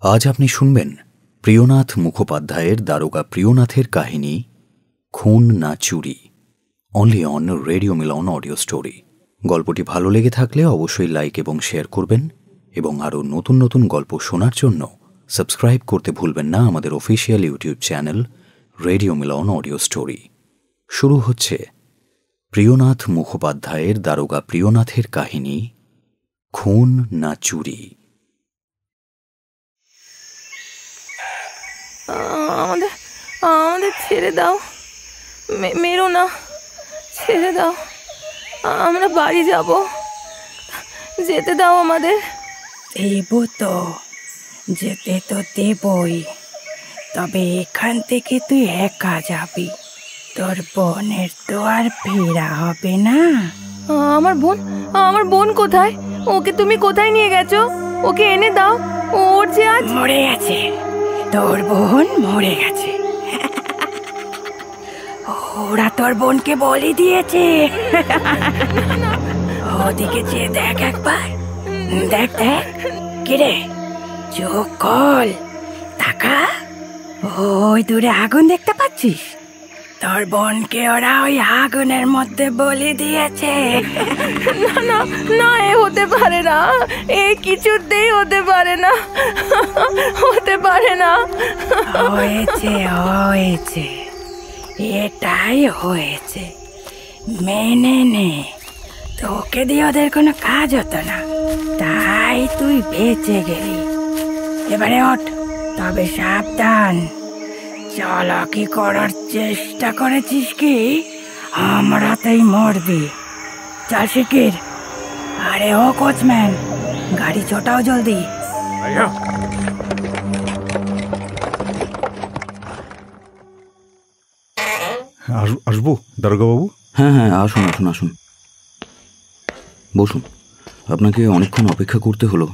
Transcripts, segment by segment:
আজ আপনি শুনবেন প্রিয়নাথ মুখোপাধ্যায়ের দারোগা প্রিয়নাথের কাহিনী খুন না চুরি, only on radio Milan audio story. গল্পটি ভালো লেগে থাকলে অবশ্যই লাইক এবং শেয়ার করবেন এবং আরও নতুন নতুন গল্প শোনার জন্য সাবস্ক্রাইব করতে ভুলবেন না আমাদের official YouTube channel radio Milan audio story. শুরু হচ্ছে প্রিয়নাথ মুখোপাধ্যায়ের দারোগা প্রিয়নাথের কাহিনী খুন না চুরি। আমাদের ছেড়ে দাও, মেরো না, ছেড়ে দাও, আমরা বাড়ি যাব, যেতে দাও আমাদের। দেব তো, যেতে তো দেবই, তবে এখান থেকে তুই একা যাবি, তোর বোনের তো আর ফেরা হবে না। আমার বোন কোথায়? ওকে তুমি কোথায় নিয়ে গেছো? ওকে এনে দাও, ওর যে আজ মরে গেছে, তোর বোন মরে গেছে। ওরা তোর বোনকে বলি দিয়েছে। ওদিকে যে দেখ একবার, দেখ দেখ, কিরে চোখ খোল, তাকা, ওই দূরে আগুন দেখতে পাচ্ছিস? তোর বোনকে ওরা ওই আগুনের মধ্যে বলি দিয়েছে। না না না, এ হতে পারে না, এ কিছুতেই হতে পারে না, হতে পারে না। হয়েছে হয়েছে, এটাই হয়েছে, মেনে নে। তোকে দিয়ে ওদের কোনো কাজ হতো না, তাই তুই বেঁচে গেলি। এবারে ওঠ, তবে সাবধান। চালাকি করার চেষ্টা করেছিস কি আমরাতেই মরবি। চল শিগগির। আরে ও কোচম্যান, গাড়ি ছোটাও জলদি। আসবো দারোগা বাবু? হ্যাঁ হ্যাঁ, আসুন আসুন আসুন, বসুন। আপনাকে অনেকক্ষণ অপেক্ষা করতে হলো,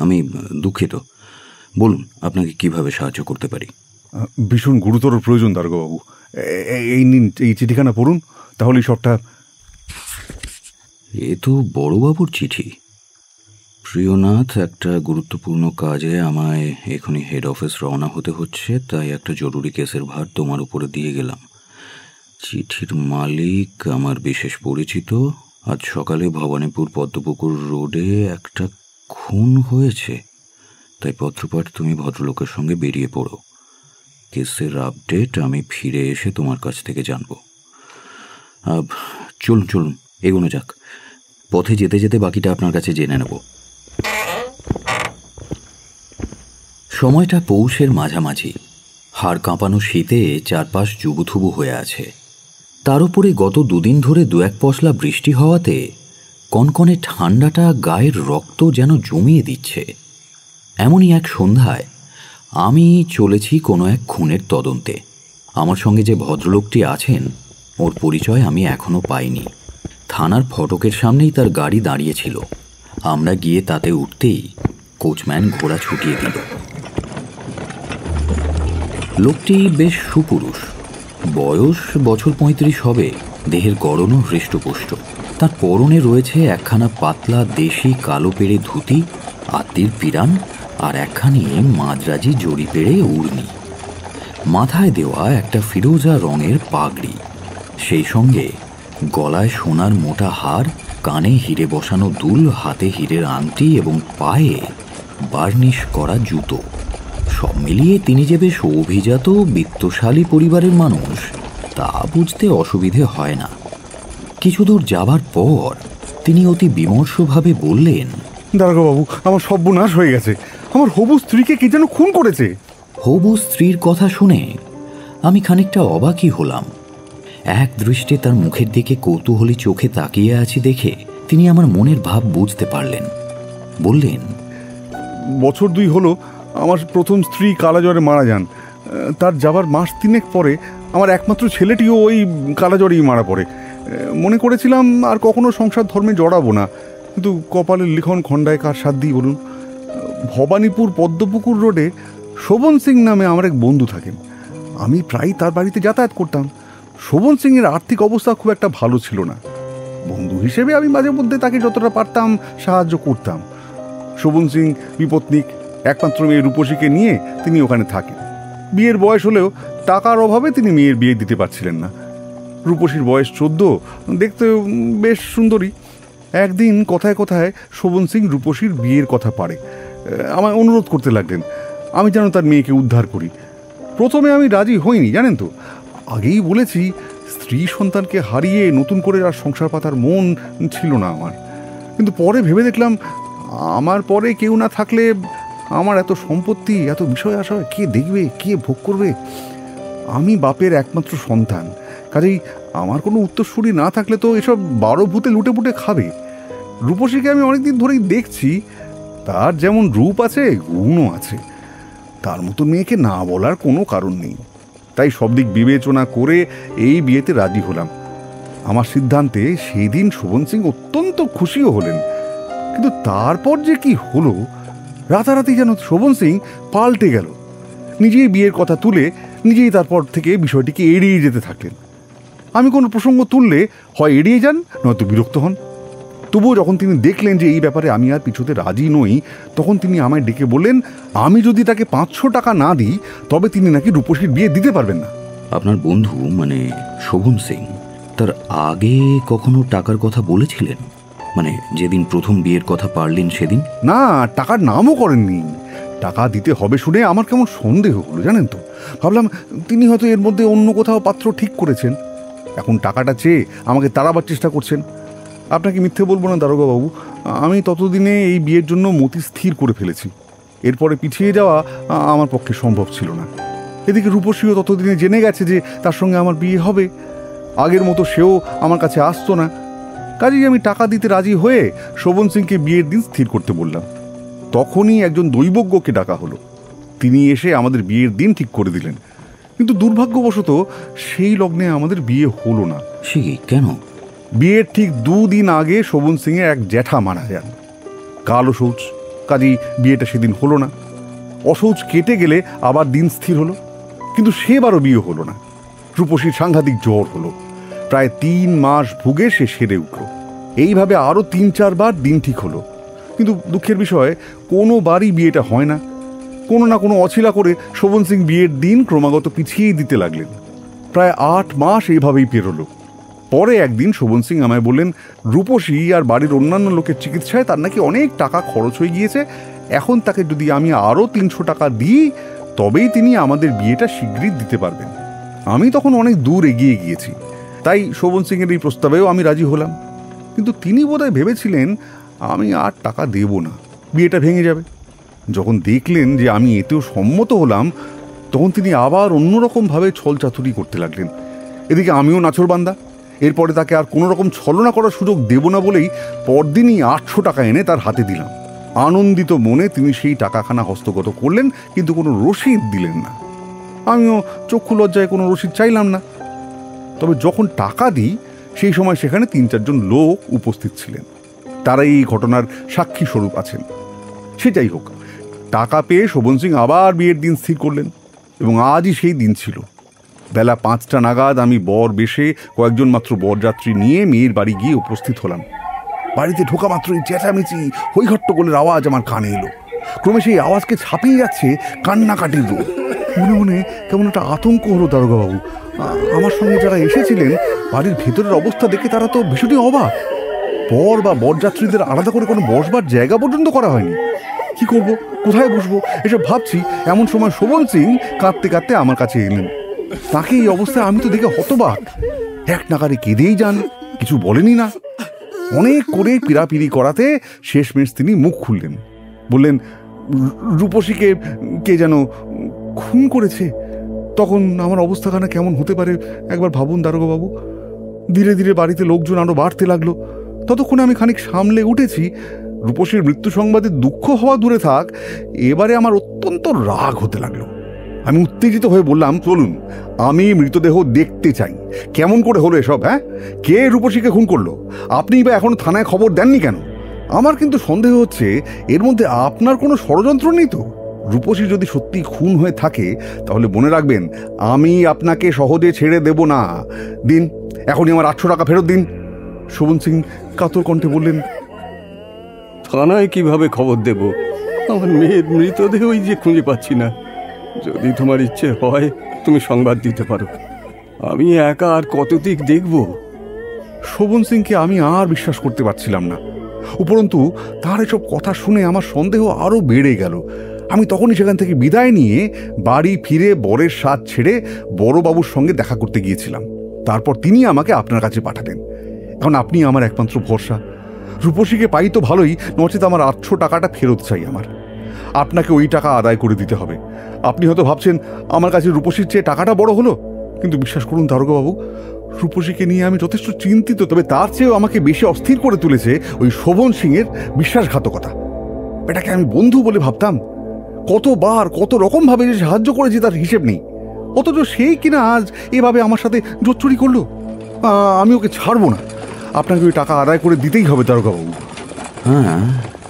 আমি দুঃখিত। বলুন, আপনাকে কিভাবে সাহায্য করতে পারি? ভীষণ গুরুতর প্রয়োজন দারোগা বাবু। এই নিন, এই চিঠিখানা পড়ুন, তাহলেই সবটা। এ তো বড়বাবুর চিঠি। প্রিয়নাথ, একটা গুরুত্বপূর্ণ কাজে আমায় এখনই হেড অফিস রওনা হতে হচ্ছে, তাই একটা জরুরি কেসের ভার তোমার উপরে দিয়ে গেলাম। চিঠির মালিক আমার বিশেষ পরিচিত। আজ সকালে ভবানীপুর পদ্মপুকুর রোডে একটা খুন হয়েছে, তাই পত্রপাঠ তুমি ভদ্রলোকের সঙ্গে বেরিয়ে পড়ো। কেসের আপডেট আমি ফিরে এসে তোমার কাছ থেকে জানব। চলুন চলুন, এগোনো যাক। পথে যেতে যেতে বাকিটা আপনার কাছে জেনে নেব। সময়টা পৌষের মাঝামাঝি। হাড় কাঁপানো শীতে চারপাশ জুবুথুবু হয়ে আছে। তার উপরে গত দুদিন ধরে দু এক পশলা বৃষ্টি হওয়াতে কনকনে ঠান্ডাটা গায়ের রক্ত যেন জমিয়ে দিচ্ছে। এমনই এক সন্ধ্যায় আমি চলেছি কোনো এক খুনের তদন্তে। আমার সঙ্গে যে ভদ্রলোকটি আছেন, ওর পরিচয় আমি এখনো পাইনি। থানার ফটকের সামনেই তার গাড়ি দাঁড়িয়েছিল। আমরা গিয়ে তাতে উঠতেই কোচম্যান ঘোড়া ছুটিয়ে দিল। লোকটি বেশ সুপুরুষ, বয়স বছর 35 হবে, দেহের গড়নও হৃষ্টপুষ্ট। তার পরনে রয়েছে একখানা পাতলা দেশি কালো পেড়ে ধুতি, আত্মীর পিরান, আর একখানি মাদ্রাজি জড়ি পেড়ে উড়নি। মাথায় দেওয়া একটা ফিরোজা রঙের পাগড়ি, সেই সঙ্গে গলায় সোনার মোটা হার, কানে হিরে বসানো দুল, হাতে হীরের আংটি এবং পায়ে বার্নিশ করা জুতো। সব মিলিয়ে তিনি যে বেশ অভিজাত বিত্তশালী পরিবারের মানুষ, তা বুঝতে অসুবিধে হয় না। কিছু দূর যাবার পর তিনি অতি বিমর্ষভাবে বললেন, দারোগা বাবু, আমার সর্বনাশ হয়ে গেছে। আমার হবু স্ত্রীকে কে যেন খুন করেছে। হবু স্ত্রীর কথা শুনে আমি খানিকটা অবাকই হলাম। এক দৃষ্টে তার মুখের দিকে কৌতূহলী চোখে তাকিয়ে আছি দেখে তিনি আমার মনের ভাব বুঝতে পারলেন। বললেন, বছর 2 হলো আমার প্রথম স্ত্রী কালাজ্বরে মারা যান। তার যাবার মাস 3 পরে আমার একমাত্র ছেলেটিও ওই কালাজ্বরেই মারা পড়ে। মনে করেছিলাম আর কখনো সংসার ধর্মে জড়াবো না, কিন্তু কপালের লিখন খণ্ডায় কার সাথ দিই বলুন। ভবানীপুর পদ্মপুকুর রোডে শোভন সিং নামে আমার এক বন্ধু থাকেন। আমি প্রায় তার বাড়িতে যাতায়াত করতাম। শোভন সিংয়ের আর্থিক অবস্থা খুব একটা ভালো ছিল না। বন্ধু হিসেবে আমি মাঝে মধ্যে তাকে যতটা পারতাম সাহায্য করতাম। শোভন সিং বিপত্নিক, একমাত্র মেয়ে রূপসীকে নিয়ে তিনি ওখানে থাকেন। বিয়ের বয়স হলেও টাকার অভাবে তিনি মেয়ের বিয়ে দিতে পারছিলেন না। রূপসীর বয়স 14, দেখতে বেশ সুন্দরী। একদিন কথায় কথায় শোভন সিং রূপসীর বিয়ের কথা পারে আমায় অনুরোধ করতে লাগলেন আমি যেন তার মেয়েকে উদ্ধার করি। প্রথমে আমি রাজি হইনি, জানেন তো। আগেই বলেছি, স্ত্রী সন্তানকে হারিয়ে নতুন করে আর সংসার পাতার মন ছিল না আমার। কিন্তু পরে ভেবে দেখলাম, আমার পরে কেউ না থাকলে আমার এত সম্পত্তি, এত বিষয় আশয় কে দেখবে, কে ভোগ করবে? আমি বাপের একমাত্র সন্তান, কাজেই আমার কোনো উত্তরসূরি না থাকলে তো এসব 12 ভূতে লুটে পুটে খাবে। রূপসীকে আমি অনেকদিন ধরেই দেখছি, তার যেমন রূপ আছে গুণও আছে। তার মতো মেয়েকে না বলার কোনো কারণ নেই। তাই সব দিক বিবেচনা করে এই বিয়েতে রাজি হলাম। আমার সিদ্ধান্তে সেই দিন শোভন সিং অত্যন্ত খুশিও হলেন। কিন্তু তারপর যে কি হলো, রাতারাতি যেন শোভন সিং পাল্টে গেল। নিজেই বিয়ের কথা তুলে নিজেই তারপর থেকে বিষয়টিকে এড়িয়ে যেতে থাকলেন। আমি কোনো প্রসঙ্গ তুললে হয় এড়িয়ে যান, নয়তো বিরক্ত হন। তবুও যখন তিনি দেখলেন যে এই ব্যাপারে আমি আর পিছুতে রাজি নই, তখন তিনি আমায় ডেকে বললেন আমি যদি তাকে 500 টাকা না দিই তবে তিনি নাকি রূপসীর বিয়ে দিতে পারবেন না। আপনার বন্ধু মানে শোভন সিং তার আগে কখনো টাকার কথা বলেছিলেন? মানে যেদিন প্রথম বিয়ের কথা পারলেন সেদিন? না, টাকার নামও করেননি। টাকা দিতে হবে শুনে আমার কেমন সন্দেহ হলো, জানেন তো। ভাবলাম তিনি হয়তো এর মধ্যে অন্য কোথাও পাত্র ঠিক করেছেন, এখন টাকাটা চেয়ে আমাকে তাড়াবার চেষ্টা করছেন। আপনাকে মিথ্যে বলবো না দারোগাবাবু, আমি ততদিনে এই বিয়ের জন্য মতি স্থির করে ফেলেছি। এরপরে পিছিয়ে যাওয়া আমার পক্ষে সম্ভব ছিল না। এদিকে রূপসীও ততদিনে জেনে গেছে যে তার সঙ্গে আমার বিয়ে হবে। আগের মতো সেও আমার কাছে আসতো না। কাজেই আমি টাকা দিতে রাজি হয়ে শোভন সিংকে বিয়ের দিন স্থির করতে বললাম। তখনই একজন দৈবজ্ঞকে ডাকা হলো। তিনি এসে আমাদের বিয়ের দিন ঠিক করে দিলেন। কিন্তু দুর্ভাগ্যবশত সেই লগ্নে আমাদের বিয়ে হলো না। সে কেন? বিয়ের ঠিক 2 দিন আগে শোভন সিংয়ের এক জ্যাঠা মারা যান, কালো শৌচ। কাজেই বিয়েটা সেদিন হলো না। অশৌচ কেটে গেলে আবার দিন স্থির হলো, কিন্তু সেবারও বিয়ে হলো না। রূপসীর সাংঘাতিক জ্বর হলো, প্রায় 3 মাস ভুগে সে সেরে উঠল। এইভাবে আরও 3-4 বার দিন ঠিক হলো, কিন্তু দুঃখের বিষয় কোনোবারই বিয়েটা হয় না। কোনো না কোনো অছিলা করে শোভন সিং বিয়ের দিন ক্রমাগত পিছিয়ে দিতে লাগলেন। প্রায় 8 মাস এইভাবেই পেরোলো। পরে একদিন শোভন সিং আমায় বললেন রূপসী আর বাড়ির অন্যান্য লোকের চিকিৎসায় তার নাকি অনেক টাকা খরচ হয়ে গিয়েছে, এখন তাকে যদি আমি আরও 300 টাকা দিই তবেই তিনি আমাদের বিয়েটা শীঘ্রই দিতে পারবেন। আমি তখন অনেক দূর এগিয়ে গিয়েছি, তাই শোভন সিংয়ের এই প্রস্তাবেও আমি রাজি হলাম। কিন্তু তিনি বোধহয় ভেবেছিলেন আমি আর টাকা দেব না, বিয়েটা ভেঙে যাবে। যখন দেখলেন যে আমি এতেও সম্মত হলাম, তখন তিনি আবার অন্যরকমভাবে ছলচাতুরি করতে লাগলেন। এদিকে আমিও নাছোড়বান্দা। এরপরে তাকে আর কোনো রকম ছলনা করার সুযোগ দেব না বলেই পরদিনই 800 টাকা এনে তার হাতে দিলাম। আনন্দিত মনে তিনি সেই টাকাখানা হস্তগত করলেন, কিন্তু কোনো রসিদ দিলেন না। আমিও চক্ষু লজ্জায় কোনো রসিদ চাইলাম না। তবে যখন টাকা দিই সেই সময় সেখানে 3-4 জন লোক উপস্থিত ছিলেন, তারা এই ঘটনার সাক্ষী স্বরূপ আছেন। সে যাই হোক, টাকা পেয়ে শোভন সিং আবার বিয়ের দিন স্থির করলেন এবং আজই সেই দিন ছিল। বেলা 5টা নাগাদ আমি বর বেশে কয়েকজন মাত্র বরযাত্রী নিয়ে মেয়ের বাড়ি গিয়ে উপস্থিত হলাম। বাড়িতে ঢোকা মাত্রই চেঁচামেচি হৈহট্টগোলের আওয়াজ আমার কানে এলো। ক্রমে সেই আওয়াজকে ছাপিয়ে যাচ্ছে কান্নাকাটির রূপ। মনে মনে কেমন একটা আতঙ্ক হলো দারোগাবাবু। আমার সঙ্গে যারা এসেছিলেন বাড়ির ভেতরের অবস্থা দেখে তারা তো ভীষণই অবাক। বর বা বরযাত্রীদের আলাদা করে কোনো বসবার জায়গা পর্যন্ত করা হয়নি। কি করব, কোথায় বসবো এসব ভাবছি, এমন সময় শোভন সিং কাঁদতে কাঁদতে আমার কাছে এলেন। তাকে এই অবস্থায় আমি তো দেখে হতবাক। এক নাগারে কেঁদেই যান, কিছু বলেনি না। অনেক করে পিড়াপিড়ি করাতে শেষমেশ তিনি মুখ খুললেন, বললেন রূপসীকে কে যেন খুন করেছে। তখন আমার অবস্থাখানা কেমন হতে পারে একবার ভাবুন দারোগাবাবু। ধীরে ধীরে বাড়িতে লোকজন আরো বাড়তে লাগলো। ততক্ষণে আমি খানিক সামলে উঠেছি। রূপসীর মৃত্যু সংবাদে দুঃখ হওয়া দূরে থাক, এবারে আমার অত্যন্ত রাগ হতে লাগলো। আমি উত্তেজিত হয়ে বললাম, চলুন আমি মৃতদেহ দেখতে চাই। কেমন করে হলো এসব? হ্যাঁ, কে রূপসীকে খুন করলো? আপনি বা এখনো থানায় খবর দেননি কেন? আমার কিন্তু সন্দেহ হচ্ছে এর মধ্যে আপনার কোনো ষড়যন্ত্র নেই তো? রূপসী যদি সত্যি খুন হয়ে থাকে তাহলে মনে রাখবেন আমি আপনাকে সহজে ছেড়ে দেব না। দিন, এখনই আমার 800 টাকা ফেরত দিন। শোভন সিং কাতর কণ্ঠে বললেন, থানায় কিভাবে খবর দেব? আমার মেয়ের মৃতদেহই যে খুঁজে পাচ্ছি না। যদি তোমার ইচ্ছে হয় তুমি সংবাদ দিতে পারো। আমি একা আর কত দিক দেখব? শোভন সিংকে আমি আর বিশ্বাস করতে পারছিলাম না। উপরন্তু তার এসব কথা শুনে আমার সন্দেহ আরও বেড়ে গেল। আমি তখনই সেখান থেকে বিদায় নিয়ে বাড়ি ফিরে বরের স্বাদ ছেড়ে বড়বাবুর সঙ্গে দেখা করতে গিয়েছিলাম। তারপর তিনি আমাকে আপনার কাছে পাঠালেন। এখন আপনি আমার একমাত্র ভরসা। রূপসীকে পাই তো ভালোই, নচেত আমার 800 টাকাটা ফেরত চাই। আপনাকে ওই টাকা আদায় করে দিতে হবে। আপনি হয়তো ভাবছেন আমার কাছে রূপসীর চেয়ে টাকাটা বড় হলো, কিন্তু বিশ্বাস করুন দারোগাবাবু, রূপসীকে নিয়ে আমি যথেষ্ট চিন্তিত। তবে তার চেয়েও আমাকে বেশি অস্থির করে তুলেছে ওই শোভন সিংয়ের বিশ্বাসঘাতকতা। এটাকে আমি বন্ধু বলে ভাবতাম, কতবার কত রকমভাবে যে সাহায্য করেছি তার হিসেব নেই, অথচ সেই কিনা আজ এভাবে আমার সাথে জোচ্চুরি করলো। আমি ওকে ছাড়বো না। আপনাকে ওই টাকা আদায় করে দিতেই হবে দারোগাবাবু। হ্যাঁ,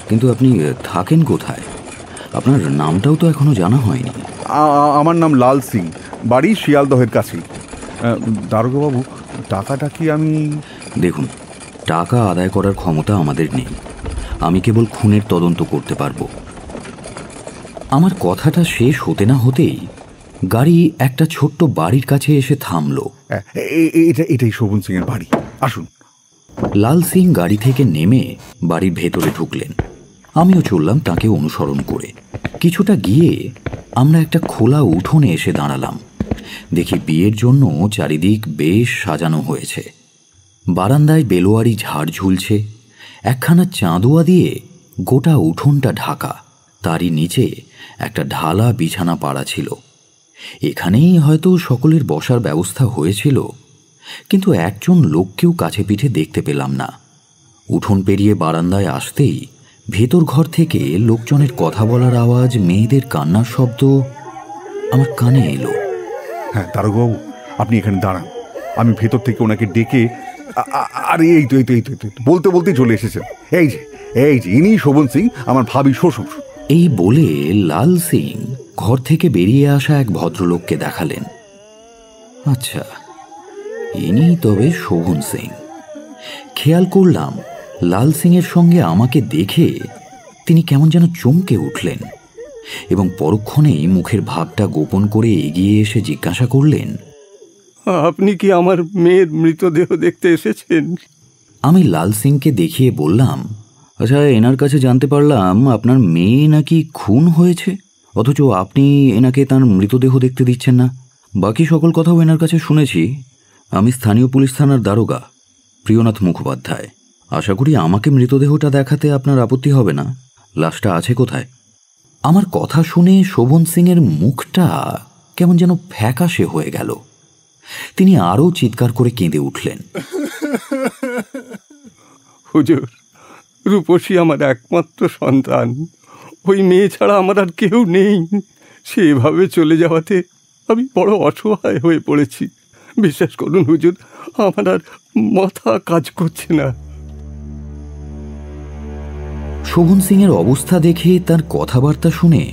কিন্তু আপনি থাকেন কোথায়? আপনার নামটাও তো এখনো জানা হয়নি। আমার নাম লাল সিং, বাড়ি শিয়ালদহের কাছেই। দারোগাবাবু, টাকাটা কি আমি... দেখুন, টাকা আদায় করার ক্ষমতা আমাদের নেই। আমি কেবল খুনের তদন্ত করতে পারবো। আমার কথাটা শেষ হতে না হতেই গাড়ি একটা ছোট্ট বাড়ির কাছে এসে থামলো। এটাই শোভন সিংয়ের বাড়ি, আসুন। লাল সিং গাড়ি থেকে নেমে বাড়ির ভেতরে ঢুকলেন। আমিও চললাম তাকে অনুসরণ করে। কিছুটা গিয়ে আমরা একটা খোলা উঠোনে এসে দাঁড়ালাম। দেখি বিয়ের জন্য চারিদিক বেশ সাজানো হয়েছে। বারান্দায় বেলোয়ারি ঝাড় ঝুলছে। একখানা চাঁদোয়া দিয়ে গোটা উঠোনটা ঢাকা। তারই নিচে একটা ঢালা বিছানা পাড়া ছিল। এখানেই হয়তো সকলের বসার ব্যবস্থা হয়েছিল, কিন্তু একজন লোককেও কাছে পিঠে দেখতে পেলাম না। উঠোন পেরিয়ে বারান্দায় আসতেই ভেতর ঘর থেকে লোকজনের কথা বলার আওয়াজ, মেয়েদের কান্নার শব্দ আমার কানে এলো। হ্যাঁ দারোগাবাবু, আপনি এখানে দাঁড়ান, আমি ভেতর থেকে ওনাকে ডেকে... আরে এই তো বলতে বলতে চলে এসেছেন। এই যে ইনি শোভন সিং, আমার ভাবি শ্বশুর। এই বলে লাল সিং ঘর থেকে বেরিয়ে আসা এক ভদ্রলোককে দেখালেন। আচ্ছা, ইনি তবে শোভন সিং। খেয়াল করলাম লাল সিংয়ের সঙ্গে আমাকে দেখে তিনি কেমন যেন চমকে উঠলেন এবং পরক্ষণেই মুখের ভাবটা গোপন করে এগিয়ে এসে জিজ্ঞাসা করলেন, আপনি কি আমার মেয়ের মৃতদেহ দেখতে এসেছেন? আমি লাল সিংকে দেখিয়ে বললাম, আচ্ছা, এনার কাছে জানতে পারলাম আপনার মেয়ে নাকি খুন হয়েছে, অথচ আপনি এনাকে তার মৃতদেহ দেখতে দিচ্ছেন না। বাকি সকল কথাও এনার কাছে শুনেছি। আমি স্থানীয় পুলিশ থানার দারোগা প্রিয়নাথ মুখোপাধ্যায়। আশা করি আমাকে মৃতদেহটা দেখাতে আপনার আপত্তি হবে না। লাশটা আছে কোথায়? আমার কথা শুনে শোভন সিংয়ের মুখটা কেমন যেন ফ্যাকাশে হয়ে গেল। তিনি আরও চিৎকার করে কেঁদে উঠলেন। হুজুর, রূপসী আমার একমাত্র সন্তান। ওই মেয়ে ছাড়া আমার আর কেউ নেই। সেভাবে চলে যাওয়াতে আমি বড় অসহায় হয়ে পড়েছি। বিশ্বাস করুন হুজুর, আমার আর মাথা কাজ করছে না। শোভন সিংয়ের অবস্থা দেখে, তার কথাবার্তা শুনে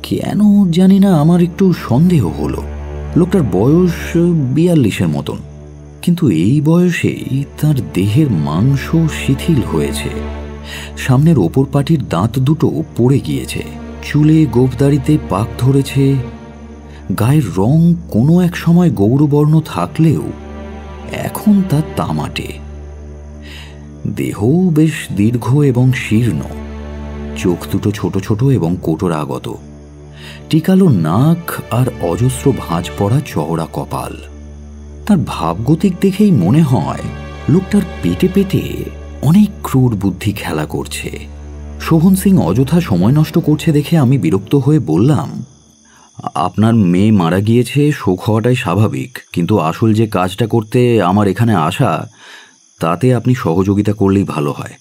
কেন জানি না আমার একটু সন্দেহ হলো। লোকটার বয়স 42-এর মতন, কিন্তু এই বয়সেই তার দেহের মাংস শিথিল হয়েছে। সামনের ওপর পাটির দাঁত দুটো পড়ে গিয়েছে, চুলে গোঁফদাড়িতে পাক ধরেছে। গায়ের রং কোনো এক সময় গৌরবর্ণ থাকলেও এখন তা তামাটে। দেহ বেশ দীর্ঘ এবং শীর্ণ, চোখ দুটো ছোট ছোট এবং কোটরাগত, টিকালো নাক আর অজস্র ভাঁজ পড়া চওড়া কপাল। তার ভাবগতিক দেখেই মনে হয় লোকটার পেটে পেটে অনেক ক্রূর বুদ্ধি খেলা করছে। শোভন সিং অযথা সময় নষ্ট করছে দেখে আমি বিরক্ত হয়ে বললাম, আপনার মেয়ে মারা গিয়েছে, শোক হওয়াটাই স্বাভাবিক, কিন্তু আসল যে কাজটা করতে আমার এখানে আসা, তাতে আপনি সহযোগিতা করলেই ভালো হয়।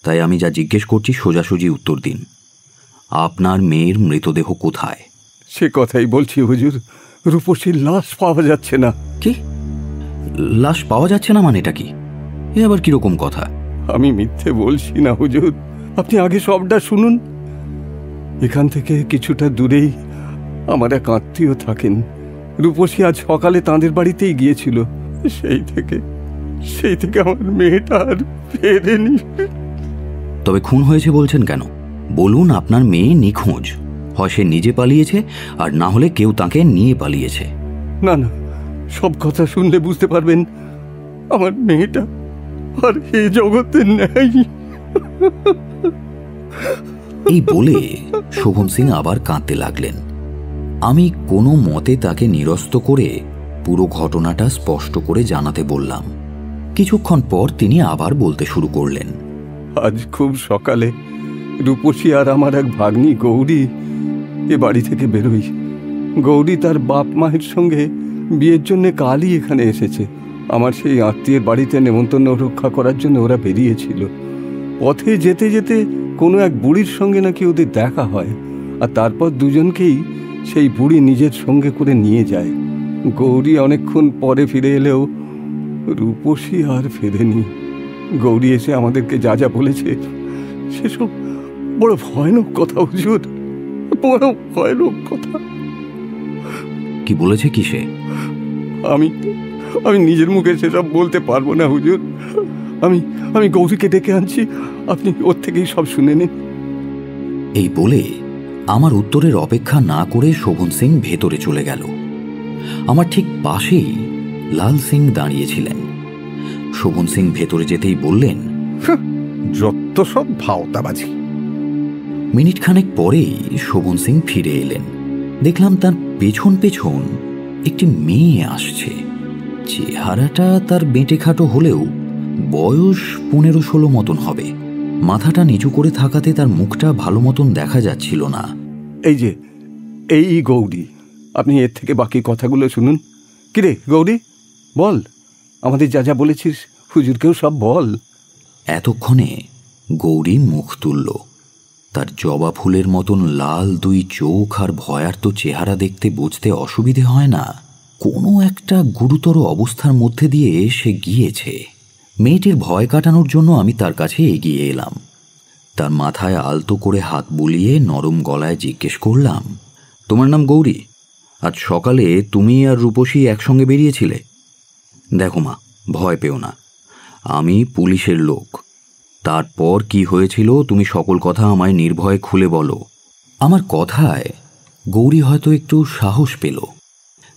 তাই আমি যা জিজ্ঞেস করছি সোজাসুজি উত্তর দিন। আপনার মেয়ের মৃতদেহ কোথায়? সে কথাই বলছি হুজুর, রূপসীর লাশ পাওয়া যাচ্ছে না। কি? লাশ পাওয়া যাচ্ছে না মানেটা কি? এ আবার কিরকম কথা? আমি মিথ্যে বলছি না হুজুর, আপনি আগে সবটা শুনুন। এখান থেকে কিছুটা দূরেই আমার এক আত্মীয় থাকেন। রূপসী আজ সকালে তাঁদের বাড়িতেই গিয়েছিল। সেই থেকে আমার মেয়েটা আর ফেরেনি। তবে খুন হয়েছে বলছেন কেন? বলুন আপনার মেয়ে নিখোঁজ, হয় সে নিজে পালিয়েছে আর না হলে কেউ তাকে নিয়ে পালিয়েছে। না না, সব কথা শুনলে বুঝতে পারবেন আমার মেয়েটা আর এই জগতে নেই। এই বলে শোভন সিং আবার কাঁদতে লাগলেন। আমি কোনো মতে তাকে নিরস্ত করে পুরো ঘটনাটা স্পষ্ট করে জানাতে বললাম। কিছুক্ষণ পর তিনি আবার বলতে শুরু করলেন। আজ খুব সকালে রূপসী আর আমার এক ভাগ্নি গৌরী এ বাড়ি থেকে বেরোই। গৌরী তার বাপ মায়ের সঙ্গে বিয়ের জন্য কালই এখানে এসেছে। আমার সেই আত্মীয়ের বাড়িতে নেমন্তন্ন রক্ষা করার জন্য ওরা বেরিয়েছিল। পথে যেতে যেতে কোনো এক বুড়ির সঙ্গে নাকি ওদের দেখা হয়, আর তারপর দুজনকেই সেই বুড়ি নিজের সঙ্গে করে নিয়ে যায়। গৌরী অনেকক্ষণ পরে ফিরে এলেও রূপসী আর ফেরেনি। গৌরী এসে আমাদেরকে যা যা বলেছে সেসব বড় ভয়ানক কথা হুজুর, বড় ভয়ানক কথা। কি বলেছে কি সে? আমি নিজের মুখে সেসব বলতে পারবো না হুজুর। আমি গৌরীকে ডেকে আনছি, আপনি ওর থেকেই সব শুনে নিন। এই বলে আমার উত্তরের অপেক্ষা না করে শোভন সিং ভেতরে চলে গেল। আমার ঠিক পাশেই লাল সিং দাঁড়িয়েছিলেন। শোভন সিং ভেতরে যেতেই বললেন, যত সব ভাওতাবাজি। মিনিট খানেক পরেই শোভন সিং ফিরে এলেন। দেখলাম তার পেছন পেছন একটি মেয়ে আসছে। চেহারাটা তার বেঁটে খাটো হলেও বয়স 15-16 মতন হবে। মাথাটা নিচু করে থাকাতে তার মুখটা ভালো মতন দেখা যাচ্ছিল না। এই যে এই গৌরী, আপনি এর থেকে বাকি কথাগুলো শুনুন। কিরে গৌরী, বল, আমাদের যা যা বলেছিস হুজুরকেও সব বল। এতক্ষণে গৌরী মুখ তুলল। তার জবা ফুলের মতন লাল 2 চোখ আর ভয়ার্ত চেহারা দেখতে বুঝতে অসুবিধে হয় না কোনো একটা গুরুতর অবস্থার মধ্যে দিয়ে সে গিয়েছে। মেয়েটির ভয় কাটানোর জন্য আমি তার কাছে এগিয়ে এলাম। তার মাথায় আলতো করে হাত বুলিয়ে নরম গলায় জিজ্ঞেস করলাম, তোমার নাম গৌরী? আজ সকালে তুমি আর রূপসী একসঙ্গে বেরিয়েছিলে? দেখো মা, ভয় পেও না, আমি পুলিশের লোক। তারপর কি হয়েছিল তুমি সকল কথা আমায় নির্ভয়ে খুলে বলো। আমার কথায় গৌরী হয়তো একটু সাহস পেল।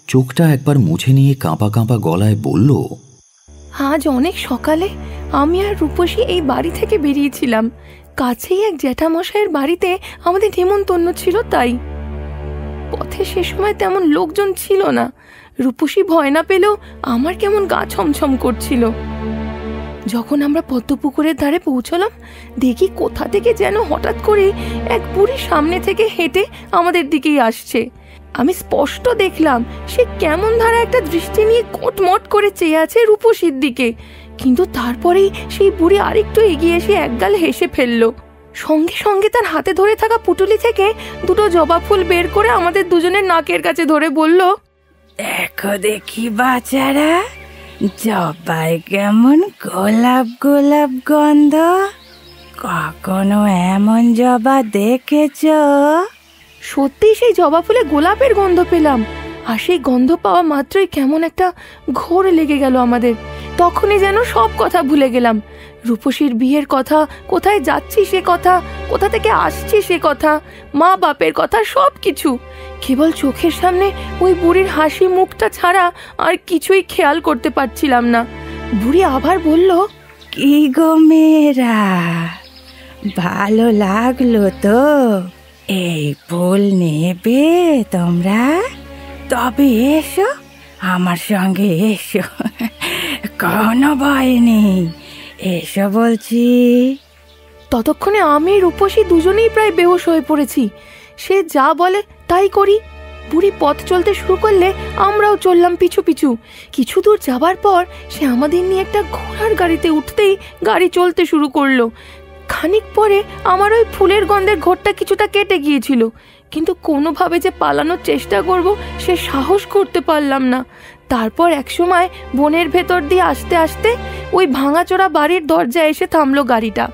চোখটা একবার মুছে নিয়ে কাঁপা কাঁপা গলায় বলল, আজ অনেক সকালে আমি আর রূপসী এই বাড়ি থেকে বেরিয়েছিলাম। কাছেই এক জ্যাঠামশাইয়ের বাড়িতে আমাদের নেমন্তন্ন ছিল, তাই পথে সে সময় তেমন লোকজন ছিল না। রূপসী ভয় না পেলেও আমার কেমন গা ছমছম করছিল। যখন আমরা পদ্মপুকুরের ধারে পৌঁছলাম, দেখি কোথা থেকে যেন হঠাৎ করে এক বুড়ি সামনে থেকে হেঁটে আমাদের দিকেই আসছে। আমি স্পষ্ট দেখলাম সে কেমন ধারা একটা দৃষ্টি নিয়ে কটমট করে চেয়ে আছে রূপসীর দিকে। কিন্তু তারপরেই সেই বুড়ি আরেকটু এগিয়ে এসে একগাল হেসে ফেললো। সঙ্গে সঙ্গে তার হাতে ধরে থাকা পুটুলি থেকে 2টো জবা ফুল বের করে আমাদের দুজনের নাকের কাছে ধরে বলল, দেখো দেখি বাচ্চারা, জবাই কেমন গোলাপ গোলাপ গন্ধ। কখনো এমন জবা দেখেছ? সত্যি সেই জবা ফুলে গোলাপের গন্ধ পেলাম। আর সেই গন্ধ পাওয়া মাত্রই কেমন একটা ঘোর লেগে গেল আমাদের। তখনই যেন সব কথা ভুলে গেলাম। রূপসীর বিয়ের কথা, কোথায় যাচ্ছি সে কথা, কোথা থেকে আসছি সে কথা, মা বাপের কথা, সব কিছু। কেবল চোখের সামনে ওই বুড়ির হাসি মুখটা ছাড়া আর কিছুই খেয়াল করতে পারছিলাম না। বুড়ি আবার বলল, কি গো মেয়েরা, ভালো লাগলো তো? এই ফুল নেবে তোমরা? তবে এসো, আমার সঙ্গে এসো, কোনো ভয় নেই, এসো বলছি। ততক্ষণে আমি রূপসী দুজনেই প্রায় বেহুশ হয়ে পড়েছি। সে যা বলে তাই করি। বুড়ি পথ চলতে শুরু করলে আমরাও চললাম পিছু পিছু। কিছু দূর যাবার পর সে আমাদের নিয়ে একটা ঘোড়ার গাড়িতে উঠতেই গাড়ি চলতে শুরু করলো। খানিক পরে আমার ওই ফুলের গন্ধের ঘোরটা কিছুটা কেটে গিয়েছিল, কিন্তু কোনোভাবে যে পালানোর চেষ্টা করব সে সাহস করতে পারলাম না। তারপর একসময় বনের ভেতর দিয়ে আসতে আসতে ওই ভাঙাচোরা বাড়ির দরজায় এসে থামলো গাড়িটা।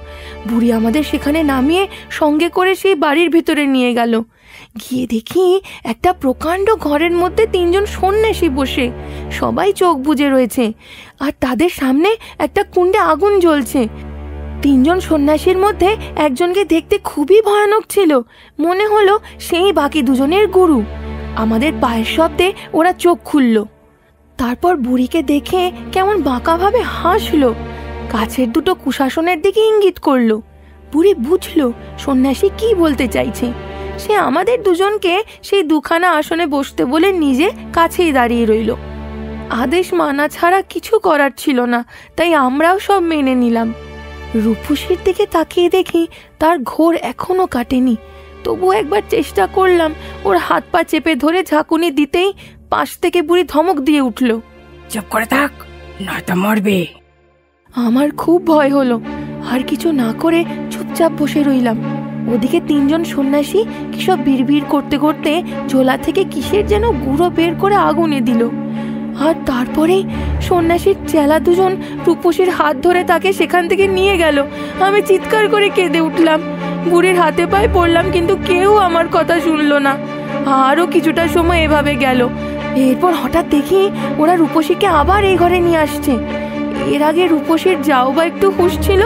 বুড়ি আমাদের সেখানে নামিয়ে সঙ্গে করে সেই বাড়ির ভেতরে নিয়ে গেল। গিয়ে দেখি একটা প্রকাণ্ড ঘরের মধ্যে 3 জন সন্ন্যাসী বসে, সবাই চোখ বুজে রয়েছে, আর তাদের সামনে একটা কুণ্ডে আগুন জ্বলছে। তিনজন সন্ন্যাসীর মধ্যে একজনকে দেখতে খুবই ভয়ানক ছিল, মনে হলো সেই বাকি দুজনের গুরু। আমাদের পায়ের শব্দে ওরা চোখ খুলল, তারপর বুড়িকে দেখে কেমন বাঁকাভাবে হাসলো, কাছের দুটো কুশাসনের দিকে ইঙ্গিত করলো। বুড়ি বুঝলো সন্ন্যাসী কি বলতে চাইছে। সে আমাদের দুজনকে সেই দুখানা আসনে বসতে বলে নিজে কাছেই দাঁড়িয়ে রইল। আদেশ মানা ছাড়া কিছু করার ছিল না, তাই আমরাও সব মেনে নিলাম। রূপসীর দিকে তাকিয়ে দেখি তার ঘোর এখনো কাটেনি। তবু একবার চেষ্টা করলাম ওর হাত পা চেপে ধরে ঝাঁকুনি দিতেই পাশ থেকে বুড়ি ধমক দিয়ে উঠল, চুপ করে থাক, নয়তো মরবে। আমার খুব ভয় হলো, আর কিছু না করে চুপচাপ বসে রইলাম। ওদিকে তিনজন সন্ন্যাসী কিসব বিড়বিড় করতে করতে ঝোলা থেকে কিসের যেন গুঁড়ো বের করে আগুনে দিল। আর তারপরেই সন্ন্যাসীর চেলা দুজন রূপসীর হাত ধরে তাকে সেখান থেকে নিয়ে গেল। আমি চিৎকার করে কেঁদে উঠলাম, বুড়ির হাতে পায়ে পড়লাম, কিন্তু কেউ আমার কথা শুনলো না। আরও কিছুটা সময় এভাবে গেল। এরপর হঠাৎ দেখি ওরা রূপসীকে আবার এই ঘরে নিয়ে আসছে। এর আগে রূপসীর যাও বা একটু হুঁশ ছিল,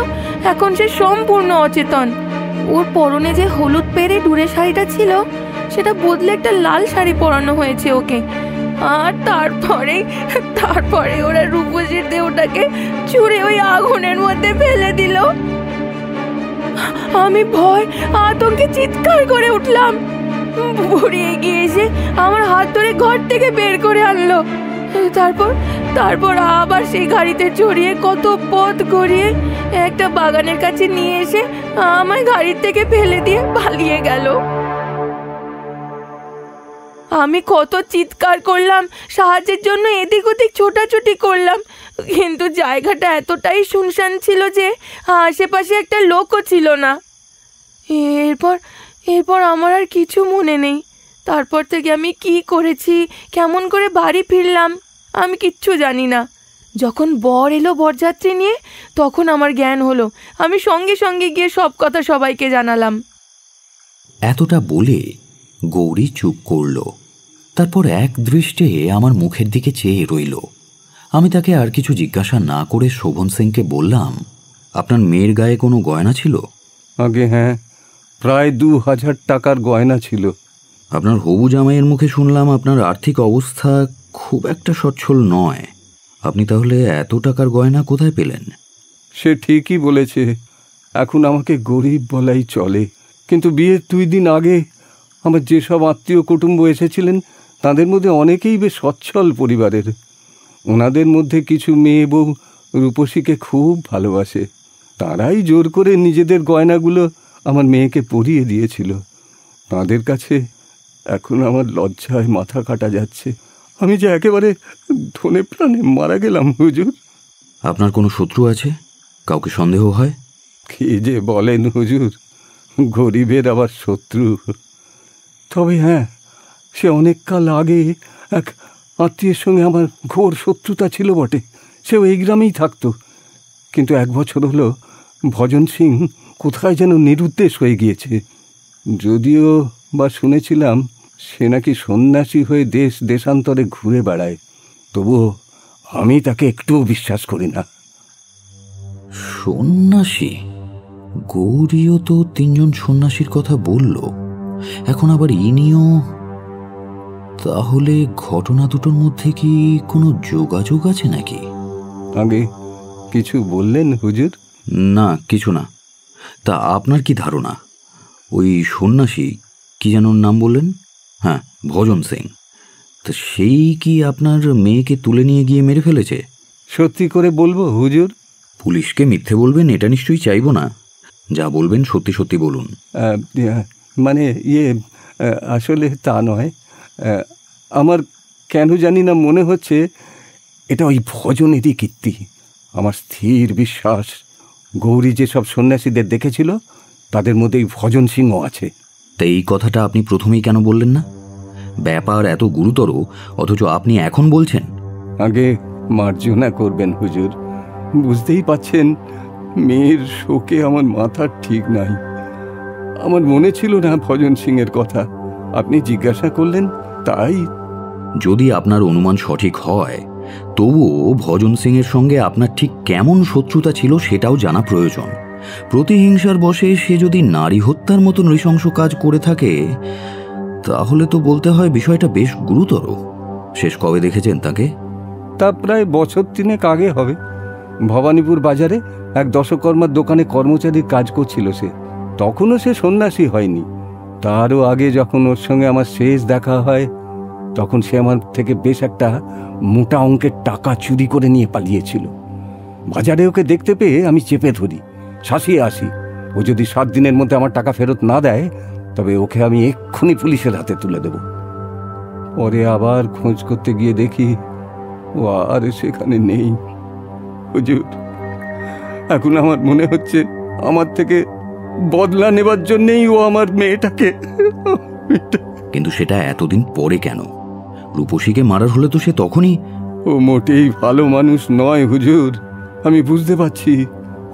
এখন সে সম্পূর্ণ অচেতন। ওর পরনে যে হলুদ পেরে ডুরে শাড়িটা ছিল সেটা বদলে একটা লাল শাড়ি পরানো হয়েছে ওকে। আর তারপরে ওরা রূপসীর দেহটাকে ছুঁড়ে ওই আগুনের মধ্যে ফেলে দিল। আমি ভয় আতঙ্কে চিৎকার করে উঠলাম। বুড়ি এগিয়ে এসে আমার হাত ধরে ঘর থেকে বের করে আনলো। তারপর আবার সেই গাড়িতে চড়িয়ে কত পথ ঘুরিয়ে একটা বাগানের কাছে নিয়ে এসে আমায় গাড়ির থেকে ফেলে দিয়ে পালিয়ে গেল। আমি কত চিৎকার করলাম, সাহায্যের জন্য এদিক ওদিক ছোটাছুটি করলাম, কিন্তু জায়গাটা এতটাই শুনশান ছিল যে আশেপাশে একটা লোকও ছিল না। এরপর আমার আর কিছু মনে নেই। তারপর থেকে আমি কি করেছি, কেমন করে বাড়ি ফিরলাম, আমি কিচ্ছু জানি না। যখন বর এলো বরযাত্রী নিয়ে, তখন আমার জ্ঞান হলো। আমি সঙ্গে সঙ্গে গিয়ে সব কথা সবাইকে জানালাম। এতটা বলে গৌরী চুপ করল। তারপর এক দৃষ্টে আমার মুখের দিকে চেয়ে রইল। আমি তাকে আর কিছু জিজ্ঞাসা না করে শোভন সিংকে বললাম, আপনার মেয়ের গায়ে কোনো গয়না ছিল? আগে হ্যাঁ, প্রায় 2000 টাকার গয়না ছিল। আপনার হবু জামাইয়ের মুখে শুনলাম আপনার আর্থিক অবস্থা খুব একটা সচ্ছল নয়। আপনি তাহলে এত টাকার গয়না কোথায় পেলেন? সে ঠিকই বলেছে, এখন আমাকে গরিব বলাই চলে। কিন্তু বিয়ের 2 দিন আগে আমার যেসব আত্মীয় কুটুম্ব এসেছিলেন তাদের মধ্যে অনেকেই বেশ সচ্ছল পরিবারের। ওনাদের মধ্যে কিছু মেয়ে বউ রূপসীকে খুব ভালোবাসে। তারাই জোর করে নিজেদের গয়নাগুলো আমার মেয়েকে পরিয়ে দিয়েছিল। তাদের কাছে এখন আমার লজ্জায় মাথা কাটা যাচ্ছে। আমি যে একেবারে ধনে প্রাণে মারা গেলাম হুজুর। আপনার কোনো শত্রু আছে? কাউকে সন্দেহ হয়? কি যে বলেন হুজুর, গরিবের আবার শত্রু? তবে হ্যাঁ, সে অনেক কাল আগে এক আত্মীয়ের সঙ্গে আমার ঘোর শত্রুতা ছিল বটে। সেও এই গ্রামেই থাকতো, কিন্তু 1 বছর হলো ভজন সিং কোথায় যেন নিরুদ্দেশ হয়ে গিয়েছে। যদিও বা শুনেছিলাম সে নাকি সন্ন্যাসী হয়ে দেশ দেশান্তরে ঘুরে বেড়ায়, তবুও আমি তাকে একটুও বিশ্বাস করি না। সন্ন্যাসী? গৌরীও তো 3 জন সন্ন্যাসীর কথা বলল, এখন আবার ইনিও। তাহলে ঘটনা দুটোর মধ্যে কি কোনো যোগাযোগ আছে নাকি? আগে কিছু বললেন হুজুর? না, কিছু না। তা আপনার কি ধারণা, ওই সন্ন্যাসী, কি যেন নাম বললেন? হ্যাঁ, ভজন সিং, তা সেই কি আপনার মেয়েকে তুলে নিয়ে গিয়ে মেরে ফেলেছে? সত্যি করে বলবো হুজুর? পুলিশকে মিথ্যে বলবেন এটা নিশ্চয়ই চাইব না। যা বলবেন সত্যি সত্যি বলুন। মানে আসলে তা নয়। আমার কেন জানি না মনে হচ্ছে এটা ওই ভজনেরই কীর্তি। আমার স্থির বিশ্বাস গৌরী যেসব সন্ন্যাসীদের দেখেছিল তাদের মধ্যে এই ভজন সিংহ আছে। তা এই কথাটা আপনি প্রথমেই কেন বললেন না? ব্যাপার এত গুরুতর, অথচ আপনি এখন বলছেন। আগে মার্জনা করবেন হুজুর, বুঝতেই পাচ্ছেন মেয়ের শোকে আমার মাথা ঠিক নাই। আমার মনে ছিল না ভজন সিংয়ের কথা, আপনি জিজ্ঞাসা করলেন তাই। যদি আপনার অনুমান সঠিক হয়, তবুও ভজন সিংয়ের সঙ্গে আপনার ঠিক কেমন শত্রুতা ছিল সেটাও জানা প্রয়োজন। প্রতিহিংসার বশে সে যদি নারী হত্যার মতো নৃশংস কাজ করে থাকে, তাহলে তো বলতে হয় বিষয়টা বেশ গুরুতর। শেষ কবে দেখেছেন তাকে? তা প্রায় বছর 3 আগে হবে। ভবানীপুর বাজারে এক দশকর্মার দোকানে কর্মচারীর কাজ করছিল সে। তখনও সে সন্ন্যাসী হয়নি। তারও আগে যখন ওর সঙ্গে আমার শেষ দেখা হয়, তখন সে আমার থেকে বেশ একটা মোটা অঙ্কের টাকা চুরি করে নিয়ে পালিয়েছিল। বাজারে ওকে দেখতে পেয়ে আমি চেপে ধরি, শাসিয়ে আসি। ও যদি 7 দিনের মধ্যে আমার টাকা ফেরত না দেয়, তবে ওকে আমি এক্ষুনি পুলিশের হাতে তুলে দেব। পরে আবার খোঁজ করতে গিয়ে দেখি ও আর সেখানে নেই। হুজুর, এখন আমার মনে হচ্ছে আমার থেকে বদলা নেবার জন্যেই ও আমার মেয়েটাকে। কিন্তু সেটা এতদিন পরে কেন? রূপসীকে মারার হলে তো সে তখনই। ও মোটেই ভালো মানুষ নয় হুজুর, আমি বুঝতে পারছি।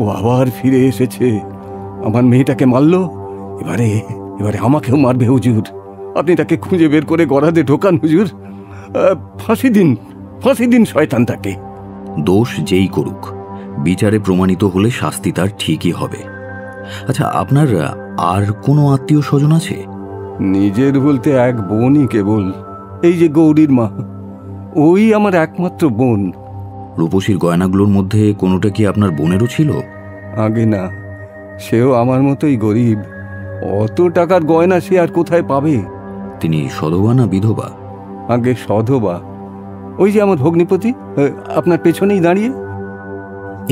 ও আবার ফিরে এসেছে, আমার মেয়েটাকে মারলো, এবারে আমাকেও মারবে হুজুর। আপনি তাকে খুঁজে বের করে গড়াতে ঢোকান হুজুর। ফাঁসি দিন শয়তানটাকে। দোষ যেই করুক, বিচারে প্রমাণিত হলে শাস্তি তার ঠিকই হবে। আচ্ছা, আপনার আর কোনো আত্মীয় স্বজন আছে? নিজের বলতে এক বোনই কেবল, এই যে গৌরীর মা, ওই আমার একমাত্র বোন। রূপসীর গয়নাগুলোর মধ্যে কোনোটা কি আপনার বোনেরও ছিল? আগে না, সেও আমার মতোই গরিব। অত টাকার গয়না সে আর কোথায় পাবে? তিনি সধবা না বিধবা? আগে সধবা। ওই যে আমার ভগ্নিপতি আপনার পেছনেই দাঁড়িয়ে।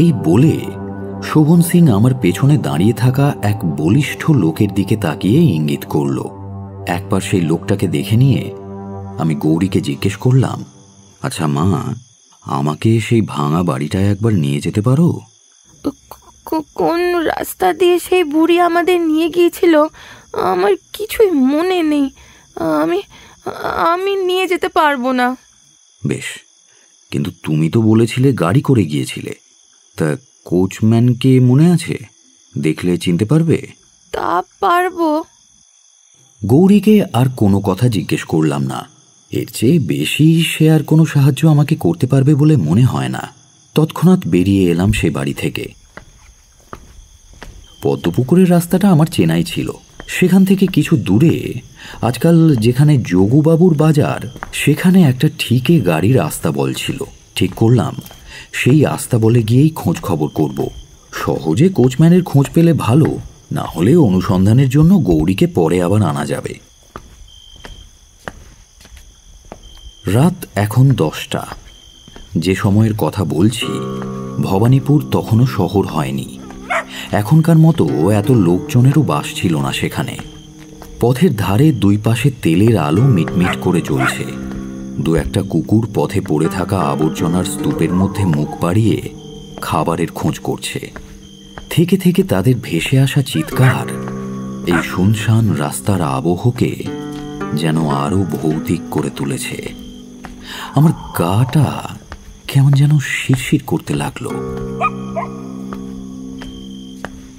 এই বলে শোভন সিং আমার পেছনে দাঁড়িয়ে থাকা এক বলিষ্ঠ লোকের দিকে তাকিয়ে ইঙ্গিত করল। একবার সেই লোকটাকে দেখে নিয়ে আমি গৌরীকে জিজ্ঞেস করলাম, আচ্ছা মা, আমাকে সেই ভাঙা বাড়িটায় একবার নিয়ে যেতে পারো? কোন রাস্তা দিয়ে সেই বুড়ি আমাদের নিয়ে গিয়েছিল আমার কিছুই মনে নেই। আমি নিয়ে যেতে পারবো না। বেশ, কিন্তু তুমি তো বলেছিলে গাড়ি করে গিয়েছিলে। তা কোচম্যানকে মনে আছে? দেখলে চিনতে পারবে? তা পারবো। গৌরীকে আর কোনো কথা জিজ্ঞেস করলাম না। এর চেয়ে বেশি সে আর কোনো সাহায্য আমাকে করতে পারবে বলে মনে হয় না। তৎক্ষণাৎ বেরিয়ে এলাম সে বাড়ি থেকে। পদ্মপুকুরের রাস্তাটা আমার চেনাই ছিল। সেখান থেকে কিছু দূরে আজকাল যেখানে যোগুবাবুর বাজার, সেখানে একটা ঠিকে গাড়ির আস্তাবল ছিল। ঠিক করলাম সেই আস্তাবলে গিয়েই খোঁজ খবর করব। সহজে কোচম্যানের খোঁজ পেলে ভালো, না হলে অনুসন্ধানের জন্য গৌরীকে পরে আবার আনা যাবে। রাত এখন 10টা। যে সময়ের কথা বলছি, ভবানীপুর তখনও শহর হয়নি। এখনকার মতো এত লোকজনেরও বাস ছিল না সেখানে। পথের ধারে দুই পাশে তেলের আলো মিটমিট করে জ্বলছে। দু একটা কুকুর পথে পড়ে থাকা আবর্জনার স্তূপের মধ্যে মুখ বাড়িয়ে খাবারের খোঁজ করছে। থেকে থেকে তাদের ভেসে আসা চিৎকার এই শুনশান রাস্তার আবহকে যেন আরো ভৌতিক করে তুলেছে। আমার গাটা কেমন যেন শিরশির করতে লাগলো।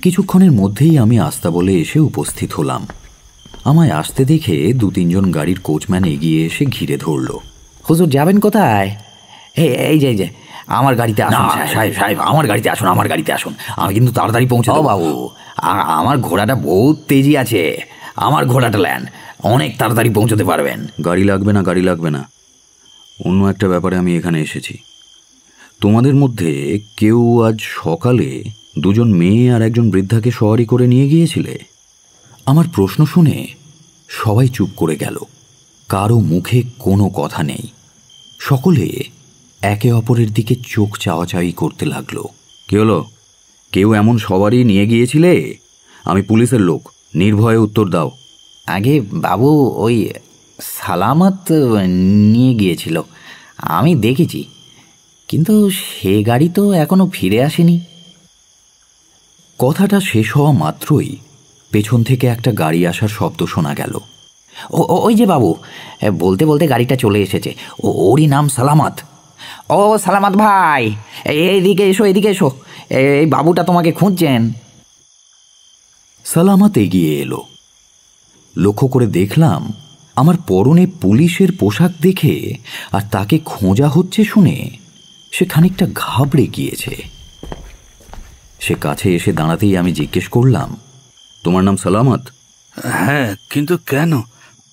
কিছুক্ষণের মধ্যেই আমি আস্তাবলে এসে উপস্থিত হলাম। আমায় আসতে দেখে 2-3 জন গাড়ির কোচম্যান এগিয়ে এসে ঘিরে ধরল। হুজুর যাবেন কোথায়? এই যে আমার গাড়িতে আসুন। সাহেব, আমার গাড়িতে আসুন, আমার গাড়িতে আসুন। আমি কিন্তু তাড়াতাড়ি পৌঁছে দেবো। বাবু, আমার ঘোড়াটা বহুত তেজি আছে, আমার ঘোড়াটা নেন, অনেক তাড়াতাড়ি পৌঁছতে পারবেন। গাড়ি লাগবে না। অন্য একটা ব্যাপারে আমি এখানে এসেছি। তোমাদের মধ্যে কেউ আজ সকালে 2 জন মেয়ে আর একজন বৃদ্ধাকে সওয়ারি করে নিয়ে গিয়েছিলে? আমার প্রশ্ন শুনে সবাই চুপ করে গেল। কারো মুখে কোনো কথা নেই। সকলে একে অপরের দিকে চোখ চাওয়াচাওয়ি করতে লাগলো। কি হলো? কেউ এমন সওয়ারি নিয়ে গিয়েছিলে? আমি পুলিশের লোক, নির্ভয়ে উত্তর দাও। আগে বাবু, ওই সালামত নিয়ে গিয়েছিল, আমি দেখেছি, কিন্তু সে গাড়ি তো এখনো ফিরে আসেনি। কথাটা শেষ হওয়া মাত্রই পেছন থেকে একটা গাড়ি আসার শব্দ শোনা গেল। ওই যে বাবু, বলতে বলতে গাড়িটা চলে এসেছে। ওরই নাম সালামত। ও সালামত ভাই, এদিকে এসো, এই বাবুটা তোমাকে খুঁজছেন। সালামত এগিয়ে এলো। লক্ষ্য করে দেখলাম আমার পরনে পুলিশের পোশাক দেখে আর তাকে খোঁজা হচ্ছে শুনে সে খানিকটা ঘাবড়ে গিয়েছে। সে কাছে এসে দাঁড়াতেই আমি জিজ্ঞেস করলাম, তোমার নাম সালামত? হ্যাঁ, কিন্তু কেন?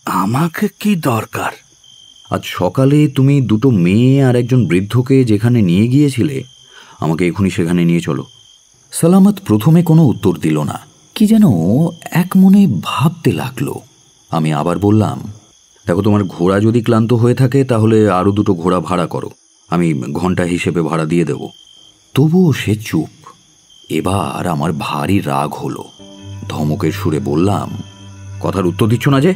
আমাকে কি দরকার? আজ সকালে তুমি দুটো মেয়ে আর একজন বৃদ্ধকে যেখানে নিয়ে গিয়েছিলে, আমাকে এখনই সেখানে নিয়ে চলো। সালামত প্রথমে কোনো উত্তর দিল না, কি যেন এক মনে ভাবতে লাগলো। আমি আবার বললাম, দেখো, তোমার ঘোড়া যদি ক্লান্ত হয়ে থাকে তাহলে আরও দুটো ঘোড়া ভাড়া করো, আমি ঘন্টা হিসেবে ভাড়া দিয়ে দেব। তবুও সে চুপ। এবার আমার ভারী রাগ হলো। ধমকের সুরে বললাম, কথার উত্তর দিচ্ছ না যে?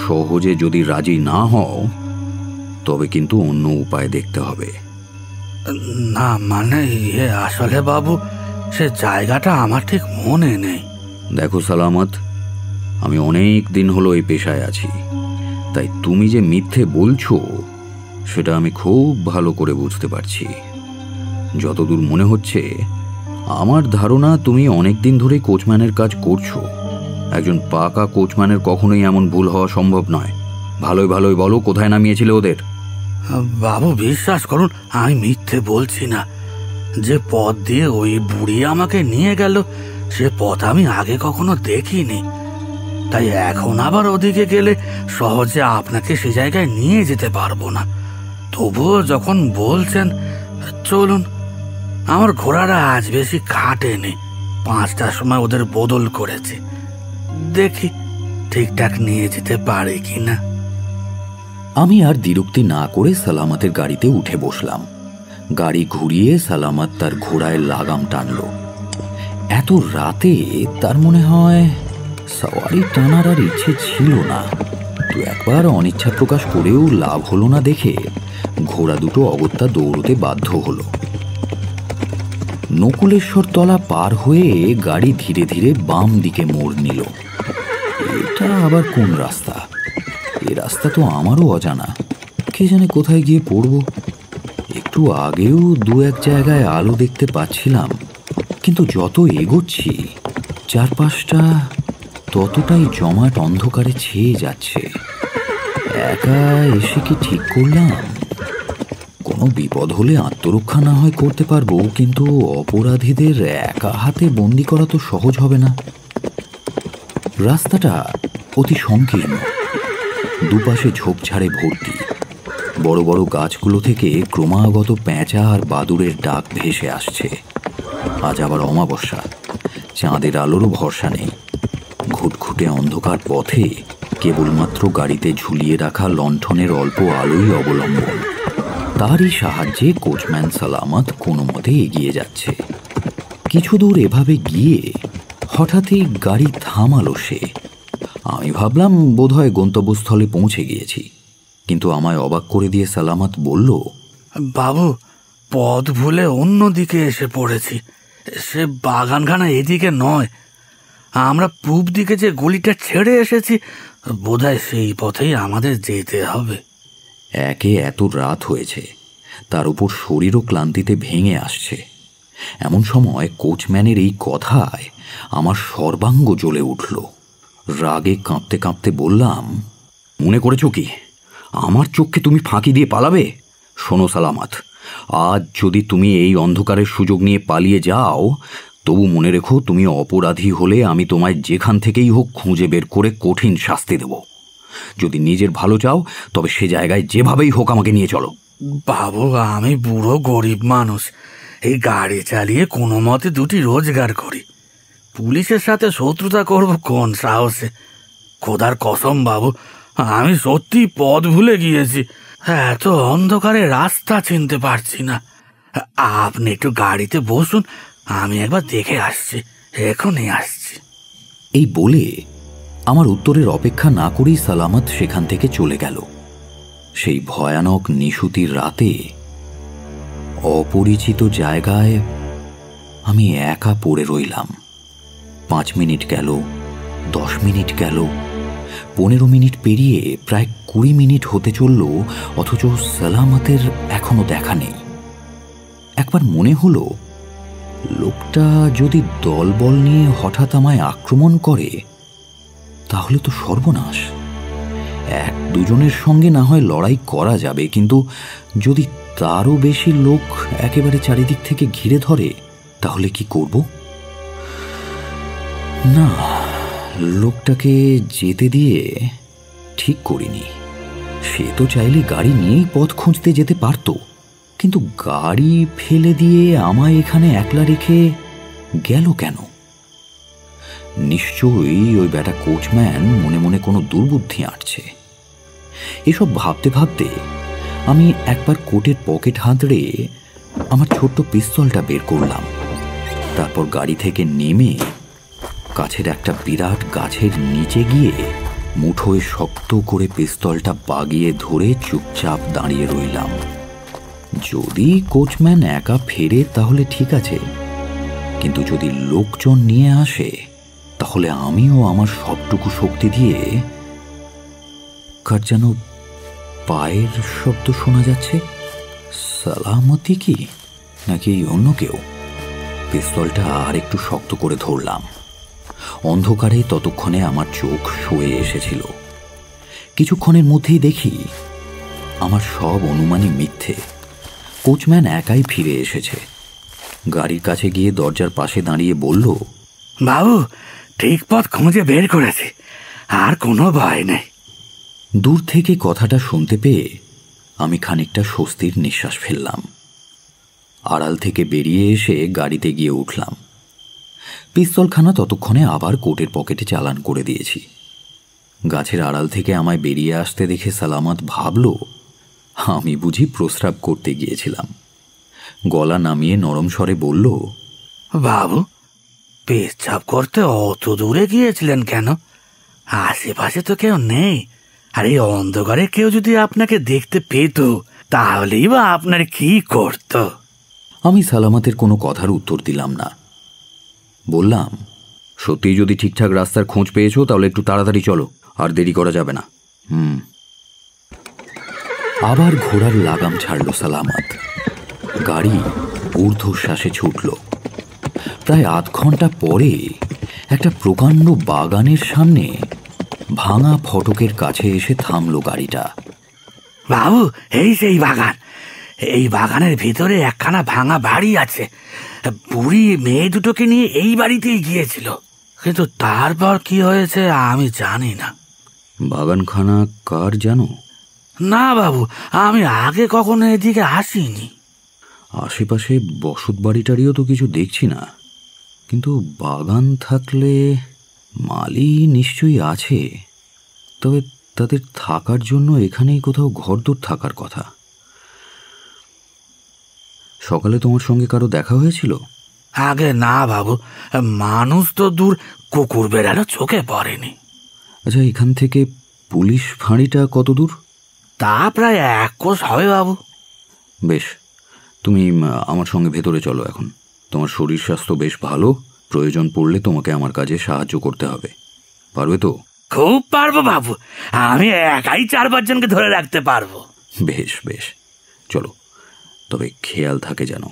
সহজে যদি রাজি না হও তবে কিন্তু অন্য উপায় দেখতে হবে। না মানে আসলে বাবু, সে জায়গাটা আমার ঠিক মনে নেই। দেখো সালামত, আমি অনেক দিন হলো এই পেশায় আছি, তাই তুমি যে মিথ্যে বলছো সেটা আমি খুব ভালো করে বুঝতে পারছি। যতদূর মনে হচ্ছে, আমার ধারণা তুমি অনেক দিন ধরেই কোচম্যানের কাজ করছো। একজন পাকা কোচম্যানের কখনোই এমন ভুল হওয়া সম্ভব নয়। ভালোই ভালোই বলো, কোথায় নামিয়েছিলে ওদের? বাবু বিশ্বাস করুন, আমি মিথ্যে বলছি না। যে পথ দিয়ে ওই বুড়ি আমাকে নিয়ে গেল, সে পথ আমি আগে কখনো দেখিনি। তাই এখন আবার ওদিকে গেলে সহজে আপনাকে সে জায়গায় নিয়ে যেতে পারবো না। তবুও যখন বলছেন, চলুন। আমার ঘোড়াটা আজ বেশি খাটেনি, 5টার সময় ওদের বদল করেছে। দেখি ঠিকঠাক নিয়ে যেতে পারে কিনা। আমি আর দ্বিরুক্তি না করে সালামতের গাড়িতে উঠে বসলাম। গাড়ি ঘুরিয়ে সালামত তার ঘোড়ায় লাগাম টানল। এত রাতে তার মনে হয় সওয়ারি টানার আর ইচ্ছে ছিল না। তো একবার অনিচ্ছা প্রকাশ করেও লাভ হলো না দেখে ঘোড়া দুটো অগত্যা দৌড়তে বাধ্য হলো। নকুলেশ্বর তলা পার হয়ে গাড়ি ধীরে ধীরে বাম দিকে মোড় নিল। এটা আবার কোন রাস্তা? এ রাস্তা তো আমারও অজানা। কে জানে কোথায় গিয়ে পড়ব। একটু আগেও দু এক জায়গায় আলো দেখতে পাচ্ছিলাম, কিন্তু যত এগোচ্ছি চারপাশটা ততটাই জমাট অন্ধকারে ছেয়ে যাচ্ছে। একা এসে কি ঠিক করলাম? কোনো বিপদ হলে আত্মরক্ষা না হয় করতে পারবো, কিন্তু অপরাধীদের একা হাতে বন্দি করা তো সহজ হবে না। রাস্তাটা অতি সংকীর্ণ, দুপাশে ঝোপঝাড়ে ভর্তি। বড় বড় গাছগুলো থেকে ক্রমাগত পেঁচা আর বাদুড়ের ডাক ভেসে আসছে। আজ আবার অমাবস্যা, চাঁদের আলোরও ভরসা নেই। ঘুটঘুটে অন্ধকার পথে কেবলমাত্র গাড়িতে ঝুলিয়ে রাখা লণ্ঠনের অল্প আলোই অবলম্বন। তারই সাহায্যে কোচম্যান সালামত কোনো মতে এগিয়ে যাচ্ছে। কিছু দূর এভাবে গিয়ে হঠাৎই গাড়ি থামালো সে। আমি ভাবলাম বোধহয় গন্তব্যস্থলে পৌঁছে গিয়েছি, কিন্তু আমায় অবাক করে দিয়ে সালামত বলল, বাবু, পথ ভুলে অন্য দিকে এসে পড়েছি। সে বাগানখানা এদিকে নয়, আমরা পূব দিকে যে গলিটা ছেড়ে এসেছি, বোধহয় সেই পথেই আমাদের যেতে হবে। একে এত রাত হয়েছে, তার উপর শরীরও ক্লান্তিতে ভেঙে আসছে। এমন সময় কোচম্যানের এই কথায় আমার সর্বাঙ্গ জ্বলে উঠল। রাগে কাঁপতে কাঁপতে বললাম, মনে করেছো কি আমার চোখকে তুমি ফাঁকি দিয়ে পালাবে? শোনো সালামত, আজ যদি তুমি এই অন্ধকারের সুযোগ নিয়ে পালিয়ে যাও, তবু মনে রেখো, তুমি অপরাধী হলে আমি তোমায় যেখান থেকেই হোক খুঁজে বের করে কঠিন শাস্তি দেব। যদি নিজের ভালো চাও তবে সে জায়গায় যেভাবেই হোক আমাকে নিয়ে চলো। বাবু, আমি বুড়ো গরিব মানুষ, এই গাড়ি চালিয়ে কোনো মতে দুটি রোজগার করি। পুলিশের সাথে শত্রুতা করব কোন সাহসে? খোদার কসম বাবু, আমি সত্যি পথ ভুলে গিয়েছি। এত অন্ধকারে রাস্তা চিনতে পারছি না। আপনি একটু গাড়িতে বসুন, আমি একবার দেখে আসছি, এখনই আসছি। এই বলে আমার উত্তরের অপেক্ষা না করেই সালামত সেখান থেকে চলে গেল। সেই ভয়ানক নিশুতির রাতে অপরিচিত জায়গায় আমি একা পড়ে রইলাম। 5 মিনিট গেল, 10 মিনিট গেল, 15 মিনিট পেরিয়ে প্রায় 20 মিনিট হতে চলল, অথচ সালামতের এখনো দেখা নেই। একবার মনে হলো, লোকটা যদি দলবল নিয়ে হঠাৎ আমায় আক্রমণ করে তাহলে তো সর্বনাশ। 1-2 সঙ্গে না হয় লড়াই করা যাবে, কিন্তু যদি তারও বেশি লোক একেবারে চারিদিক থেকে ঘিরে ধরে তাহলে কি করব? না, লোকটাকে যেতে দিয়ে ঠিক করিনি। সে তো চাইলে গাড়ি নিয়েই পথ খুঁজতে যেতে পারত, কিন্তু গাড়ি ফেলে দিয়ে আমায় এখানে একলা রেখে গেল কেন? নিশ্চয়ই ওই বেটা কোচম্যান মনে মনে কোনো দুর্বুদ্ধি আঁটছে। এসব ভাবতে ভাবতে আমি একবার কোটের পকেট হাতড়ে আমার ছোট্ট পিস্তলটা বের করলাম। তারপর গাড়ি থেকে নেমে কাছের একটা বিরাট গাছের নিচে গিয়ে মুঠোয় শক্ত করে পিস্তলটা বাগিয়ে ধরে চুপচাপ দাঁড়িয়ে রইলাম। যদি কোচম্যান একা ফেরে তাহলে ঠিক আছে, কিন্তু যদি লোকজন নিয়ে আসে তাহলে আমিও আমার সবটুকু শক্তি দিয়ে। কার যেন পায়ের শব্দ শোনা যাচ্ছে। সালামতি কি, নাকি অন্য কেউ? পিস্তলটা আর একটু শক্ত করে ধরলাম। অন্ধকারে ততক্ষণে আমার চোখ সয়ে এসেছিল। কিছুক্ষণের মধ্যেই দেখি আমার সব অনুমানই মিথ্যে। কোচম্যান একাই ফিরে এসেছে। গাড়ির কাছে গিয়ে দরজার পাশে দাঁড়িয়ে বলল, বাবু, ঠিক পথ খুঁজে বের করেছি, আর কোনো ভয় নেই। দূর থেকে কথাটা শুনতে পেয়ে আমি খানিকটা স্বস্তির নিঃশ্বাস ফেললাম। আড়াল থেকে বেরিয়ে এসে গাড়িতে গিয়ে উঠলাম। পিস্তলখানা ততক্ষণে আবার কোটের পকেটে চালান করে দিয়েছি। গাছের আড়াল থেকে আমায় বেরিয়ে আসতে দেখে সালামত ভাবল আমি বুঝি প্রস্রাব করতে গিয়েছিলাম। গলা নামিয়ে নরম স্বরে বলল, বাবু, পেচ্ছাপ করতে অত দূরে গিয়েছিলেন কেন? আশেপাশে তো কেউ নেই, আর এই অন্ধকারে কেউ যদি আপনাকে দেখতে পেত তাহলেই বা আপনার কি করত? আমি সালামতের কোনো কথার উত্তর দিলাম না। বললাম, সত্যি যদি ঠিকঠাক রাস্তার খোঁজ পেয়েছো তাহলে একটু তাড়াতাড়ি চলো, আর দেরি করা যাবে না। আবার ঘোড়ার লাগাম ছাড়ল সালামত। গাড়ি ঊর্ধ্বশ্বাসে ছুটল। প্রায় আধ ঘন্টা পরে একটা প্রকাণ্ড বাগানের সামনে ভাঙা ফটকের কাছে এসে থামল গাড়িটা। বাবু, এই সেই বাগান। এই বাগানের ভিতরে একখানা ভাঙা বাড়ি আছে। বুড়ি মেয়ে দুটোকে নিয়ে এই বাড়িতেই গিয়েছিল, কিন্তু তারপর কি হয়েছে আমি জানি না। বাগানখানা কার জানো? না বাবু, আমি আগে কখনো এদিকে আসিনি। আশেপাশে বসত বাড়িটারিও তো কিছু দেখছি না, কিন্তু বাগান থাকলে মালি নিশ্চয়ই আছে। তবে তাদের থাকার জন্য এখানেই কোথাও ঘরদোর থাকার কথা। সকালে তোমার সঙ্গে কারো দেখা হয়েছিল? আগে না বাবু, মানুষ তো দূর, কুকুর বেড়ালো চোখে পড়েনি। আচ্ছা, এখান থেকে পুলিশ ফাঁড়িটা কত দূর? তা প্রায় 1 কোষ হবে বাবু। বেশ, তুমি আমার সঙ্গে ভেতরে চলো। এখন তোমার শরীর স্বাস্থ্য বেশ ভালো, প্রয়োজন পড়লে তোমাকে আমার কাজে সাহায্য করতে হবে। পারবে তো? খুব পারবো বাবু, আমি একাই 4-5 জনকে ধরে রাখতে পারবো। বেশ বেশ, চলো। তবে খেয়াল থাকে যেন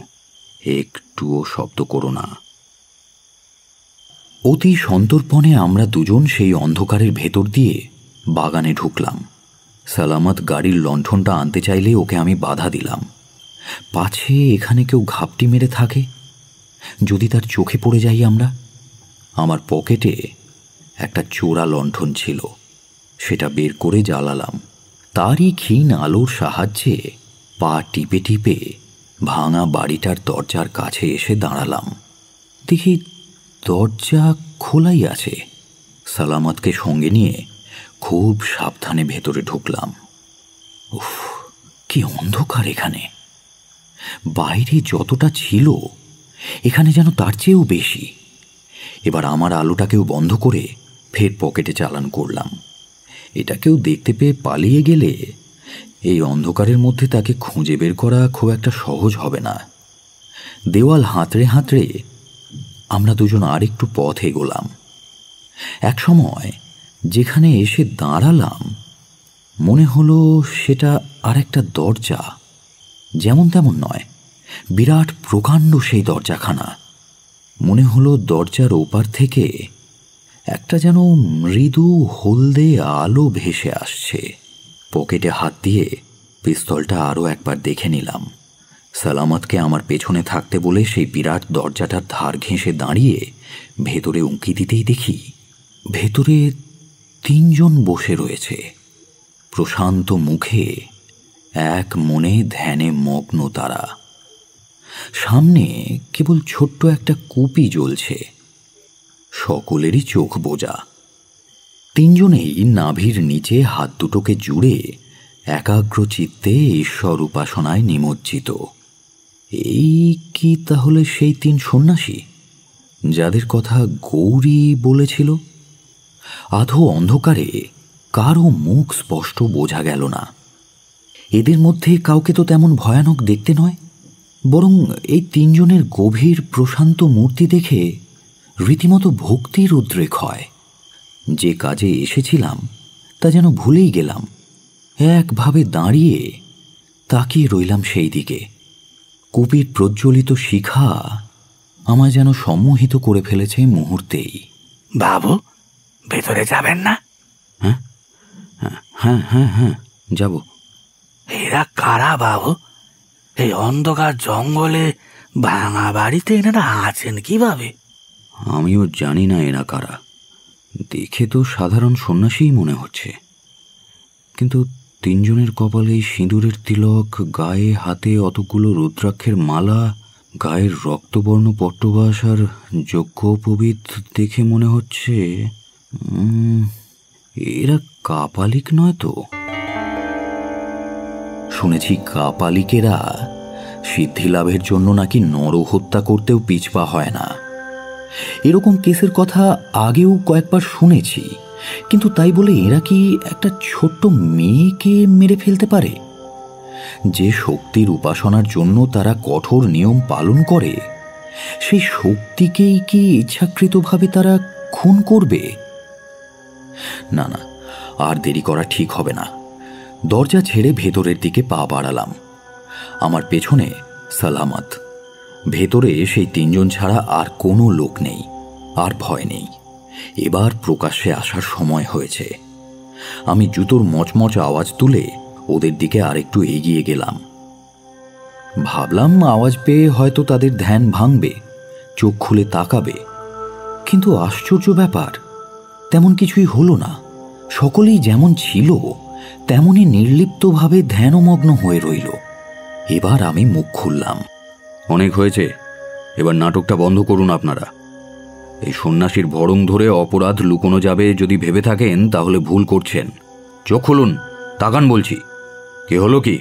একটুও শব্দ করো না। অতি সন্তর্পণে আমরা দুজন সেই অন্ধকারের ভেতর দিয়ে বাগানে ঢুকলাম। সালামত গাড়ির লণ্ঠনটা আনতে চাইলে ওকে আমি বাধা দিলাম। পাছে এখানে কেউ ঘাপটি মেরে থাকে, যদি তার চোখে পড়ে যাই আমরা। আমার পকেটে একটা চোরা লণ্ঠন ছিল, সেটা বের করে জ্বালালাম। তারই ক্ষীণ আলোর সাহায্যে পা টিপে টিপে ভাঙা বাড়িটার দরজার কাছে এসে দাঁড়ালাম। দেখি দরজা খোলাই আছে। সালামতকে সঙ্গে নিয়ে খুব সাবধানে ভেতরে ঢুকলাম। উফ, কি অন্ধকার এখানে! বাইরে যতটা ছিল এখানে যেন তার চেয়েও বেশি। এবার আমার আলোটাকেও বন্ধ করে ফের পকেটে চালান করলাম। এটা কেউ দেখতে পেয়ে পালিয়ে গেলে এই অন্ধকারের মধ্যে তাকে খুঁজে বের করা খুব একটা সহজ হবে না। দেওয়াল হাতড়ে হাতড়ে আমরা দুজন আর একটু পথ এগোলাম। এক সময় যেখানে এসে দাঁড়ালাম মনে হলো সেটা আর একটা দরজা। যেমন তেমন নয়, বিরাট প্রকাণ্ড সেই দরজাখানা। মনে হলো দরজার ওপার থেকে একটা যেন মৃদু হলদে আলো ভেসে আসছে। পকেটে হাত দিয়ে পিস্তলটা আরও একবার দেখে নিলাম। সালামতকে আমার পেছনে থাকতে বলে সেই বিরাট দরজাটার ধার ঘেঁষে দাঁড়িয়ে ভেতরে উঁকি দিতেই দেখি ভেতরে 3 জন বসে রয়েছে, প্রশান্ত মুখে, এক মনে ধ্যানে মগ্ন তারা। সামনে কেবল ছোট্ট একটা কুপি জ্বলছে, সকলেরই চোখ বোজা। 3 জনেই নাভির নিচে হাত দুটোকে জুড়ে একাগ্র চিত্তে ঈশ্বর উপাসনায় নিমজ্জিত। এই কি তাহলে সেই 3 সন্ন্যাসী যাদের কথা গৌরী বলেছিল? আধো অন্ধকারে কারও মুখ স্পষ্ট বোঝা গেল না। এদের মধ্যে কাউকে তো তেমন ভয়ানক দেখতে নয়, বরং এই 3 জনের গভীর প্রশান্ত মূর্তি দেখে রীতিমতো ভক্তির উদ্রেক হয়। যে কাজে এসেছিলাম তা যেন ভুলেই গেলাম। একভাবে দাঁড়িয়ে তাকিয়ে রইলাম সেই দিকে। কুপির প্রজ্বলিত শিখা আমায় যেন সম্মোহিত করে ফেলেছে মুহূর্তেই। বাবু, ভেতরে যাবেন না? হ্যাঁ হ্যাঁ হ্যাঁ হ্যাঁ যাব। এরা কারা বাবু? এই অন্ধকার জঙ্গলে ভাঙা বাড়িতে এনারা আছেন কিভাবে? আমিও জানি না এরা কারা। দেখে তো সাধারণ সন্ন্যাসীই মনে হচ্ছে, কিন্তু 3 জনের কপালে সিঁদুরের তিলক, গায়ে হাতে অতগুলো রুদ্রাক্ষের মালা, গায়ের রক্তবর্ণ পট্টবাস আর যজ্ঞোপবীত দেখে মনে হচ্ছে এরা কাপালিক নয় তো। শুনেছি কাপালিকেরা সিদ্ধি লাভের জন্য নাকি নরহত্যা করতেও পিছপা হয় না। এরকম কেসের কথা আগেও কয়েকবার শুনেছি, কিন্তু তাই বলে এরা কি একটা ছোট্ট মেয়েকে মেরে ফেলতে পারে? যে শক্তির উপাসনার জন্য তারা কঠোর নিয়ম পালন করে, সেই শক্তিকেই কি ইচ্ছাকৃতভাবে তারা খুন করবে? না না, আর দেরি করা ঠিক হবে না। দরজা ছেড়ে ভেতরের দিকে পা বাড়ালাম। আমার পেছনে সালামত। ভেতরে সেই 3 জন ছাড়া আর কোনো লোক নেই, আর ভয় নেই। এবার প্রকাশ্যে আসার সময় হয়েছে। আমি জুতোর মচমচ আওয়াজ তুলে ওদের দিকে আরেকটু এগিয়ে গেলাম। ভাবলাম আওয়াজ পেয়ে হয়তো তাদের ধ্যান ভাঙবে, চোখ খুলে তাকাবে, কিন্তু আশ্চর্য ব্যাপার, তেমন কিছুই হলো না। সকলেই যেমন ছিল তেমনই নির্লিপ্তভাবে ধ্যানমগ্ন হয়ে রইল। এবার আমি মুখ খুললাম। অনেক হয়েছে, এবার নাটকটা বন্ধ করুন আপনারা। এই সন্ন্যাসীর ভরং ধরে অপরাধ লুকোনো যাবে যদি ভেবে থাকেন তাহলে ভুল করছেন। চোখ খুলুন, তাকান বলছি। কে হলো কি?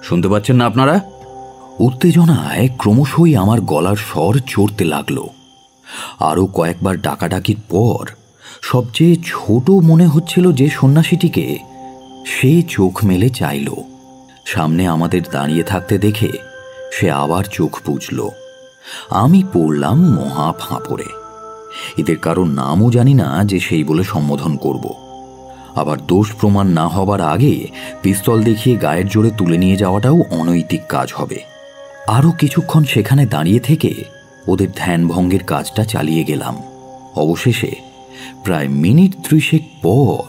শুনতে পাচ্ছেন না আপনারা? উত্তেজনায় ক্রমশই আমার গলার স্বর চড়তে লাগলো। আরও কয়েকবার ডাকাডাকির পর সবচেয়ে ছোট মনে হচ্ছিল যে সন্ন্যাসীটিকে, সে চোখ মেলে চাইল। সামনে আমাদের দাঁড়িয়ে থাকতে দেখে সে আবার চোখ বুজল। আমি পড়লাম মহা ফাঁপড়ে। এদের কারো নামও জানি না যে সেই বলে সম্বোধন করব। আবার দোষ প্রমাণ না হবার আগে পিস্তল দেখিয়ে গায়ের জোরে তুলে নিয়ে যাওয়াটাও অনৈতিক কাজ হবে। আরও কিছুক্ষণ সেখানে দাঁড়িয়ে থেকে ওদের ধ্যানভঙ্গের কাজটা চালিয়ে গেলাম। অবশেষে প্রায় মিনিট 30 পর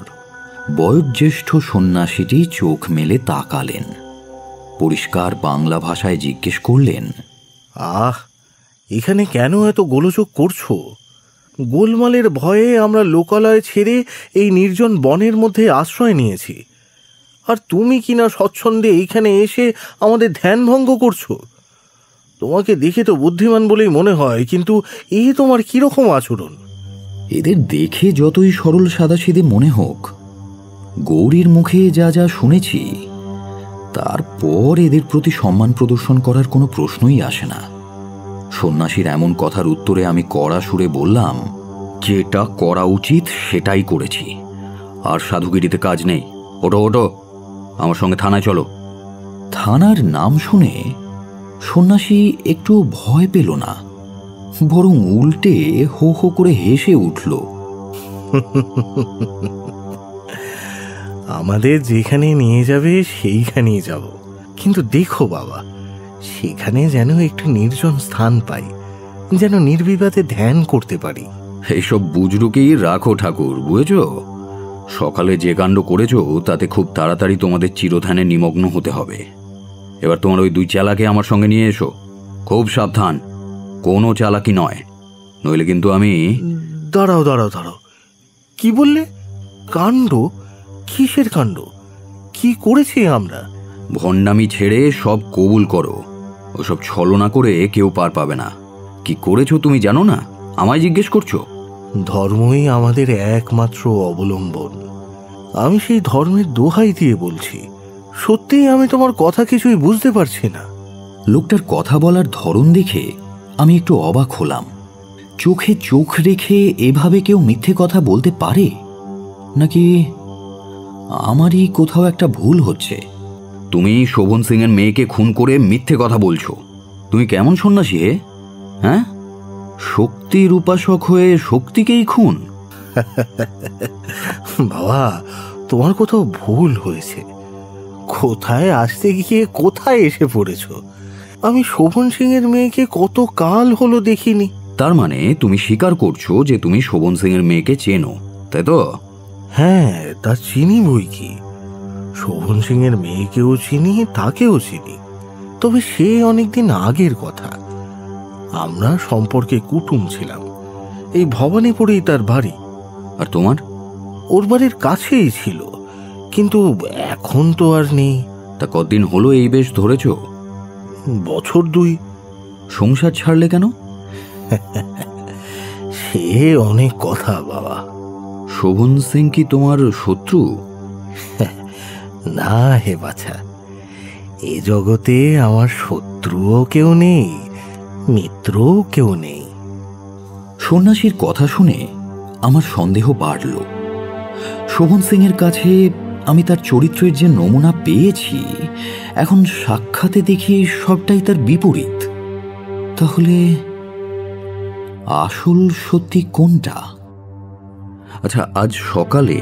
বয়োজ্যেষ্ঠ সন্ন্যাসীটি চোখ মেলে তাকালেন। পরিষ্কার বাংলা ভাষায় জিজ্ঞেস করলেন, এখানে কেন এত গোলযোগ করছো? গোলমালের ভয়ে আমরা লোকালয় ছেড়ে এই নির্জন বনের মধ্যে আশ্রয় নিয়েছি, আর তুমি কিনা স্বচ্ছন্দে এইখানে এসে আমাদের ধ্যান ভঙ্গ করছো। তোমাকে দেখে তো বুদ্ধিমান বলেই মনে হয়, কিন্তু এই তোমার কিরকম আচরণ? এদের দেখে যতই সরল সাদাসিধে মনে হোক, গৌরীর মুখে যা যা শুনেছি তারপর এদের প্রতি সম্মান প্রদর্শন করার কোনো প্রশ্নই আসে না। সন্ন্যাসীর এমন কথার উত্তরে আমি কড়া সুরে বললাম, যেটা করা উচিত সেটাই করেছি, আর সাধুগিরিতে কাজ নেই। ওটো ওটো, আমার সঙ্গে থানায় চলো। থানার নাম শুনে সন্ন্যাসী একটু ভয় পেল না, বরং উল্টে হো হো করে হেসে উঠল। আমাদের যেখানে নিয়ে যাবে সেইখানেই যাব, কিন্তু দেখো বাবা, সেখানে যেন একটু নির্জন স্থান পাই, যেন নির্বিবাদে ধ্যান করতে পারি। এইসব বুজরুকেই রাখো ঠাকুর, বুঝেছ? সকালে যে কাণ্ড করেছ তাতে খুব তাড়াতাড়ি তোমাদের চিরধ্যানে নিমগ্ন হতে হবে। এবার তোমার ওই 2 চেলাকে আমার সঙ্গে নিয়ে এসো। খুব সাবধান, কোনো চালাকি নয়, নইলে কিন্তু আমি। দাঁড়াও দাঁড়াও দাঁড়াও, কি বললে? কাণ্ড? কিসের কাণ্ড? কি করেছি আমরা? ভণ্ডামি ছেড়ে সব কবুল করো। ওসব ছলনা করে কেউ পার পাবে না। কি করেছো তুমি জানো না, আমায় জিজ্ঞেস করছো? ধর্মই আমাদের একমাত্র অবলম্বন। আমি সেই ধর্মের দোহাই দিয়ে বলছি, সত্যিই আমি তোমার কথা কিছুই বুঝতে পারছি না। লোকটার কথা বলার ধরন দেখে আমি একটু অবাক হলাম। চোখে চোখ রেখে এভাবে কেউ মিথ্যে কথা বলতে পারে? নাকি আমারই কোথাও একটা ভুল হচ্ছে? তুমি শোভন সিং এর মেয়েকে খুন করে মিথ্যে কথা বলছো। তুমি কেমন সন্ন্যাসী হে? হ্যাঁ, শক্তির উপাসক হয়ে শক্তিকেই খুন? বাবা, তোমার কোথাও ভুল হয়েছে। কোথায় আসতে গিয়ে কোথায় এসে পড়েছ? আমি শোভন সিং এর মেয়েকে কত কাল হলো দেখিনি। তার মানে তুমি স্বীকার করছো যে তুমি শোভন সিং এর মেয়েকে চেনো, তাই তো? হ্যাঁ, তা চিনি বই কি। শোভন সিং এর মেয়েকেও চিনি, তাকেও চিনি। তবে সে অনেকদিন আগের কথা। আমরা সম্পর্কে কুটুম ছিলাম। এই ভবানীপুরেই তার বাড়ি। আর তোমার? ওর বাড়ির কাছেই ছিল, কিন্তু এখন তো আর নেই। তা কতদিন হলো এই বেশ ধরেছ? বছর 2। সংসার ছাড়লে কেন? সে অনেক কথা বাবা। শোভন সিং কি তোমার শত্রু? না হে বাছা, এ জগতে আমার শত্রুও কেউ নেই, মিত্রও কেউ নেই। সন্ন্যাসীর কথা শুনে আমার সন্দেহ বাড়ল। শোভন সিং এর কাছে আমি তার চরিত্রের যে নমুনা পেয়েছি, এখন সাক্ষাতে দেখি সবটাই তার বিপরীত। তাহলে আসল সত্যি কোনটা? আচ্ছা, আজ সকালে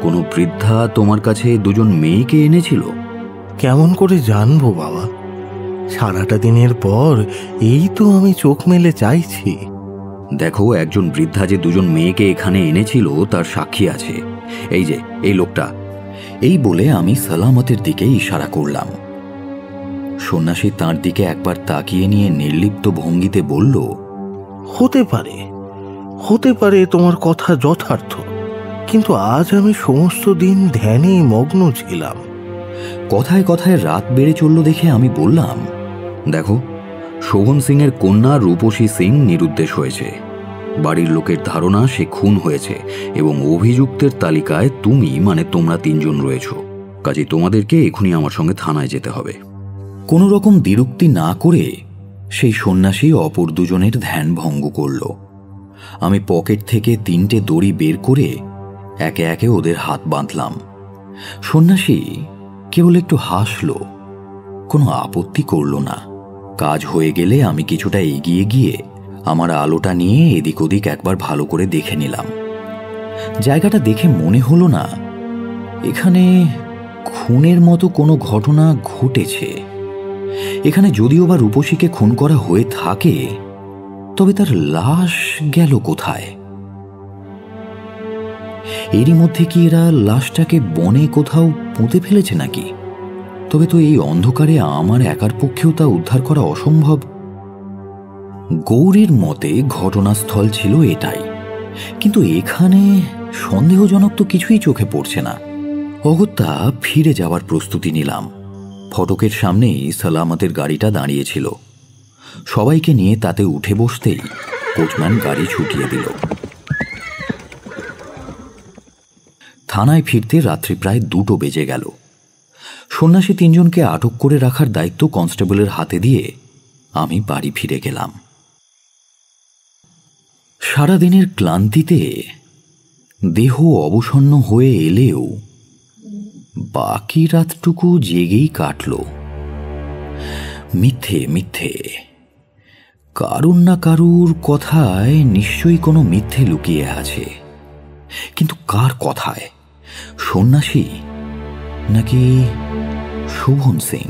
কোনো বৃদ্ধা তোমার কাছে 2 মেয়েকে এনেছিল? কেমন করে জানবো বাবা? সারাটা দিনের পর এই তো আমি চোখ মেলে চাইছি। দেখো, একজন বৃদ্ধা যে 2 মেয়েকে এখানে এনেছিল তার সাক্ষী আছে। এই যে এই লোকটা। এই বলে আমি সালামতের দিকে ইশারা করলাম। সন্ন্যাসী তাঁর দিকে একবার তাকিয়ে নিয়ে নির্লিপ্ত ভঙ্গিতে বলল, হতে পারে, হতে পারে তোমার কথা যথার্থ, কিন্তু আজ আমি সমস্ত দিন ধ্যানেই মগ্ন ছিলাম। কথায় কথায় রাত বেড়ে চলল দেখে আমি বললাম, দেখো, শোভন সিং এর কন্যা রূপসী সিং নিরুদ্দেশ হয়েছে। বাড়ির লোকের ধারণা সে খুন হয়েছে এবং অভিযুক্তের তালিকায় তুমি মানে তোমরা 3 জন রয়েছ। কাজেই তোমাদেরকে এখনই আমার সঙ্গে থানায় যেতে হবে। কোনো রকম দ্বিরুক্তি না করে সেই সন্ন্যাসী অপর 2 জনের ধ্যান ভঙ্গ করল। আমি পকেট থেকে 3টে দড়ি বের করে একে একে ওদের হাত বাঁধলাম। সন্ন্যাসী কেবল একটু হাসল, কোনো আপত্তি করল না। কাজ হয়ে গেলে আমি কিছুটা এগিয়ে গিয়ে আমার আলোটা নিয়ে এদিক ওদিক একবার ভালো করে দেখে নিলাম। জায়গাটা দেখে মনে হলো না এখানে খুনের মতো কোনো ঘটনা ঘটেছে। এখানে যদিও বা রূপসীকে খুন করা হয়ে থাকে, তবে তার লাশ গেল কোথায়? এরই মধ্যে কি এরা লাশটাকে বনে কোথাও পুঁতে ফেলেছে নাকি? তবে তো এই অন্ধকারে আমার একার পক্ষেও তা উদ্ধার করা অসম্ভব। গৌরীর মতে ঘটনাস্থল ছিল এটাই, কিন্তু এখানে সন্দেহজনক তো কিছুই চোখে পড়ছে না। অগত্যা ফিরে যাওয়ার প্রস্তুতি নিলাম। ফটকের সামনেই সালামতের গাড়িটা দাঁড়িয়েছিল। সবাইকে নিয়ে তাতে উঠে বসতেই কোচম্যান গাড়ি ছুটিয়ে দিল। থানায় ফিরতে রাত্রি প্রায় 2টো বেজে গেল। সন্ন্যাসী 3 জনকে আটক করে রাখার দায়িত্ব কনস্টেবলের হাতে দিয়ে আমি বাড়ি ফিরে গেলাম। সারাদিনের ক্লান্তিতে দেহ অবসন্ন হয়ে এলেও বাকি রাতটুকু জেগেই কাটল। মিথ্যে মিথ্যে, কারুর না কারুর কথায় নিশ্চয়ই কোনো মিথ্যে লুকিয়ে আছে। কিন্তু কার কথায়? সন্ন্যাসী নাকি শোভন সিং?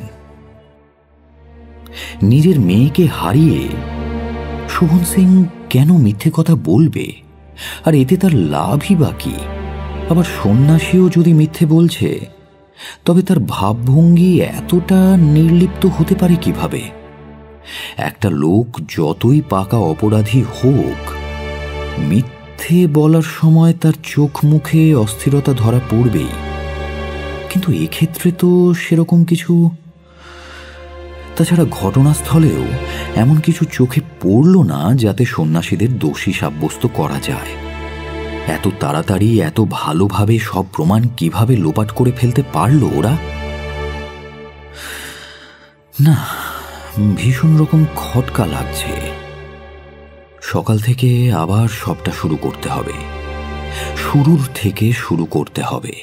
নিজের মেয়েকে হারিয়ে শোভন সিং কেন মিথ্যে কথা বলবে? আর এতে তার লাভই বা কি? আবার সন্ন্যাসীও যদি মিথ্যে বলছে, তবে তার ভাবভঙ্গি এতটা নির্লিপ্ত হতে পারে কিভাবে? একটা লোক যতই পাকা অপরাধী হোক, মিথ্যে বলার সময় তার চোখ মুখে অস্থিরতা ধরা পড়বেই। কিন্তু এক্ষেত্রে তো সেরকম কিছু। তাছাড়া ঘটনাস্থলেও এমন কিছু চোখে পড়ল না যাতে সন্ন্যাসীদের দোষী সাব্যস্ত করা যায়। এত তাড়াতাড়ি এত ভালোভাবে সব প্রমাণ কিভাবে লোপাট করে ফেলতে পারল ওরা? না, ভীষণ রকম খটকা লাগছে। সকাল থেকে আবার সবটা শুরু করতে হবে, শুরুর থেকে শুরু করতে হবে।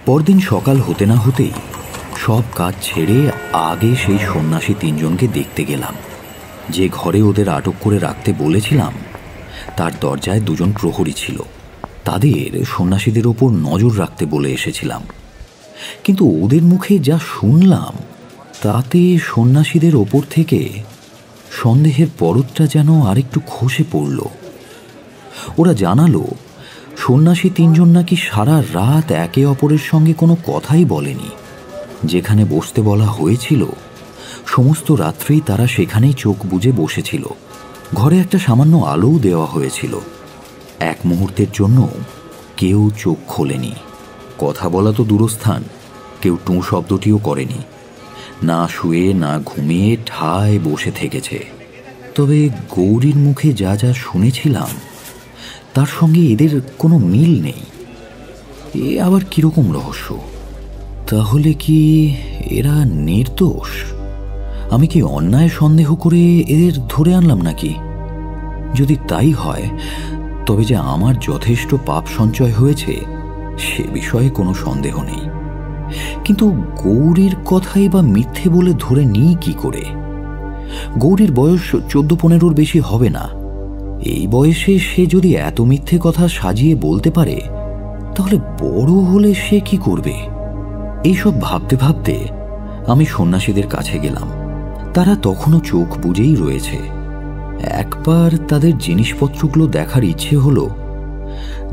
পরদিন সকাল হতে না হতেই সব কাজ ছেড়ে আগে সেই সন্ন্যাসী তিনজনকে দেখতে গেলাম। যে ঘরে ওদের আটক করে রাখতে বলেছিলাম তার দরজায় দুজন প্রহরী ছিল। তাদের সন্ন্যাসীদের ওপর নজর রাখতে বলে এসেছিলাম। কিন্তু ওদের মুখে যা শুনলাম তাতে সন্ন্যাসীদের ওপর থেকে সন্দেহের পরতটা যেন আরেকটু খসে পড়ল। ওরা জানালো সন্ন্যাসী তিনজন নাকি সারা রাত একে অপরের সঙ্গে কোনো কথাই বলেনি। যেখানে বসতে বলা হয়েছিল সমস্ত রাত্রেই তারা সেখানেই চোখ বুজে বসেছিল। ঘরে একটা সামান্য আলোও দেওয়া হয়েছিল। এক মুহূর্তের জন্য কেউ চোখ খোলেনি। কথা বলা তো দূরস্থান, কেউ টুঁ শব্দটিও করেনি। না শুয়ে না ঘুমিয়ে ঠায় বসে থেকেছে। তবে গৌরীর মুখে যা যা শুনেছিলাম তার সঙ্গে এদের কোনো মিল নেই। এ আবার কিরকম রহস্য? তাহলে কি এরা নির্দোষ? আমি কি অন্যায় সন্দেহ করে এদের ধরে আনলাম নাকি? যদি তাই হয় তবে যে আমার যথেষ্ট পাপ সঞ্চয় হয়েছে সে বিষয়ে কোনো সন্দেহ নেই। কিন্তু গৌরীর কথাই বা মিথ্যে বলে ধরে নিই কি করে? গৌরীর বয়স 14-15 বেশি হবে না। এই বয়সে সে যদি এত মিথ্যে কথা সাজিয়ে বলতে পারে তাহলে বড় হলে সে কি করবে? এইসব ভাবতে ভাবতে আমি সন্ন্যাসীদের কাছে গেলাম। তারা তখনও চোখ বুজেই রয়েছে। একবার তাদের জিনিসপত্রগুলো দেখার ইচ্ছে হলো,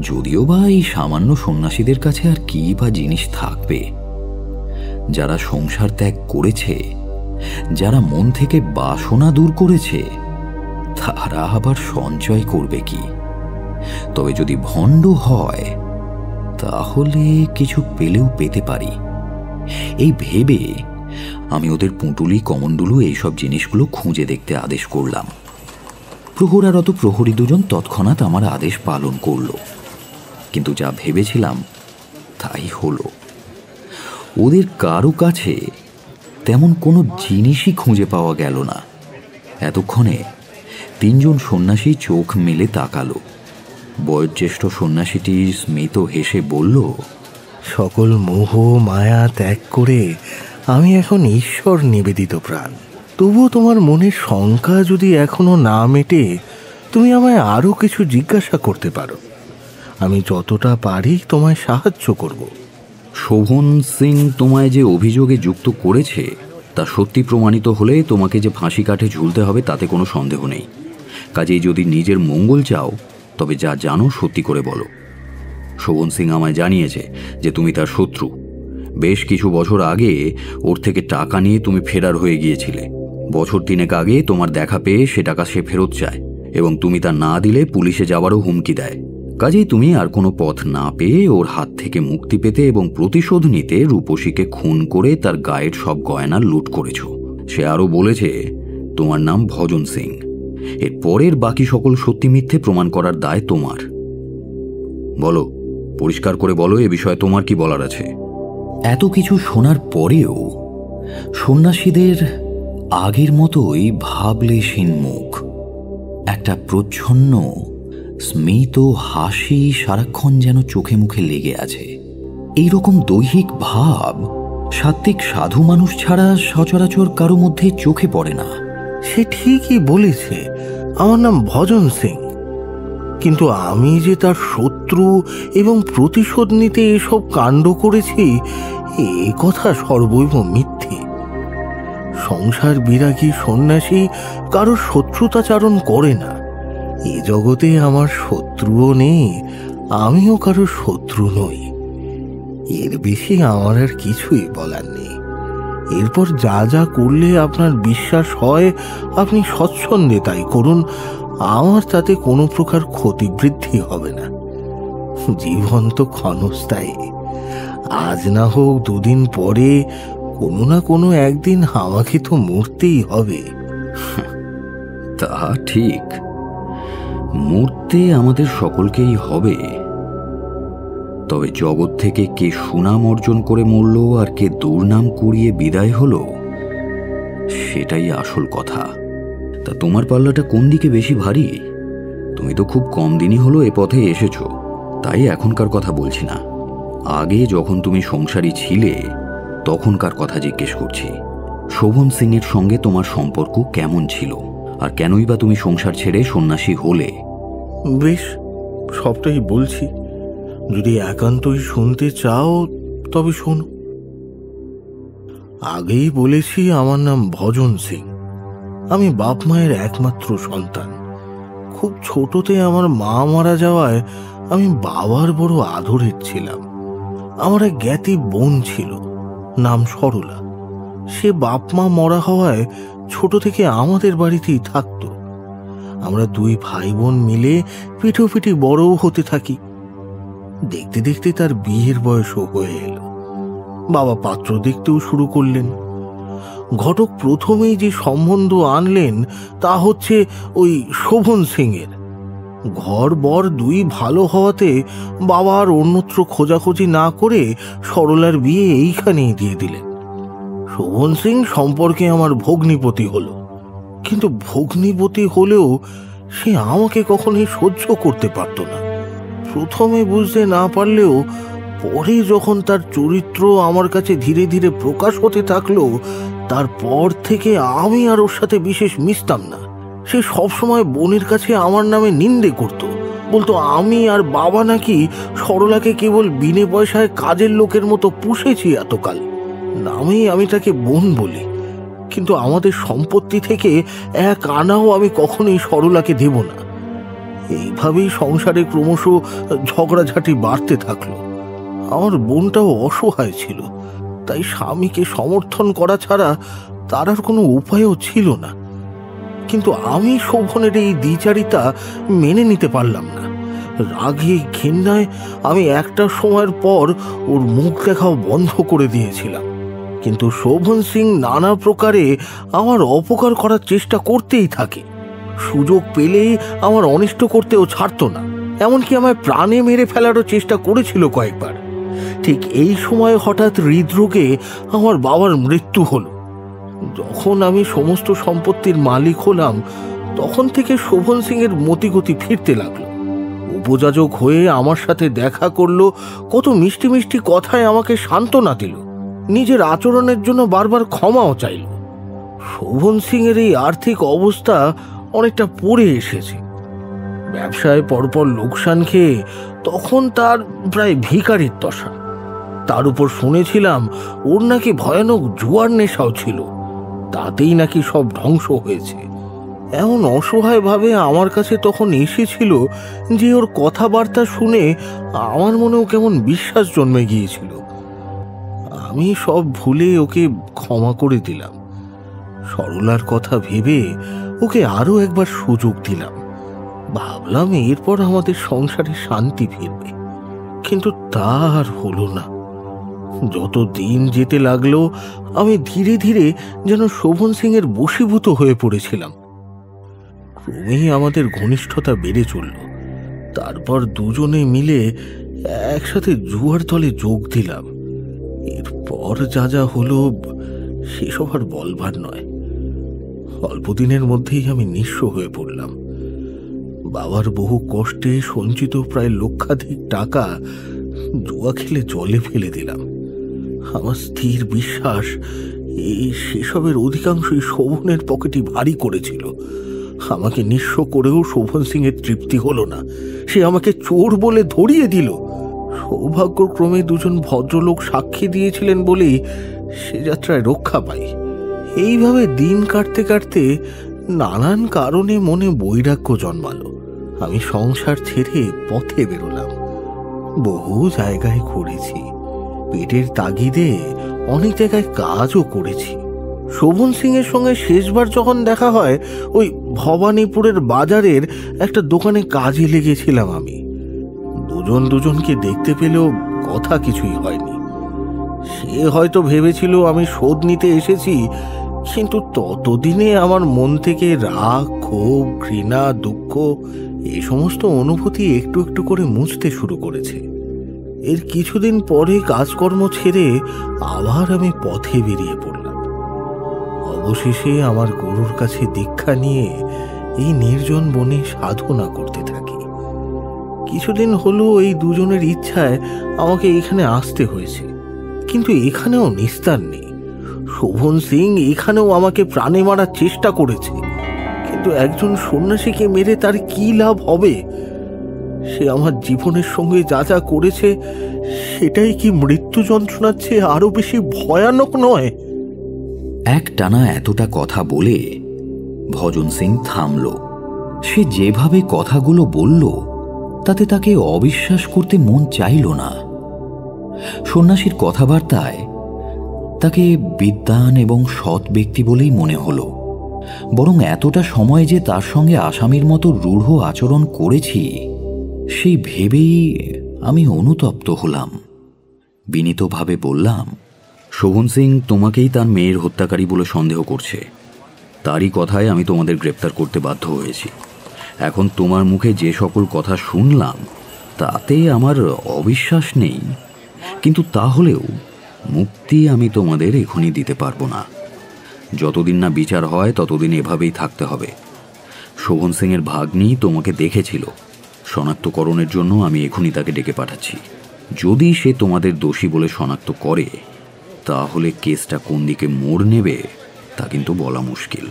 যদিও বা এই সামান্য সন্ন্যাসীদের কাছে আর কি বা জিনিস থাকবে। যারা সংসার ত্যাগ করেছে, যারা মন থেকে বাসনা দূর করেছে, তারা আবার সঞ্চয় করবে কি? তবে যদি ভণ্ড হয় তাহলে কিছু পেলেও পেতে পারি। এই ভেবে আমি ওদের পুঁটুলি কমণ্ডলু এইসব জিনিসগুলো খুঁজে দেখতে আদেশ করলাম। প্রহরারত প্রহরী দুজন তৎক্ষণাৎ আমার আদেশ পালন করল। কিন্তু যা ভেবেছিলাম তাই হলো। ওদের কারো কাছে তেমন কোনো জিনিসই খুঁজে পাওয়া গেল না। এতক্ষণে তিনজন সন্ন্যাসী চোখ মেলে তাকালো। বয়োজ্যেষ্ঠ সন্ন্যাসীটি স্মিত হেসে বলল, সকল মোহ মায়া ত্যাগ করে আমি এখন ঈশ্বর নিবেদিত প্রাণ। তবুও তোমার মনের শঙ্কা যদি এখনো না মেটে, তুমি আমায় আরও কিছু জিজ্ঞাসা করতে পারো। আমি যতটা পারি তোমায় সাহায্য করব। শোভন সিং তোমায় যে অভিযোগে যুক্ত করেছে তা সত্যি প্রমাণিত হলে তোমাকে যে ফাঁসি কাঠে ঝুলতে হবে তাতে কোনো সন্দেহ নেই। কাজেই যদি নিজের মঙ্গল চাও তবে যা জানো সত্যি করে বলো। শোভন সিং আমায় জানিয়েছে যে তুমি তার শত্রু। বেশ কিছু বছর আগে ওর থেকে টাকা নিয়ে তুমি ফেরার হয়ে গিয়েছিলে। বছর 3 আগে তোমার দেখা পেয়ে সে টাকা সে ফেরত চায় এবং তুমি তা না দিলে পুলিশে যাওয়ারও হুমকি দেয়। কাজেই তুমি আর কোনো পথ না পেয়ে ওর হাত থেকে মুক্তি পেতে এবং প্রতিশোধ নিতে রূপসীকে খুন করে তার গায়ের সব গয়না লুট করেছ। সে আরও বলেছে তোমার নাম ভজন সিং। এর পরের বাকি সকল সত্যি মিথ্যে প্রমাণ করার দায় তোমার। বলো, পরিষ্কার করে বলো, এ বিষয়ে তোমার কি বলার আছে? এত কিছু শোনার পরেও সন্ন্যাসীদের আগের মতোই ভাবলেশহীন মুখ, একটা প্রচ্ছন্ন স্মিত হাসি সারাক্ষণ যেন চোখে মুখে লেগে আছে। এইরকম দৈহিক ভাব সাত্ত্বিক সাধু মানুষ ছাড়া সচরাচর কারো মধ্যে চোখে পড়ে না। সে ঠিকই বলেছে, আমার নাম ভজন সিং, কিন্তু আমি যে তার শত্রু এবং প্রতিশোধ নিতে এসব কাণ্ড করেছি এ কথা সর্বৈব মিথ্যে। সংসার বিরাগী সন্ন্যাসী কারো শত্রুতাচারণ করে না, এ জগতে আমার শত্রুও নেই, আমিও কারো শত্রু নই। এর বেশি আমার আর কিছুই বলার নেই। এরপর যা যা করলে আপনার বিশ্বাস হয় আপনি স্বচ্ছন্দে তাই করুন, আমার তাতে কোনো প্রকার ক্ষতিবৃদ্ধি হবে না। জীবন তো ক্ষণস্থায়ী, আজ না হোক দুদিন পরে কোনো না কোনো একদিন আমাকে তো মরতেই হবে। তা ঠিক, মরতে আমাদের সকলকেই হবে। তবে জগৎ থেকে কে সুনাম অর্জন করে মরল আর কে দুর্নাম কুড়িয়ে বিদায় হলো, সেটাই আসল কথা। তা তোমার পাল্লাটা কোন দিকে বেশি ভারী? তুমি তো খুব কম দিনই হলো এ পথে এসেছো, তাই এখনকার কথা বলছি না। আগে যখন তুমি সংসারী ছিলে তখনকার কথা জিজ্ঞেস করছি। শোভন সিং এর সঙ্গে তোমার সম্পর্ক কেমন ছিল, আর কেনই বা তুমি সংসার ছেড়ে সন্ন্যাসী হলে? বেশ, সবটাই বলছি। যদি একান্তই শুনতে চাও তবে শোনো। আগেই বলেছি আমার নাম ভজন সিং। আমি বাপ মায়ের একমাত্র সন্তান। খুব ছোটতে আমার মা মারা যাওয়ায় আমি বাবার বড় আদরের ছিলাম। আমার এক জ্ঞাতি বোন ছিল, নাম সরলা। সে বাপ মা মরা হওয়ায় ছোট থেকে আমাদের বাড়িতেই থাকত। আমরা দুই ভাই বোন মিলে পিঠোপিঠি বড়ও হতে থাকি। দেখতে দেখতে তার বিয়ের বয়সও হয়ে এলো। বাবা পাত্র দেখতেও শুরু করলেন। ঘটক প্রথমেই যে সম্বন্ধ আনলেন তা হচ্ছে ওই শোভন সিং এর। ঘর বর দুই ভালো হওয়াতে বাবা আর অন্যত্র খোঁজাখুঁজি না করে সরলার বিয়ে এইখানেই দিয়ে দিলেন। শোভন সিং সম্পর্কে আমার ভগ্নিপতি হলো, কিন্তু ভগ্নিপতি হলেও সে আমাকে কখনোই সহ্য করতে পারত না। প্রথমে বুঝতে না পারলেও পরে যখন তার চরিত্র আমার কাছে ধীরে ধীরে প্রকাশ হতে থাকলো, তারপর থেকে আমি আর ওর সাথে বিশেষ মিশতাম না। সে সবসময় বোনের কাছে আমার নামে নিন্দে করত, বলতো আমি আর বাবা নাকি সরলাকে কেবল বিনে পয়সায় কাজের লোকের মতো পুষেছি এতকাল। নামেই আমি তাকে বোন বলি, কিন্তু আমাদের সম্পত্তি থেকে এক আনাও আমি কখনোই সরলাকে দেব না। এইভাবেই সংসারে ক্রমশ ঝগড়াঝাটি বাড়তে থাকলো। আমার বোনটাও অসহায় ছিল, তাই স্বামীকে সমর্থন করা ছাড়া তার আর কোনো উপায়ও ছিল না। কিন্তু আমি শোভনের এই দ্বিচারিতা মেনে নিতে পারলাম না। রাগে ঘেন্নায় আমি একটা সময়ের পর ওর মুখ দেখাও বন্ধ করে দিয়েছিলাম। কিন্তু শোভন সিং নানা প্রকারে আমার অপকার করার চেষ্টা করতেই থাকে। সুযোগ পেলেই আমার অনিষ্ট করতেও ছাড়তো না, এমনকি আমায় প্রাণে মেরে ফেলারও চেষ্টা করেছিল কয়েকবার। ঠিক এই সময় হঠাৎ হৃদরোগে আমার বাবার মৃত্যু হলো। যখন আমি সমস্ত সম্পত্তির মালিক হলাম, তখন থেকে শোভন সিং এর মতিগতি ফিরতে লাগলো। উপযাজক হয়ে আমার সাথে দেখা করলো, কত মিষ্টি মিষ্টি কথায় আমাকে সান্ত্বনা দিল, নিজের আচরণের জন্য বারবার ক্ষমাও চাইল। শোভন সিং এর এই আর্থিক অবস্থা অনেকটা পড়ে এসেছে। ব্যবসায় পরপর লোকসান খেয়ে তখন তার প্রায় ভিখারির দশা। তার উপর শুনেছিলাম ওর নাকি ভয়ানক জুয়ার নেশাও ছিল, তাতেই নাকি সব ধ্বংস হয়েছে। এমন অসহায় ভাবে আমার কাছে তখন এসেছিল যে ওর কথাবার্তা শুনে আমার মনেও কেমন বিশ্বাস জন্মে গিয়েছিল। আমি সব ভুলে ওকে ক্ষমা করে দিলাম। সরলার কথা ভেবে ওকে আরো একবার সুযোগ দিলাম। ভাবলাম এরপর আমাদের সংসারে শান্তি ফিরবে, কিন্তু তা আর হলো না। যত দিন যেতে লাগলো আমি ধীরে ধীরে যেন শোভন সিং এর বশীভূত হয়ে পড়েছিলাম। ক্রমেই আমাদের ঘনিষ্ঠতা বেড়ে চলল। তারপর দুজনে মিলে একসাথে জুয়ার দলে যোগ দিলাম। এরপর যা যা হলো সেসব আর বলবার নয়। অল্প দিনের মধ্যেই আমি নিঃস্ব হয়ে পড়লাম। বাবার বহু কষ্টে সঞ্চিত প্রায় লক্ষাধিক টাকা জুয়া খেলে জলে ফেলে দিলাম। আমার স্থির বিশ্বাস এই সেসবের অধিকাংশই শোভনের পকেটই ভারী করেছিল। আমাকে নিঃস্ব করেও শোভন সিং এর তৃপ্তি হলো না, সে আমাকে চোর বলে ধরিয়ে দিল। সৌভাগ্যক্রমে দুজন ভদ্রলোক সাক্ষী দিয়েছিলেন বলেই সে যাত্রায় রক্ষা পাই। এইভাবে দিন কাটতে কাটতে নানান কারণে মনে বৈরাগ্য জন্মালো। আমি সংসার ছেড়ে পথে বেরোলাম। বহু জায়গায় ঘুরেছি, পেটের তাগিদে অনেক জায়গায় কাজও করেছি। শোভন সিং এর সঙ্গে শেষবার যখন দেখা হয়, ওই ভবানীপুরের বাজারের একটা দোকানে কাজে লেগেছিলাম আমি। দুজনকে দেখতে পেলেও কথা কিছুই হয়নি। সে হয়তো ভেবেছিল আমি শোধ নিতে এসেছি, কিন্তু ততদিনে আমার মন থেকে রাগ, ক্ষোভ, ঘৃণা, দুঃখ এই সমস্ত অনুভূতি একটু একটু করে মুছতে শুরু করেছে। এর কিছুদিন পরে কাজকর্ম ছেড়ে আবার আমি পথে বেরিয়ে পড়লাম। অবশেষে আমার গুরুর কাছে দীক্ষা নিয়ে এই নির্জন বনে সাধনা করতে থাকি। কিছুদিন হলো এই দুজনের ইচ্ছায় আমাকে এখানে আসতে হয়েছে, কিন্তু এখানেও নিস্তার নেই। শোভন সিং এখানেও আমাকে প্রাণে মারার চেষ্টা করেছে, কিন্তু একজন সন্ন্যাসীকে মেরে তার কি লাভ হবে? সে আমার জীবনের সঙ্গে যা যা করেছে, সেটাই কি মৃত্যু যন্ত্রণার চেয়ে আরো বেশি ভয়ানক নয়? একটানা এতটা কথা বলে ভজন সিং থামল। সে যেভাবে কথাগুলো বলল তাতে তাকে অবিশ্বাস করতে মন চাইল না। সন্ন্যাসীর কথাবার্তায় তাকে বিদ্বান এবং সৎ ব্যক্তি বলেই মনে হলো, বরং এতটা সময় যে তার সঙ্গে আসামির মতো রূঢ় আচরণ করেছি সেই ভেবেই আমি অনুতপ্ত হলাম। বিনীতভাবে বললাম, শোভন সিং তোমাকেই তার মেয়ের হত্যাকারী বলে সন্দেহ করছে। তারই কথায় আমি তোমাদের গ্রেপ্তার করতে বাধ্য হয়েছি। এখন তোমার মুখে যে সকল কথা শুনলাম তাতে আমার অবিশ্বাস নেই, কিন্তু তাহলেও মুক্তি আমি তোমাদের এখনই দিতে পারবো না। যতদিন না বিচার হয় ততদিন এভাবেই থাকতে হবে। শোভন সিংয়ের ভাগ্নি তোমাকে দেখেছিল, শনাক্তকরণের জন্য আমি এখনই তাকে ডেকে পাঠাচ্ছি। যদি সে তোমাদের দোষী বলে শনাক্ত করে তাহলে কেসটা কোন দিকে মোড় নেবে তা কিন্তু বলা মুশকিল।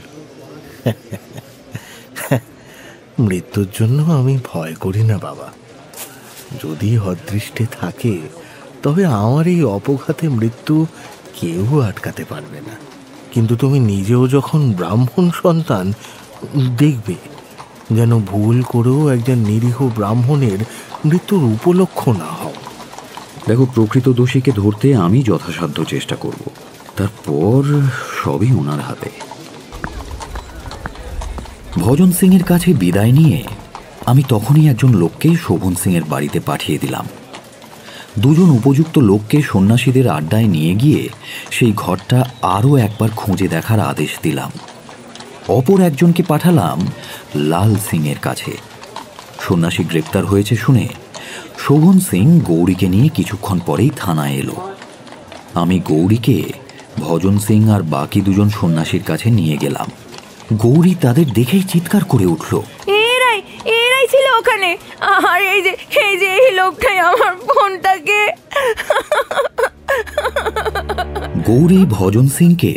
মৃত্যুর জন্য আমি ভয় করি না বাবা। যদি অদৃষ্টে থাকে তবে আমার এই অপঘাতে মৃত্যু কেউ আটকাতে পারবে না। কিন্তু তুমি নিজেও যখন ব্রাহ্মণ সন্তান, দেখবে যেন ভুল করেও একজন নিরীহ ব্রাহ্মণের মৃত্যুর উপলক্ষ না হও। দেখো, প্রকৃত দোষীকে ধরতে আমি যথাসাধ্য চেষ্টা করব, তারপর সবই ওনার হাতে। ভজন সিংয়ের কাছে বিদায় নিয়ে আমি তখনই একজন লোককে শোভন সিংয়ের বাড়িতে পাঠিয়ে দিলাম। দুজন উপযুক্ত লোককে সন্ন্যাসীদের আড্ডায় নিয়ে গিয়ে সেই ঘরটা আরও একবার খুঁজে দেখার আদেশ দিলাম। অপর একজনকে পাঠালাম লাল সিংয়ের কাছে। সন্ন্যাসী গ্রেপ্তার হয়েছে শুনে শোভন সিং গৌরীকে নিয়ে কিছুক্ষণ পরেই থানায় এলো। আমি গৌরীকে ভজন সিং আর বাকি দুজন সন্ন্যাসীর কাছে নিয়ে গেলাম। গৌরী তাদের দেখেই চিৎকার করে উঠল, এরাই ছিল ওখানে, আর এই যে এই লোকটাই আমার বোনটাকে। গৌরী ভজন সিংকে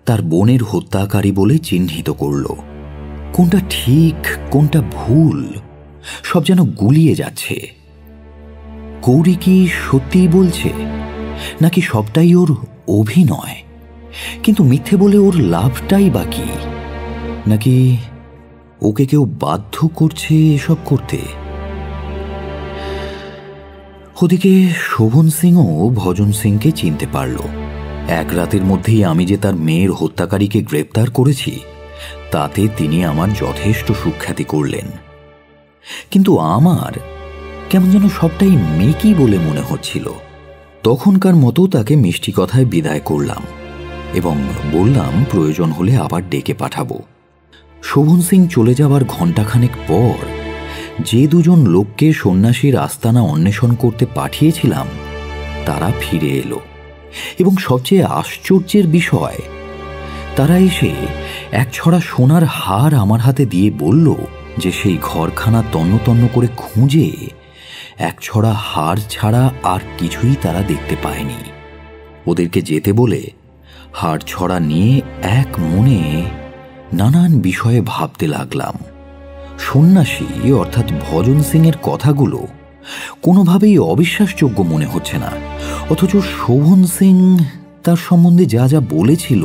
তার বোনের হত্যাকারী বলে চিহ্নিত করল। কোনটা ঠিক কোনটা ভুল সব যেন গুলিয়ে যাচ্ছে। গৌরী কি সত্যিই বলছে, নাকি সবটাই ওর অভিনয়? কিন্তু মিথ্যে বলে ওর লাভটাই বা কি? নাকি ওকে কেউ বাধ্য করছে এসব করতে? ওদিকে শোভন সিংও ভজন সিংকে চিনতে পারল। এক রাতের মধ্যেই আমি যে তার মেয়ের হত্যাকারীকে গ্রেপ্তার করেছি তাতে তিনি আমার যথেষ্ট সুখ্যাতি করলেন। কিন্তু আমার কেমন যেন সবটাই মেকি বলে মনে হচ্ছিল। তখনকার মতো তাকে মিষ্টি কথায় বিদায় করলাম এবং বললাম প্রয়োজন হলে আবার ডেকে পাঠাবো। শোভন সিং চলে যাবার ঘণ্টাখানেক পর যে দুজন লোককে সন্ন্যাসীর আস্তানা অন্বেষণ করতে পাঠিয়েছিলাম তারা ফিরে এলো এবং সবচেয়ে আশ্চর্যের বিষয়, তারা এসে এক ছড়া সোনার হার আমার হাতে দিয়ে বলল যে সেই ঘরখানা তন্ন তন্ন করে খুঁজে এক ছড়া হার ছাড়া আর কিছুই তারা দেখতে পায়নি। ওদেরকে যেতে বলে হার ছড়া নিয়ে এক মনে নানান বিষয়ে ভাবতে লাগলাম। সন্ন্যাসী অর্থাৎ ভজন সিংয়ের কথাগুলো কোনোভাবেই অবিশ্বাসযোগ্য মনে হচ্ছে না, অথচ শোভন সিং তার সম্বন্ধে যা যা বলেছিল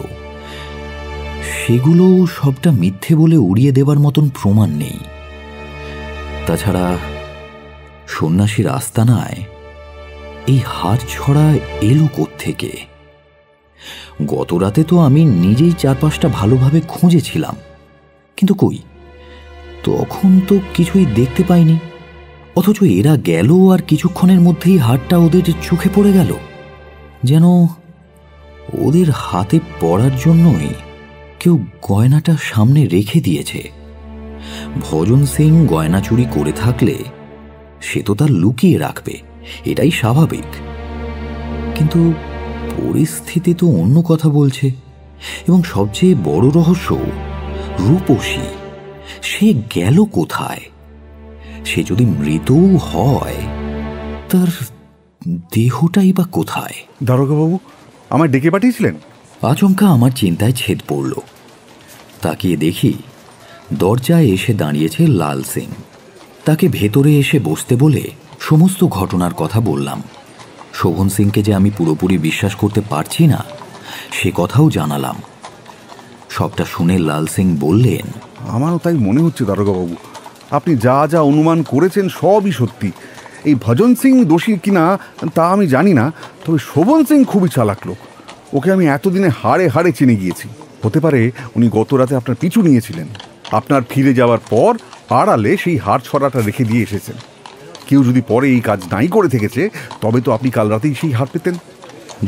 সেগুলো সবটা মিথ্যে বলে উড়িয়ে দেবার মতন প্রমাণ নেই। তাছাড়া সন্ন্যাসীর আস্তানায় এই হাড় ছড়া এলো কোত্থেকে? গত রাতে তো আমি নিজেই চারপাশটা ভালোভাবে খুঁজেছিলাম, কিন্তু কই, তখন তো কিছুই দেখতে পাইনি। অথচ এরা গেল আর কিছুক্ষণের মধ্যেই হাড়টা ওদের চোখে পড়ে গেল, যেন ওদের হাতে পড়ার জন্যই কেউ গয়নাটা সামনে রেখে দিয়েছে। ভজন সিং গয়না চুরি করে থাকলে সে তো তার লুকিয়ে রাখবে, এটাই স্বাভাবিক। কিন্তু পরিস্থিতি তো অন্য কথা বলছে। এবং সবচেয়ে বড় রহস্য, রূপসী সে গেল কোথায়? সে যদি মৃতও হয়, তার দেহটাই বা কোথায়? দারোগাবাবু, আমায় ডেকে পাঠিয়েছিলেন? আচমকা আমার চিন্তায় ছেদ পড়ল। তাকিয়ে দেখি দরজায় এসে দাঁড়িয়েছে লাল সিং। তাকে ভেতরে এসে বসতে বলে সমস্ত ঘটনার কথা বললাম। শোভন সিংকে যে আমি পুরোপুরি বিশ্বাস করতে পারছি না, সে কথাও জানালাম। সবটা শুনে লাল সিং বললেন, আমারও তাই মনে হচ্ছে দারোগাবাবু। আপনি যা যা অনুমান করেছেন সবই সত্যি। এই ভজন সিং দোষী কিনা তা আমি জানি না, তবে শোভন সিং খুবই চালাক লোক। ওকে আমি এতদিনে হাড়ে হাড়ে চিনে গিয়েছি। হতে পারে উনি গত রাতে আপনার পিছু নিয়েছিলেন। আপনার ফিরে যাওয়ার পর আড়ালে সেই হাড় ছড়াটা রেখে দিয়ে এসেছেন। কেউ যদি পরে এই কাজ নাই করে থেকেছে, তবে তো আপনি কাল রাতেই সেই হাড় পেতেন।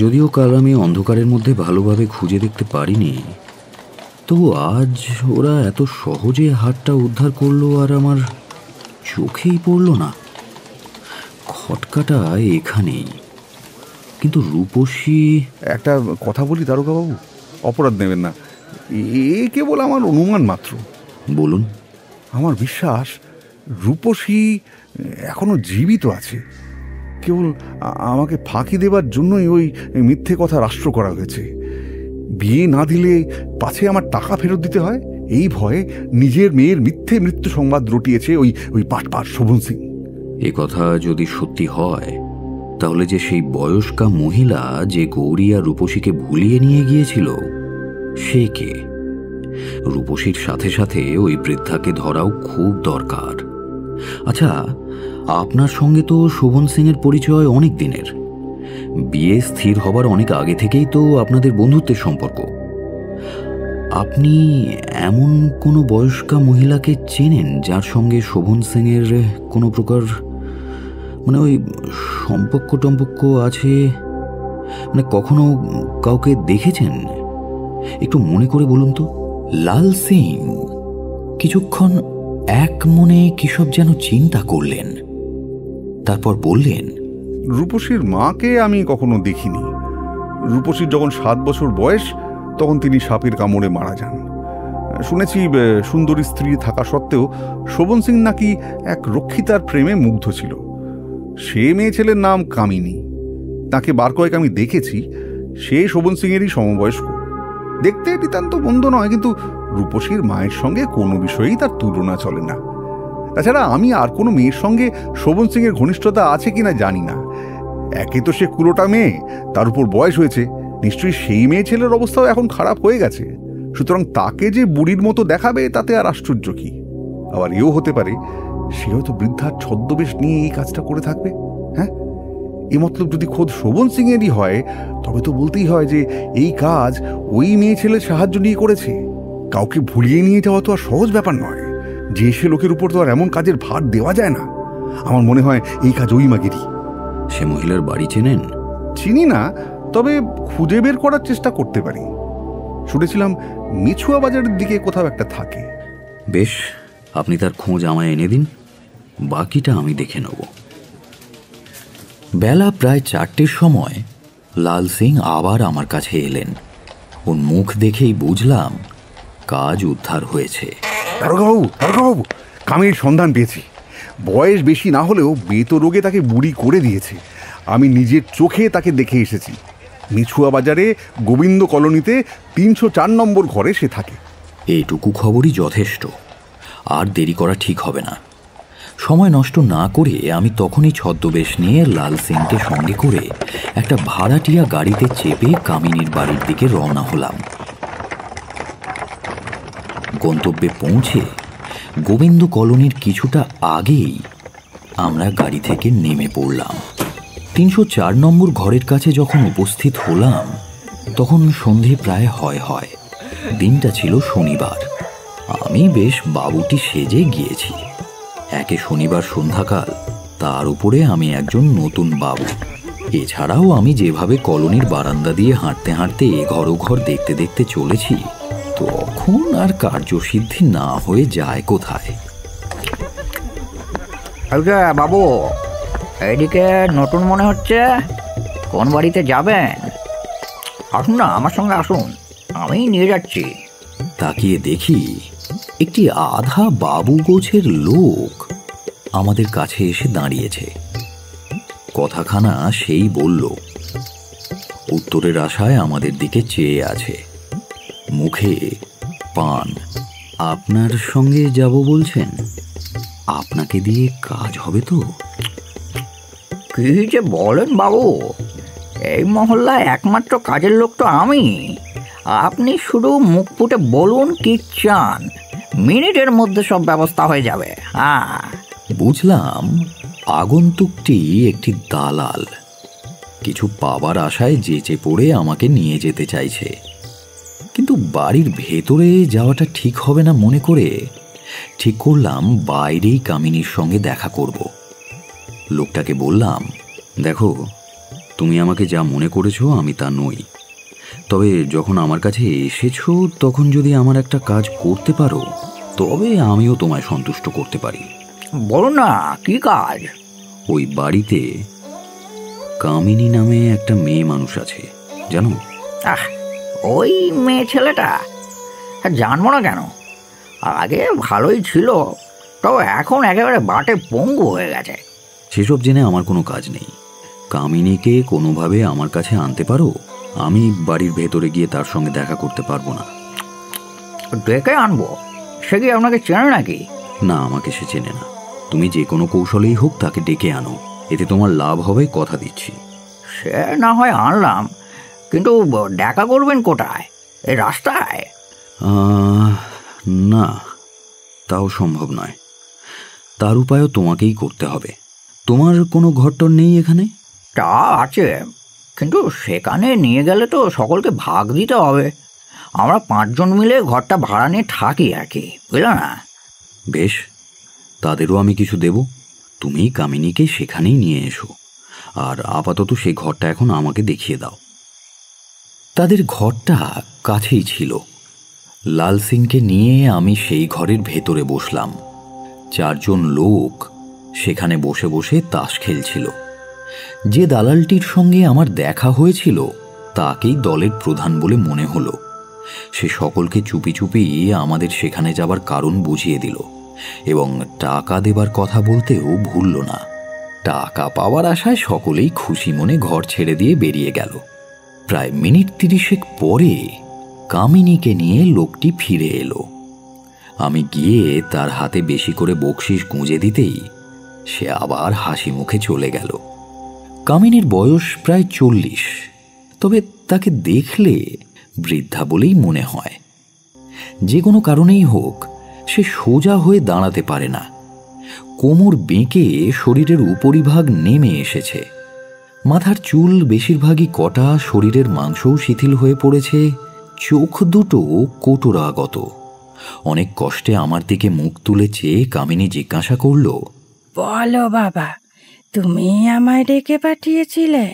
যদিও কাল আমি অন্ধকারের মধ্যে ভালোভাবে খুঁজে দেখতে পারিনি, তবু আজ ওরা এত সহজে হাড়টা উদ্ধার করলো আর আমার চোখেই পড়ল না। খটকাটা এখানেই। কিন্তু রূপসী... একটা কথা বলি দারোগাবাবু, অপরাধ নেবেন না, এ কেবল আমার অনুমান মাত্র। বলুন। আমার বিশ্বাস রূপসী এখনো জীবিত আছে। কেবল আমাকে ফাঁকি দেবার জন্যই ওই মিথ্যে কথা রাষ্ট্র করা হয়েছে। বিয়ে না দিলে পাছে আমার টাকা ফেরত দিতে হয়, এই ভয়ে নিজের মেয়ের মিথ্যে মৃত্যু সংবাদ রটিয়েছে ওই পাটপাট শোভন সিং। এ কথা যদি সত্যি হয়, তাহলে যে সেই বয়স্কা মহিলা যে গৌরী আর রূপসীকে ভুলিয়ে নিয়ে গিয়েছিল, সে কে? রূপসীর সাথে সাথে ওই বৃদ্ধাকে ধরাও খুব দরকার। আচ্ছা, আপনার সঙ্গে তো শোভন সিংয়ের পরিচয় অনেক দিনের। বিয়ে স্থির হবার অনেক আগে থেকেই তো আপনাদের বন্ধুত্বের সম্পর্ক। আপনি এমন কোনো বয়স্কা মহিলাকে চেনেন যার সঙ্গে শোভন সিংয়ের কোনো প্রকার ওই সম্পর্ক আছে? কখনো কাউকে দেখেছেন? একটু মনে করে বলুন তো। লাল সিং কিছুক্ষণ এক মনে কিসব যেন চিন্তা করলেন, তারপর বললেন, রূপসীর মাকে আমি কখনো দেখিনি। রূপসীর যখন 7 বছর বয়স, তখন তিনি সাপের কামড়ে মারা যান। শুনেছি সুন্দরী স্ত্রী থাকা সত্ত্বেও শোভন সিং নাকি এক রক্ষিতার প্রেমে মুগ্ধ ছিল। সে মেয়ে ছেলের নাম কামিনী। তাকে বার কয়েক আমি দেখেছি। সে শোভন সিংয়েরই সমবয়স্ক। দেখতে নিতান্ত মন্দ নয়, কিন্তু রূপসীর মায়ের সঙ্গে কোনো বিষয়েই তার তুলনা চলে না। তাছাড়া আমি আর কোনো মেয়ের সঙ্গে শোভন সিংয়ের ঘনিষ্ঠতা আছে কিনা জানি না। একে তো সে কুলোটা মেয়ে, তার উপর বয়স হয়েছে। নিশ্চয়ই সেই মেয়ে ছেলের অবস্থাও এখন খারাপ হয়ে গেছে। সুতরাং তাকে যে বুড়ির মতো দেখাবে, তাতে আর আশ্চর্য কি? আবার এও হতে পারে সে হয়তো বৃদ্ধার ছদ্মবেশ নিয়ে এই কাজটা করে থাকবে। হ্যাঁ, এ মতলব যদি খোদ শোভন সিংয়েরই হয়, তবে তো বলতেই হয় যে এই কাজ ওই মেয়ে ছেলের সাহায্য নিয়ে করেছে। কাউকে ভুলিয়ে নিয়ে যাওয়া তো আর সহজ ব্যাপার নয়। যে সে লোকের উপর তো আর এমন কাজের ভার দেওয়া যায় না। আমার মনে হয় এই কাজ ওই মাগিরই। সে মহিলার বাড়ি চেনেন? চিনি না, তবে খুঁজে বের করার চেষ্টা করতে পারি। শুনেছিলাম মিছুয়া বাজারের দিকে কোথাও একটা থাকে। বেশ, আপনি তার খোঁজ আমায় এনে দিন, বাকিটা আমি দেখে নেব। বেলা প্রায় 4টের সময় লাল সিং আবার আমার কাছে এলেন। ওর মুখ দেখেই বুঝলাম কাজ উদ্ধার হয়েছে। দারোগাবাবু, কামির সন্ধান পেয়েছি। বয়স বেশি না হলেও বেতো রোগে তাকে বুড়ি করে দিয়েছে। আমি নিজের চোখে তাকে দেখে এসেছি। মিছুয়া বাজারে গোবিন্দ কলোনিতে 304 নম্বর ঘরে সে থাকে। এইটুকু খবরই যথেষ্ট। আর দেরি করা ঠিক হবে না। সময় নষ্ট না করে আমি তখনই ছদ্মবেশ নিয়ে লাল সিংকে সঙ্গে করে একটা ভাড়াটিয়া গাড়িতে চেপে কামিনীর বাড়ির দিকে রওনা হলাম। গন্তব্যে পৌঁছে গোবিন্দ কলোনির কিছুটা আগেই আমরা গাড়ি থেকে নেমে পড়লাম। 304 নম্বর ঘরের কাছে যখন উপস্থিত হলাম তখন সন্ধে প্রায় হয়। দিনটা ছিল শনিবার। আমি বেশ বাবুটি সেজে গিয়েছি। একে শনিবার সন্ধ্যাকাল, তার উপরে আমি একজন নতুন বাবু। এছাড়াও আমি যেভাবে কলোনির বারান্দা দিয়ে হাঁটতে হাঁটতে এঘর ওঘর দেখতে দেখতে চলেছি, তখন আর কার্যসিদ্ধি না হয়ে যায় কোথায়। বাবু, এইদিকে নতুন মনে হচ্ছে। কোন বাড়িতে যাবেন? আসুন না, আমার সঙ্গে আসুন, আমি নিয়ে যাচ্ছি। তাকিয়ে দেখি একটি আধা বাবু গোছের লোক আমাদের কাছে এসে দাঁড়িয়েছে। কথাখানা সেই বলল, উত্তরের আশায় আমাদের দিকে চেয়ে আছে, মুখে পান। আপনার সঙ্গে যাব বলছেন? আপনাকে দিয়ে কাজ হবে তো? কি যে বলেন বাবু, এই মহল্লায় একমাত্র কাজের লোক তো আমি। আপনি শুধু মুখ ফুটে বলুন কি চান, মিনিটের মধ্যে সব ব্যবস্থা হয়ে যাবে। হ্যাঁ, বুঝলাম আগন্তুকটি একটি দালাল। কিছু পাবার আশায় যেচে পড়ে আমাকে নিয়ে যেতে চাইছে, কিন্তু বাড়ির ভেতরে যাওয়াটা ঠিক হবে না মনে করে ঠিক করলাম বাইরেই কামিনীর সঙ্গে দেখা করব। লোকটাকে বললাম, দেখো, তুমি আমাকে যা মনে করেছো আমি তা নই, তবে যখন আমার কাছে এসেছো তখন যদি আমার একটা কাজ করতে পারো তবে আমিও তোমায় সন্তুষ্ট করতে পারি। বলুন না, কি কাজ? ওই বাড়িতে কামিনী নামে একটা মেয়ে মানুষ আছে, জানো? ওই মেয়ে ছেলেটা? জানবো না কেন, আগে ভালোই ছিল, তবে এখন একেবারে বাটে পঙ্গু হয়ে গেছে। সেসব জেনে আমার কোনো কাজ নেই। কামিনীকে কোনোভাবে আমার কাছে আনতে পারো? আমি বাড়ির ভেতরে গিয়ে তার সঙ্গে দেখা করতে পারবো না। ডেকে আনবো? সে কি আপনাকে চেনে নাকি? না, আমাকে সে চেনে না। তুমি যে কোনো কৌশলেই হোক তাকে ডেকে আনো, এতে তোমার লাভ হবে, কথা দিচ্ছি। সে না হয় আনলাম, কিন্তু দেখা করবেন কোথায়? এই রাস্তায়? না, তাও সম্ভব নয়। তার উপায়ও তোমাকেই করতে হবে। তোমার কোনো ঘরটর নেই এখানে? তা আছে, কিন্তু সেখানে নিয়ে গেলে তো সকলকে ভাগ দিতে হবে। আমরা 5 জন মিলে ঘরটা ভাড়া নিয়ে থাকি আর কি, বুঝলে না? বেশ, তাদেরও আমি কিছু দেব। তুমি কামিনীকে সেখানেই নিয়ে এসো, আর আপাতত সেই ঘরটা এখন আমাকে দেখিয়ে দাও। তাদের ঘরটা কাছেই ছিল। লাল সিংকে নিয়ে আমি সেই ঘরের ভেতরে বসলাম। 4 জন লোক সেখানে বসে বসে তাস খেলছিল। যে দালালটির সঙ্গে আমার দেখা হয়েছিল তাকেই দলের প্রধান বলে মনে হলো। সে সকলকে চুপি চুপি আমাদের সেখানে যাবার কারণ বুঝিয়ে দিল এবং টাকা দেবার কথা বলতেও ভুলল না। টাকা পাওয়ার আশায় সকলেই খুশি মনে ঘর ছেড়ে দিয়ে বেরিয়ে গেল। প্রায় মিনিট 30 পরে কামিনীকে নিয়ে লোকটি ফিরে এলো। আমি গিয়ে তার হাতে বেশি করে বকশিশ গুঁজে দিতেই সে আবার হাসি মুখে চলে গেল। কামিনীর বয়স প্রায় 40, তবে তাকে দেখলে বৃদ্ধা বলেই মনে হয়। যে কোনো কারণেই হোক সে সোজা হয়ে দাঁড়াতে পারে না। কোমর বেঁকে শরীরের উপরিভাগ নেমে এসেছে। মাথার চুল বেশিরভাগই কটা, শরীরের মাংসও শিথিল হয়ে পড়েছে, চোখ দুটো কোটরাগত। অনেক কষ্টে আমার দিকে মুখ তুলে চেয়ে কামিনী জিজ্ঞাসা করল, বলো বাবা, তুমি আমায় ডেকে পাঠিয়েছিলে?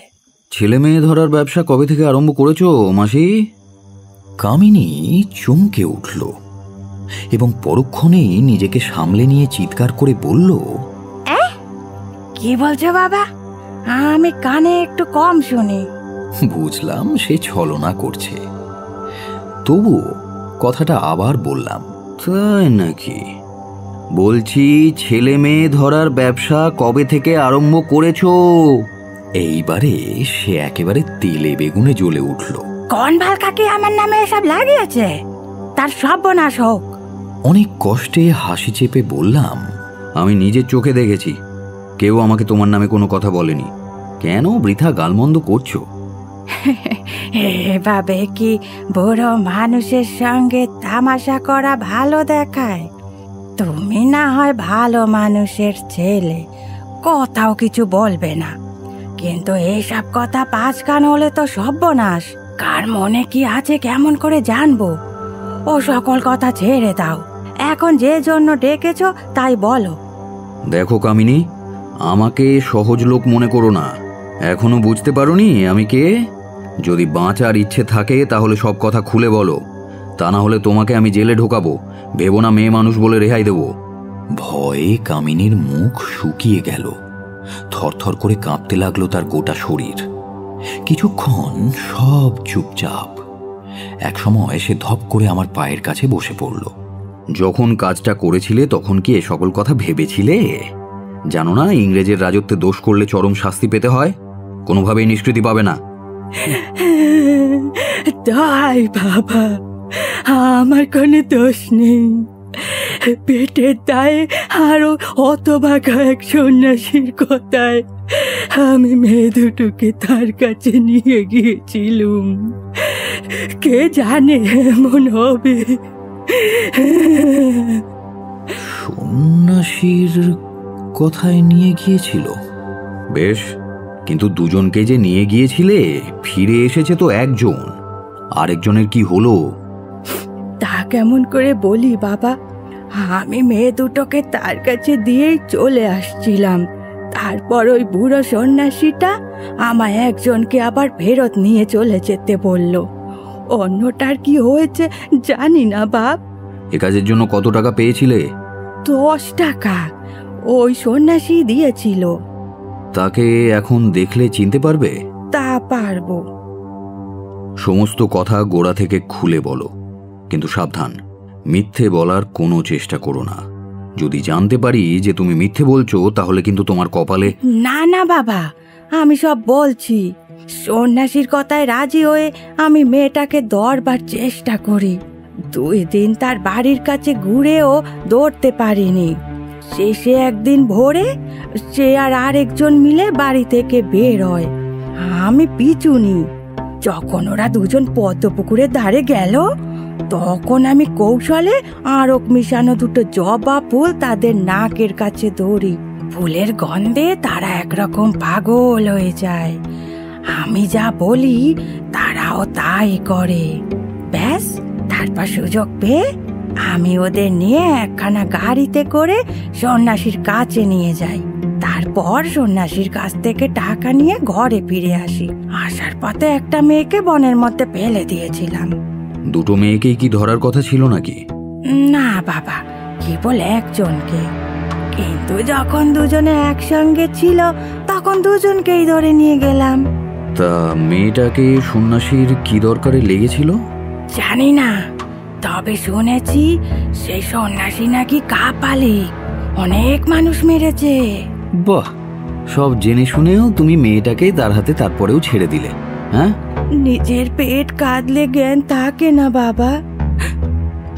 ছেলে মেয়ে ধরার ব্যবসা কবে থেকে আরম্ভ করেছো মাসি? কামিনী চমকে উঠল এবং পরক্ষণেই নিজেকে সামলে নিয়ে চিৎকার করে বলল, কি বলছো বাবা? আমি কানে একটু কম শুনি। বুঝলাম সে ছলনা করছে, তবু কথাটা আবার বললাম, তাই নাকি? বলছি, ছেলে মেয়ে ধরার ব্যবসা কবে থেকে আরম্ভ করেছো? এইবারে সে একেবারে তেলে বেগুনে জ্বলে উঠল। কোন ভালকাকে আমার নামে এসব লাগিয়েছে? তার সর্বনাশ হোক। অনেক কষ্টে হাসি চেপে বললাম, আমি নিজের চোখে দেখেছি, কেউ আমাকে তোমার নামে কোনো কথা বলেনি। কেন বৃথা গালমন্দ করছো? এভাবে কি বুড়ো মানুষের সঙ্গে তামাশা করা ভালো দেখায়? তুমি না হয় ভালো মানুষের ছেলে, কথাও কিছু বলবে না, কিন্তু এইসব কথা পাঁচ কান হলে তো সর্বনাশ। কার মনে কি আছে কেমন করে জানবো? ও সকল কথা ছেড়ে দাও, এখন যে জন্য ডেকেছো তাই বলো। দেখো কামিনী, আমাকে সহজ লোক মনে করো না। এখনো বুঝতে পারোনি আমি কে? যদি বাঁচার ইচ্ছে থাকে তাহলে সব কথা খুলে বলো, তা না হলে তোমাকে আমি জেলে ঢোকাবো। ভেবো না মেয়ে মানুষ বলে রেহাই দেব। ভয়ে কামিনীর মুখ শুকিয়ে গেল, থরথর করে কাঁপতে লাগলো তার গোটা শরীর। কিছুক্ষণ সব চুপচাপ। একসময় সে ধপ করে আমার পায়ের কাছে বসে পড়ল। যখন কাজটা করেছিলে তখন কি এ সকল কথা ভেবেছিলে? জানো না ইংরেজের রাজত্বে দোষ করলে চরম শাস্তি পেতে হয়, কোনোভাবেই নিষ্কৃতি পাবে না। তাই বাবা, আমার কোনো দোষ নেই। পেটের দায়ে আরো হতভাগা এক সন্ন্যাসীর কথায় আমি মেয়ে দুটোকে তার কাছে নিয়ে গিয়েছিলুম। কে জানে এমন হবে। সন্ন্যাসীর কথায় নিয়ে গিয়েছিল? বেশ, কিন্তু দুজনকে যে নিয়ে গিয়েছিলে, ফিরে এসেছে তো একজন, আরেকজনের কি হলো? তা কেমন করে বলি বাবা, আমি মেয়ে দুটোকে তার কাছে দিয়েই চলে আসছিলাম। তারপর ওই বুড়ো সন্ন্যাসীটা আমায় একজনকে আবার ফেরত নিয়ে চলে যেতে বলল। অন্যটার কি হয়েছে জানি না বাপ। এ কাজের জন্য কত টাকা পেয়েছিলে? 10 টাকা ওই সন্ন্যাসী দিয়েছিল। তাকে এখন দেখলে চিনতে পারবে? তা পারবো। সমস্ত কথা গোড়া থেকে খুলে বলো, কিন্তু সাবধান, মিথ্যে বলার কোনো চেষ্টা করো না। যদি জানতে পারি যে তুমি মিথ্যে বলছো তাহলে কিন্তু তোমার কপালে। না না বাবা, আমি সব বলছি। সন্ন্যাসীর কথায় রাজি হয়ে আমি মেয়েটাকে ধরবার চেষ্টা করি। 2 দিন তার বাড়ির কাছে ঘুরেও ধরতে পারিনি। শেষে একদিন ভোরে সে আর আরেকজন মিলে বাড়ি থেকে বের হয়। আমি পিছু নিই। যখন ওরা দুজন পদ্মপুকুরের ধারে গেল, তখন আমি কৌশলে আরক মিশানো 2 জবা ফুল তাদের নাকের কাছে ধরি। ফুলের গন্ধে তারা একরকম পাগল হয়ে যায়। আমি যা বলি তারাও তাই করে। ব্যাস, তারপর সুযোগ পেয়ে আমি ওদের নিয়ে একখানা গাড়িতে করে সন্ন্যাসীর কাছে নিয়ে যাই। তারপর সন্ন্যাসীর কাছ থেকে টাকা নিয়ে ঘরে ফিরে আসি। আসার পথে একটা মেয়েকে বনের মধ্যে ফেলে দিয়েছিলাম। 2 মেয়েকেই কি ধরার কথা ছিল নাকি? না বাবা, কেবল একজনকে। কিন্তু যখন দুজনে একসঙ্গে ছিল তখন দুজনকেই ধরে নিয়ে গেলাম। তা মেয়েটাকে সন্ন্যাসীর কি দরকারে লেগেছিল? জানি না, তবে শুনেছি সেই সন্ন্যাসী নাকি কাপালি, অনেক মানুষ মেরেছে। বাহ, সব জেনে শুনেও তুমি মেয়েটাকে তার হাতে তারপরেও ছেড়ে দিলে, হ্যাঁ? নিজের পেট কাঁদলে জ্ঞান থাকে না বাবা।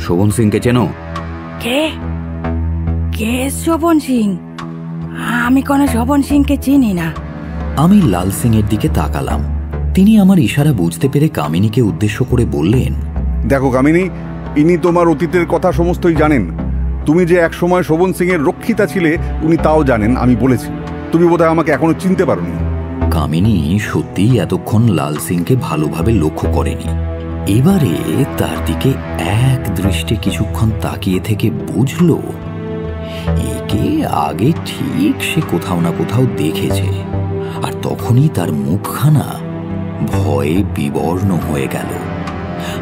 শোভন সিংকে চেনো? কে কে শোভন সিং? আমি কোনো শোভন সিংকে চিনি না। আমি লাল সিং এর দিকে তাকালাম। তিনি আমার ইশারা বুঝতে পেরে কামিনীকে উদ্দেশ্য করে বললেন, দেখো কামিনী, ইনি তোমার অতীতের কথা সমস্তই জানেন। তুমি যে এক সময় শোভন সিং এর রক্ষিতা ছিলে উনি তাও জানেন, আমি বলেছি। তুমি বোধহয় আমাকে এখনো চিনতে পারোনি। কামিনী সত্যিই এতক্ষণ লাল সিংকে ভালোভাবে লক্ষ্য করেনি। এবারে তার দিকে এক দৃষ্টে কিছুক্ষণ তাকিয়ে থেকে বুঝল একে আগে ঠিক সে কোথাও না কোথাও দেখেছে। আর তখনই তার মুখখানা ভয়ে বিবর্ণ হয়ে গেল।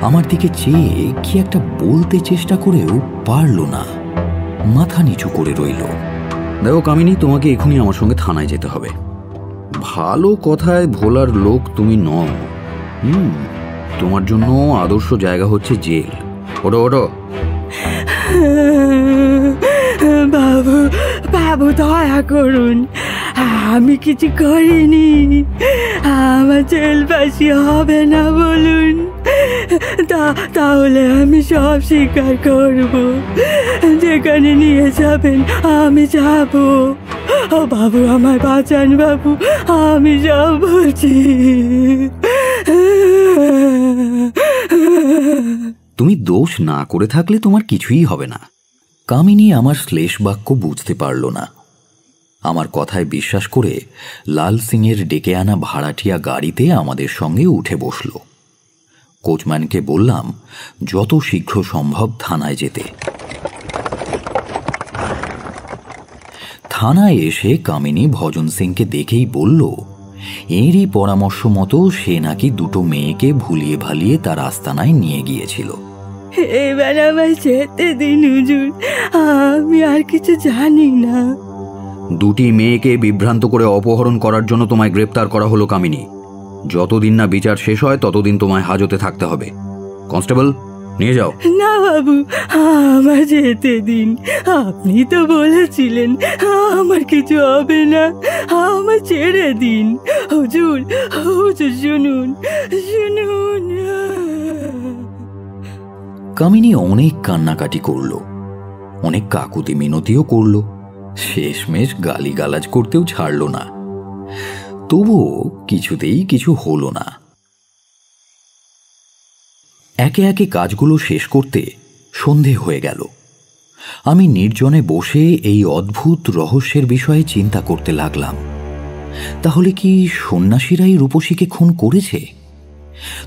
আমার দিকে চেয়ে কি একটা বলতে চেষ্টা করেও পারল না, মাথা নিচু করে রইল। দেখো কামিনী, তোমাকে এখনই আমার সঙ্গে থানায় যেতে হবে। ভালো কথায় ভোলার লোক তুমি নও। তোমার জন্য আদর্শ জায়গা হচ্ছে জেল। ওঠো ওঠো। বাবু, বাবু দয়া করুন, আমি কিছু করিনি। আমার জেলবাসী হবে না বলুন, তাহলে আমি সব স্বীকার করব। যেখানে নিয়ে যাবেন আমি যাব। ও বাবু, আমায় বাঁচান বাবু, আমি সব বলছি। তুমি দোষ না করে থাকলে তোমার কিছুই হবে না। কামিনী আমার শ্লেষ বাক্য বুঝতে পারল না। আমার কথায় বিশ্বাস করে লাল সিংয়ের ডেকে আনা ভাড়াটিয়া গাড়িতে আমাদের সঙ্গে উঠে বসল। কোচম্যানকে বললাম যত শীঘ্র সম্ভব থানায় যেতে। থানায় এসে কামিনী ভজন সিংকে দেখেই বলল, এরই পরামর্শ মতো সে নাকি দুটো মেয়েকে ভুলিয়ে ভালিয়ে তার আস্তানায় নিয়ে গিয়েছিল। এবার আমায় যেতে দিন হুজুর, আমি আর কিছু জানি না। দুটি মেয়েকে বিভ্রান্ত করে অপহরণ করার জন্য তোমায় গ্রেপ্তার করা হলো কামিনী। যতদিন না বিচার শেষ হয় ততদিন তোমায় হাজতে থাকতে হবে। কনস্টেবল, নিয়ে যাও। না বাবু, আমার যেতে দিন। আপনি তো বলেছিলেন আমার কিছু হবে না, আমার ছেড়ে দিন। হুজুর, হুজুর শুনুন, শুনুন। কামিনী অনেক কান্নাকাটি করল, অনেক কাকুতি মিনতিও করল, শেষমেশ গালিগালাজ করতেও ছাড়ল না। তবুও কিছুতেই কিছু হলো না। একে একে কাজগুলো শেষ করতে সন্ধে হয়ে গেল। আমি নির্জনে বসে এই অদ্ভুত রহস্যের বিষয়ে চিন্তা করতে লাগলাম। তাহলে কি সন্ন্যাসীরাই রূপসীকে খুন করেছে?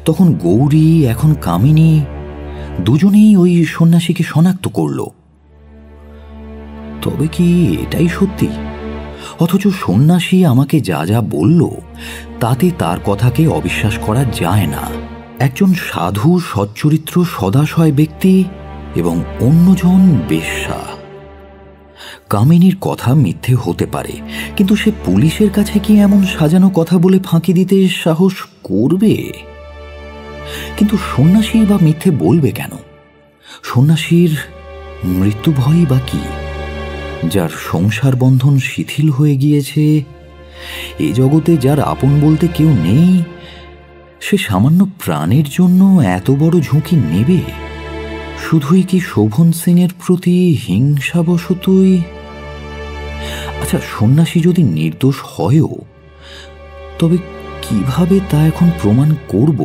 তখন গৌরী, এখন কামিনী, দুজনেই ওই সন্ন্যাসীকে শনাক্ত করল। তবে কি এটাই সত্যি? অথচ সন্ন্যাসী আমাকে যা যা বলল তাতে তার কথাকে অবিশ্বাস করা যায় না। একজন সাধু, সচ্চরিত্র, সদাশয় ব্যক্তি এবং অন্যজন বেশ্যা। কামিনীর কথা মিথ্যে হতে পারে, কিন্তু সে পুলিশের কাছে কি এমন সাজানো কথা বলে ফাঁকি দিতে সাহস করবে? কিন্তু সন্ন্যাসী বা মিথ্যে বলবে কেন? সন্ন্যাসীর মৃত্যু ভয় বা কি? যার সংসার বন্ধন শিথিল হয়ে গিয়েছে, এ জগতে যার আপন বলতে কেউ নেই, সে সামান্য প্রাণের জন্য এত বড় ঝুঁকি নেবে? শুধুই কি শোভন সিংয়ের প্রতি হিংসাবশতই? আচ্ছা, সন্ন্যাসী যদি নির্দোষ হয়ও, তবে কিভাবে তা এখন প্রমাণ করব?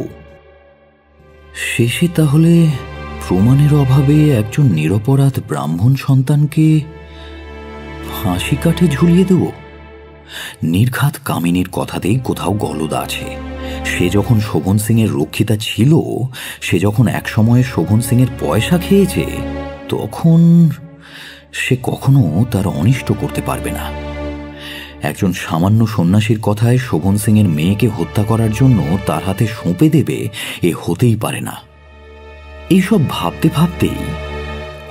শেষে তাহলে প্রমাণের অভাবে একজন নিরপরাধ ব্রাহ্মণ সন্তানকে ফাঁসি কাঠে ঝুলিয়ে দেব? নির্ঘাত কামিনীর কথাতেই কোথাও গলদ আছে। সে যখন শোভন সিংয়ের রক্ষিতা ছিল, সে যখন একসময়ে শোভন সিংয়ের পয়সা খেয়েছে, তখন সে কখনো তার অনিষ্ট করতে পারবে না। একজন সামান্য সন্ন্যাসীর কথায় শোভন সিংয়ের মেয়েকে হত্যা করার জন্য তার হাতে সঁপে দেবে, এ হতেই পারে না। এইসব ভাবতে ভাবতেই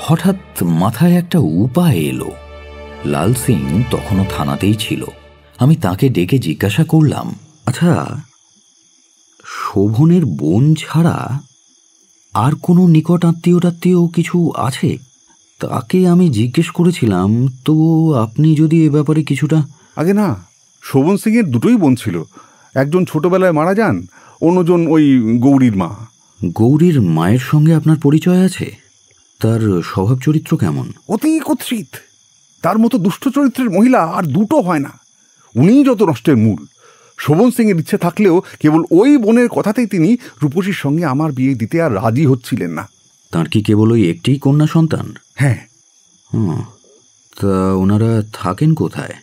হঠাৎ মাথায় একটা উপায় এলো। লাল সিং তখনও থানাতেই ছিল। আমি তাকে ডেকে জিজ্ঞাসা করলাম, আচ্ছা, শোভনের বোন ছাড়া আর কোনো নিকট আত্মীয় কিছু আছে? তাকে আমি জিজ্ঞেস করেছিলাম, তো আপনি যদি এ ব্যাপারে কিছুটা। আগে না, শোভন সিংয়ের দুটোই বোন ছিল। একজন ছোটবেলায় মারা যান, অন্যজন ওই গৌরীর মা। গৌরীর মায়ের সঙ্গে আপনার পরিচয় আছে? তার স্বভাব চরিত্র কেমন? অতি কুৎসিত। তার মতো দুষ্ট চরিত্রের মহিলা আর দুটো হয় না। উনিই যত নষ্টের মূল। শোভন সিংয়ের ইচ্ছে থাকলেও কেবল ওই বোনের কথাতেই তিনি রূপসীর সঙ্গে আমার বিয়ে দিতে আর রাজি হচ্ছিলেন না। তার কি কেবল ওই একটি কন্যা সন্তান? হ্যাঁ। তা ওনারা থাকেন কোথায়?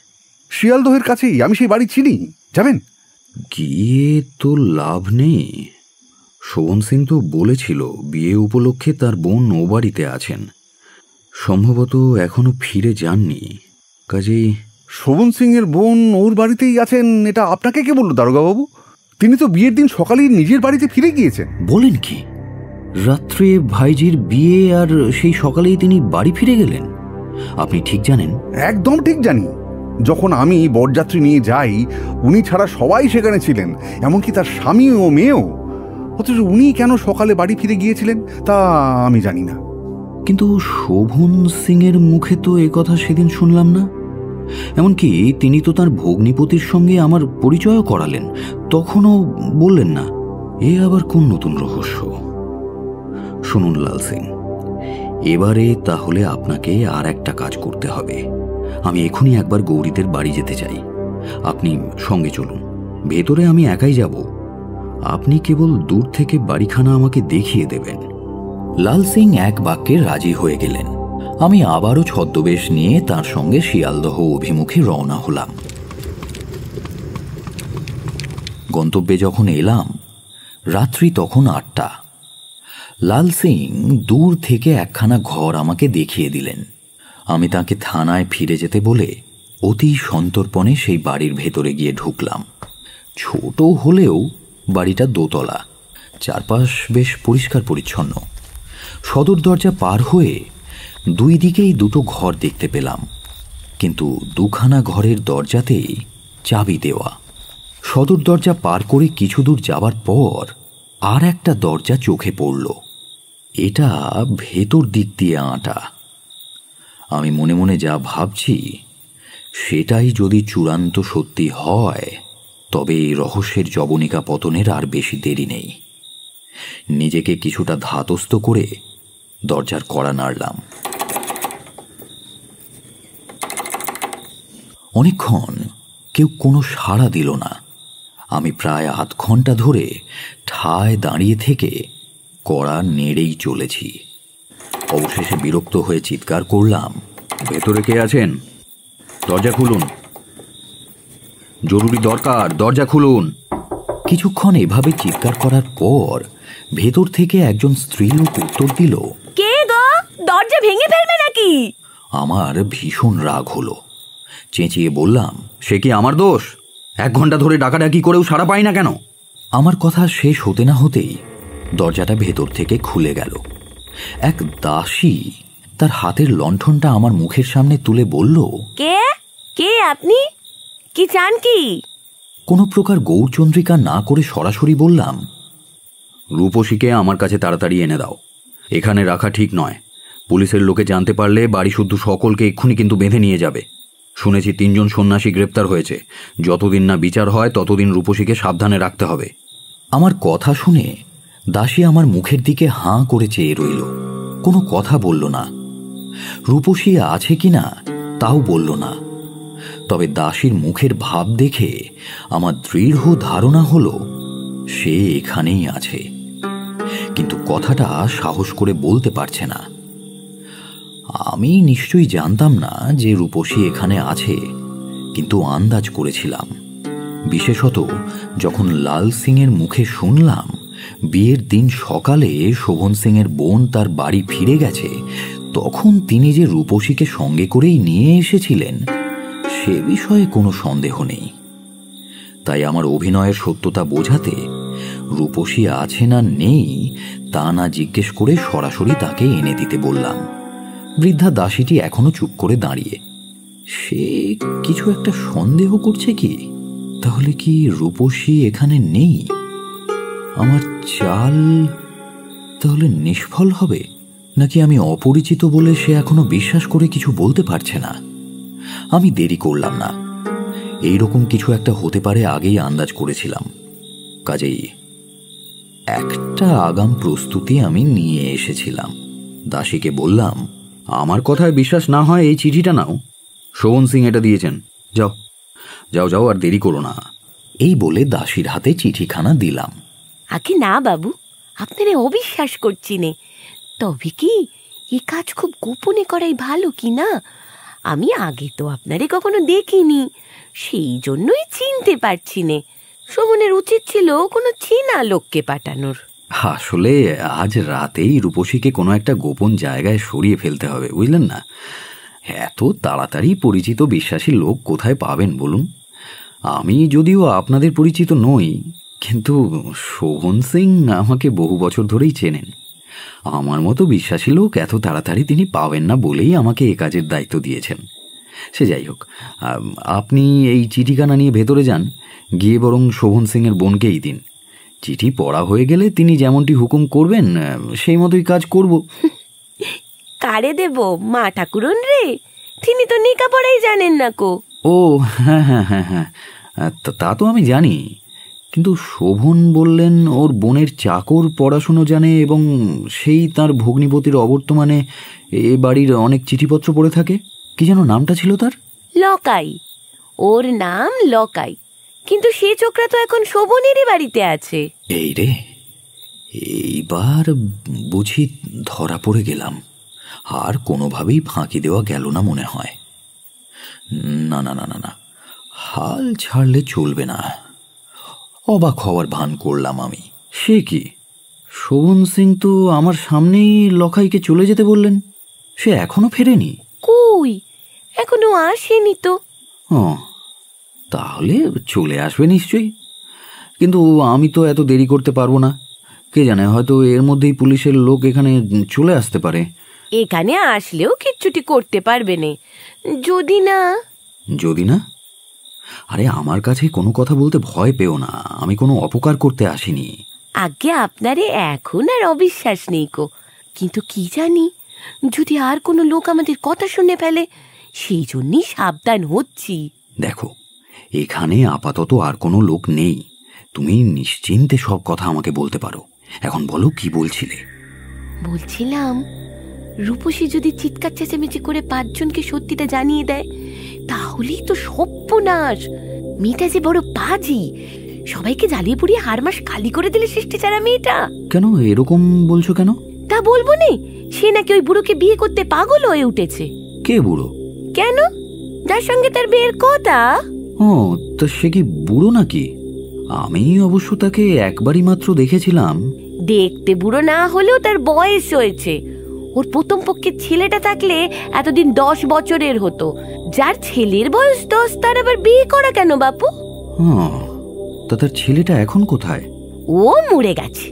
শিয়ালদহের কাছেই। আমি সেই বাড়ি চিনি, যাবেন? গিয়ে তো লাভ নেই। শোভন সিং তো বলেছিল বিয়ে উপলক্ষে তার বোন ও বাড়িতে আছেন। সম্ভবত এখনো ফিরে যাননি। কাজেই শোভন সিংয়ের বোন ওর বাড়িতেই আছেন, এটা আপনাকে কে বলল দারোগাবাবু? তিনি তো বিয়ের দিন সকালেই নিজের বাড়িতে ফিরে গিয়েছেন। বলেন কি? রাত্রে ভাইজির বিয়ে আর সেই সকালেই তিনি বাড়ি ফিরে গেলেন? আপনি ঠিক জানেন? একদম ঠিক জানি। যখন আমি বরযাত্রী নিয়ে যাই, উনি ছাড়া সবাই সেখানে ছিলেন, এমনকি তার স্বামী ও মেয়েও। অথচ উনি কেন সকালে বাড়ি ফিরে গিয়েছিলেন তা আমি জানি না। কিন্তু শোভন সিংয়ের মুখে তো এ কথা সেদিন শুনলাম না। এমনকি তিনি তো তার ভগ্নিপতির সঙ্গে আমার পরিচয়ও করালেন, তখনও বললেন না। এ আবার কোন নতুন রহস্য? শুনুন লাল সিং, এবারে তাহলে আপনাকে আর একটা কাজ করতে হবে। আমি এখনই একবার গৌরীদের বাড়ি যেতে চাই। আপনি সঙ্গে চলুন। ভেতরে আমি একাই যাব। আপনি কেবল দূর থেকে বাড়িখানা আমাকে দেখিয়ে দেবেন। লাল সিং এক বাক্যে রাজি হয়ে গেলেন। আমি আবারও ছদ্মবেশ নিয়ে তার সঙ্গে শিয়ালদহ অভিমুখে রওনা হলাম। গন্তব্যে যখন এলাম, রাত্রি তখন 8টা। লাল সিং দূর থেকে একখানা ঘর আমাকে দেখিয়ে দিলেন। আমি তাকে থানায় ফিরে যেতে বলে অতি সন্তর্পণে সেই বাড়ির ভেতরে গিয়ে ঢুকলাম। ছোট হলেও বাড়িটা দোতলা, চারপাশ বেশ পরিষ্কার পরিচ্ছন্ন। সদর দরজা পার হয়ে দুই দিকেই দুটো ঘর দেখতে পেলাম, কিন্তু দুখানা ঘরের দরজাতেই চাবি দেওয়া। সদর দরজা পার করে কিছু দূর যাবার পর আর একটা দরজা চোখে পড়ল। এটা ভেতর দিক দিয়ে আঁটা। আমি মনে মনে যা ভাবছি সেটাই যদি চূড়ান্ত সত্যি হয়, তবে এই রহস্যের জবনিকা পতনের আর বেশি দেরি নেই। নিজেকে কিছুটা ধাতস্থ করে দরজার কড়া নাড়লাম। অনেকক্ষণ কেউ কোনো সাড়া দিল না। আমি প্রায় আধ ঘন্টা ধরে ঠায় দাঁড়িয়ে থেকে কড়া নেড়েই চলেছি। অবশেষে বিরক্ত হয়ে চিৎকার করলাম, ভেতরে কে আছেন? দরজা খুলুন, জরুরি দরকার, দরজা খুলুন। কিছুক্ষণ এভাবে চিৎকার করার পর ভেতর থেকে একজন স্ত্রীলোক উত্তর দিল, কে গো? দরজা ভেঙে ফেলবে নাকি? আমার ভীষণ রাগ হলো। চেঁচিয়ে বললাম, সে কি আমার দোষ? 1 ঘন্টা ধরে ডাকাডাকি করেও সাড়া পাই না কেন? আমার কথা শেষ হতে না হতেই দরজাটা ভেতর থেকে খুলে গেল। এক দাসী তার হাতের লণ্ঠনটা আমার মুখের সামনে তুলে বলল, কে কে আপনি? কি চান কি? কোনো প্রকার গৌরচন্দ্রিকা না করে সরাসরি বললাম, রূপসীকে আমার কাছে তাড়াতাড়ি এনে দাও। এখানে রাখা ঠিক নয়। পুলিশের লোকে জানতে পারলে বাড়ি শুদ্ধ সকলকে এক্ষুনি কিন্তু বেঁধে নিয়ে যাবে। শুনেছি 3 জন সন্ন্যাসী গ্রেপ্তার হয়েছে। যতদিন না বিচার হয় ততদিন রূপসীকে সাবধানে রাখতে হবে। আমার কথা শুনে দাসী আমার মুখের দিকে হাঁ করে চেয়ে রইল, কোনো কথা বলল না। রূপসী আছে কিনা তাও বলল না। তবে দাসীর মুখের ভাব দেখে আমার দৃঢ় ধারণা হলো সে এখানেই আছে, কিন্তু কথাটা সাহস করে বলতে পারছে না। আমি নিশ্চয়ই জানতাম না যে রূপসী এখানে আছে, কিন্তু আন্দাজ করেছিলাম। বিশেষত যখন লাল সিংয়ের মুখে শুনলাম বিয়ের দিন সকালে শোভন সিংয়ের বোন তার বাড়ি ফিরে গেছে, তখন তিনি যে রূপসীকে সঙ্গে করেই নিয়ে এসেছিলেন সে বিষয়ে কোনো সন্দেহ নেই। তাই আমার অভিনয়ের সত্যতা বোঝাতে রূপসী আছে না নেই তা না জিজ্ঞেস করে সরাসরি তাকে এনে দিতে বললাম। বৃদ্ধা দাসীটি এখনো চুপ করে দাঁড়িয়ে। সে কিছু একটা সন্দেহ করছে কি? তাহলে কি রূপসী এখানে নেই? আমার চাল তাহলে নিষ্ফল হবে, নাকি আমি অপরিচিত বলে সে এখনো বিশ্বাস করে কিছু বলতে পারছে না? আমি দেরি করলাম না। এইরকম কিছু একটা হতে পারে আগেই আন্দাজ করেছিলাম। কাজেই একটা আগাম প্রস্তুতি আমি নিয়ে এসেছিলাম। দাসীকে বললাম, আমার কথায় বিশ্বাস না হয় এই চিঠিটা নাও। শোভন সিং এটা দিয়েছেন। যাও যাও যাও, আর দেরি করো না। এই বলে দাসীর হাতে চিঠিখানা দিলাম। আগে না বাবু, আপনারে অবিশ্বাস করছি নে। তবে কি এ কাজ খুব গোপনে করাই ভালো কি না? আমি আগে তো আপনারে কখনো দেখিনি, সেই জন্যই চিনতে পারছি নে। শোভনের উচিত ছিল কোনো চীনা লোককে পাঠানোর। আসলে আজ রাতেই রূপসীকে কোনো একটা গোপন জায়গায় সরিয়ে ফেলতে হবে, বুঝলেন না? এত তাড়াতাড়ি পরিচিত বিশ্বাসী লোক কোথায় পাবেন বলুন? আমি যদিও আপনাদের পরিচিত নই, কিন্তু শোভন সিং আমাকে বহু বছর ধরেই চেনেন। আমার মতো বিশ্বাসী লোক এত তাড়াতাড়ি তিনি পাবেন না বলেই আমাকে এ কাজের দায়িত্ব দিয়েছেন। সে যাই হোক, আপনি এই চিঠিখানা নিয়ে ভেতরে যান, গিয়ে বরং শোভন সিংয়ের বোনকেই দিন। চিঠি পড়া হয়ে গেলে তিনি যেমনটি হুকুম করবেন সেই মতোই কাজ করব। কারে দেব? মা ঠাকুরন রে? তিনি তো লেখাপড়াই জানেন না কো। ও হ্যাঁ হ্যাঁ হ্যাঁ হ্যাঁ, তা তো আমি জানি, কিন্তু শোভন বললেন ওর বোনের চাকর পড়াশুনো জানে এবং সেই তার ভগ্নিপতির অবর্তমানে এ বাড়ির অনেক চিঠিপত্র পড়ে থাকে। কি যেন নামটা ছিল তার? লকাই। ওর নাম লকাই, কিন্তু সে ছোকরা তো এখন শোভনেরই বাড়িতে আছে। এই রে, এইবার বুঝি ধরা পড়ে গেলাম। আর কোনোভাবেই ফাঁকি দেওয়া গেল না মনে হয়। না না না না না, হাল ছাড়লে চলবে না। অবাক হওয়ার ভান করলাম আমি। সে কি, শোভন সিং তো আমার সামনেই লখাইকে চলে যেতে বললেন, সে এখনো ফেরেনি? কই, এখনো আসেনি তো। তাহলে চলে আসবে নিশ্চয়ই, কিন্তু আমি তো এত দেরি করতে পারবো না। কে জানে, হয়তো এর মধ্যেই পুলিশের লোক এখানে চলে আসতে পারে। এখানে আসলেও কিচ্ছুটি করতে পারবে না যদি না। যদি না? আরে আমার কাছে কোনো কথা বলতে ভয় পেও না, আমি কোনো অপকার করতে আসিনি। আগে আপনারে এখন আর অবিশ্বাস নেই কো, কিন্তু কি জানি যদি আর কোনো লোক আমাদের কথা শুনে ফেলে, সেই জন্যই সাবধান হচ্ছি। দেখো, এখানে আপাতত আর কোনো লোক নেই, তুমি নিশ্চিন্তে সব কথা আমাকে বলতে পারো। এখন বলো, কি বলছিলে? বলছিলাম, রূপসী যদি চিৎকার চেঁচামেচি করে 5 জনকে সত্যিটা জানিয়ে দেয়, তাহলেই তো সর্বনাশ। মেয়েটা যে বড় পাজি, সবাইকে জ্বালিয়ে পুড়িয়ে হারমাস খালি করে দিলে সৃষ্টিচারা মেয়েটা। কেন এরকম বলছো কেন? তা বলবো নে, সে নাকি ওই বুড়োকে বিয়ে করতে পাগল হয়ে উঠেছে। কে বুড়ো? কেন, যার সঙ্গে তার বিয়ের কথা। তো সে কি বুড়ো নাকি? আমি অবশ্য তাকে একবারই মাত্র দেখেছিলাম। দেখতে বুড়ো না হলেও তার বয়স হয়েছে। ওর প্রথম পক্ষের ছেলেটা থাকলে এতদিন 10 বছরের হতো। যার ছেলের বয়স 10, তার আবার বিয়ে করা কেন বাপু? তা তার ছেলেটা এখন কোথায়? ও মরে গেছে।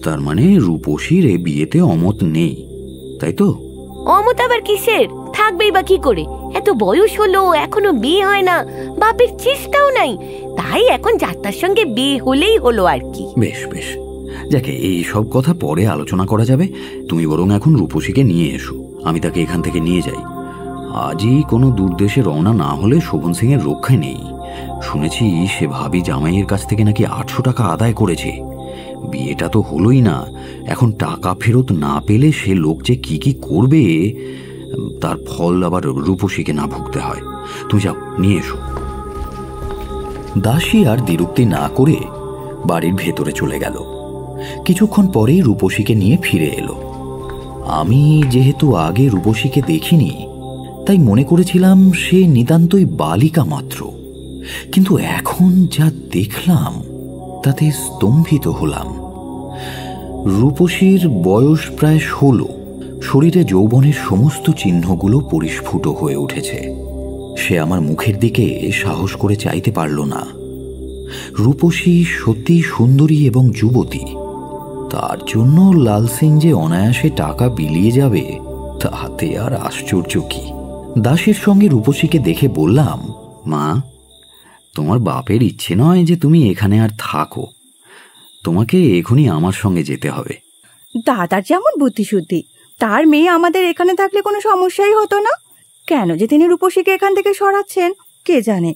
তার মানে রূপসীর এ বিয়েতে অমত নেই, তাই তো? অমত আবার কিসের, থাকবেই বা কি করে? এত বয়স হলো এখনো বিয়ে হয় না, বাপের চেষ্টাও নাই, তাই এখন যাত্রার সঙ্গে বিয়ে হলেই হলো আর কি। বেশ বেশ, যাকে এই সব কথা পরে আলোচনা করা যাবে। তুমি বরং এখন রূপসীকে নিয়ে এসো, আমি তাকে এখান থেকে নিয়ে যাই। আজই কোনো দূরদেশে রওনা না হলে শোভন সিং এর রক্ষা নেই। শুনেছি সে ভাবি জামাইয়ের কাছ থেকে নাকি 800 টাকা আদায় করেছে। বিয়েটা তো হলোই না, এখন টাকা ফেরত না পেলে সে লোক যে কি কি করবে, তার ফল আবার রূপসীকে না ভুগতে হয়। তুমি যাও, নিয়ে এসো। দাসী আর দ্বিরুক্তি না করে বাড়ির ভেতরে চলে গেল। কিছুক্ষণ পরেই রূপসীকে নিয়ে ফিরে এলো। আমি যেহেতু আগে রূপসীকে দেখিনি, তাই মনে করেছিলাম সে নিতান্তই বালিকা মাত্র, কিন্তু এখন যা দেখলাম তাতে স্তম্ভিত হলাম। রূপসীর বয়স প্রায় 16, শরীরে যৌবনের সমস্ত চিহ্নগুলো পরিস্ফুট হয়ে উঠেছে। সে আমার মুখের দিকে সাহস করে চাইতে পারল না। রূপসী সত্যি সুন্দরী এবং যুবতী, তার জন্য লাল সিং যে অনায়াসে টাকা বিলিয়ে যাবে তাতে আর আশ্চর্য কি। দাসের সঙ্গে রূপসীকে দেখে বললাম, মা, তোমার বাপের ইচ্ছে নয় যে তুমি এখানে আর থাকো, তোমাকে এখনই আমার সঙ্গে যেতে হবে। দাদার যেমন বুদ্ধিশুদ্ধি, তার মেয়ে আমাদের এখানে থাকলে কোনো সমস্যাই হতো না। কেন যে তিনি রূপসীকে এখান থেকে সরাচ্ছেন কে জানে।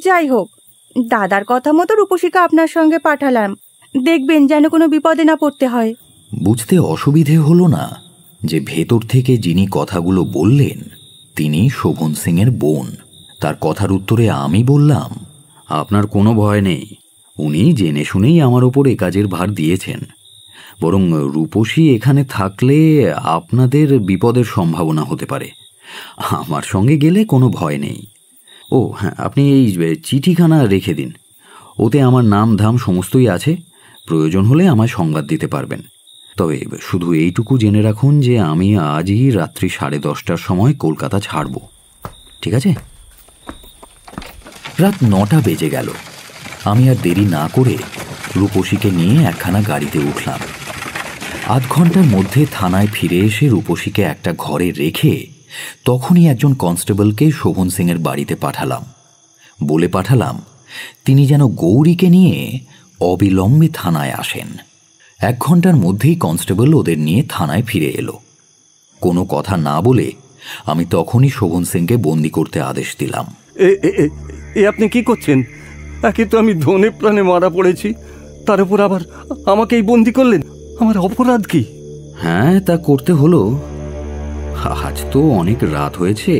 যাই হোক, দাদার কথা মতো রূপসীকে আপনার সঙ্গে পাঠালাম, দেখবেন যেন কোনো বিপদে না পড়তে হয়। বুঝতে অসুবিধে হলো না যে ভেতর থেকে যিনি কথাগুলো বললেন তিনি শোভন সিং এর বোন। তার কথার উত্তরে আমি বললাম, আপনার কোনো ভয় নেই, উনি জেনে শুনেই আমার ওপর এ কাজের ভার দিয়েছেন। বরং রূপসী এখানে থাকলে আপনাদের বিপদের সম্ভাবনা হতে পারে, আমার সঙ্গে গেলে কোনো ভয় নেই। ও হ্যাঁ, আপনি এই চিঠিখানা রেখে দিন, ওতে আমার নাম ধাম সমস্তই আছে, প্রয়োজন হলে আমায় সংবাদ দিতে পারবেন। তবে শুধু এইটুকু জেনে রাখুন যে আমি আজই রাত্রি 10:30টার সময় কলকাতা ছাড়ব, ঠিক আছে? রাত 9টা বেজে গেল। আমি আর দেরি না করে রূপসীকে নিয়ে একখানা গাড়িতে উঠলাম। আধ ঘন্টার মধ্যে থানায় ফিরে এসে রূপসীকে একটা ঘরে রেখে তখনই একজন কনস্টেবলকে শোভন সিং এর বাড়িতে পাঠালাম। বলে পাঠালাম তিনি যেন গৌরীকে নিয়ে অবিলম্বে থানায় আসেন। 1 ঘন্টার মধ্যেই কনস্টেবল ওদের নিয়ে থানায় ফিরে এলো। কোনো কথা না বলে আমি তখনই শোভন সিংকে বন্দি করতে আদেশ দিলাম। এ আপনি কি করছেন? একে তো আমি ধনে প্রাণে মারা পড়েছি, তার উপর আবার আমাকেই বন্দি করলেন। আমার অপরাধ কি? হ্যাঁ, তা করতে হলো। আজ তো অনেক রাত হয়েছে,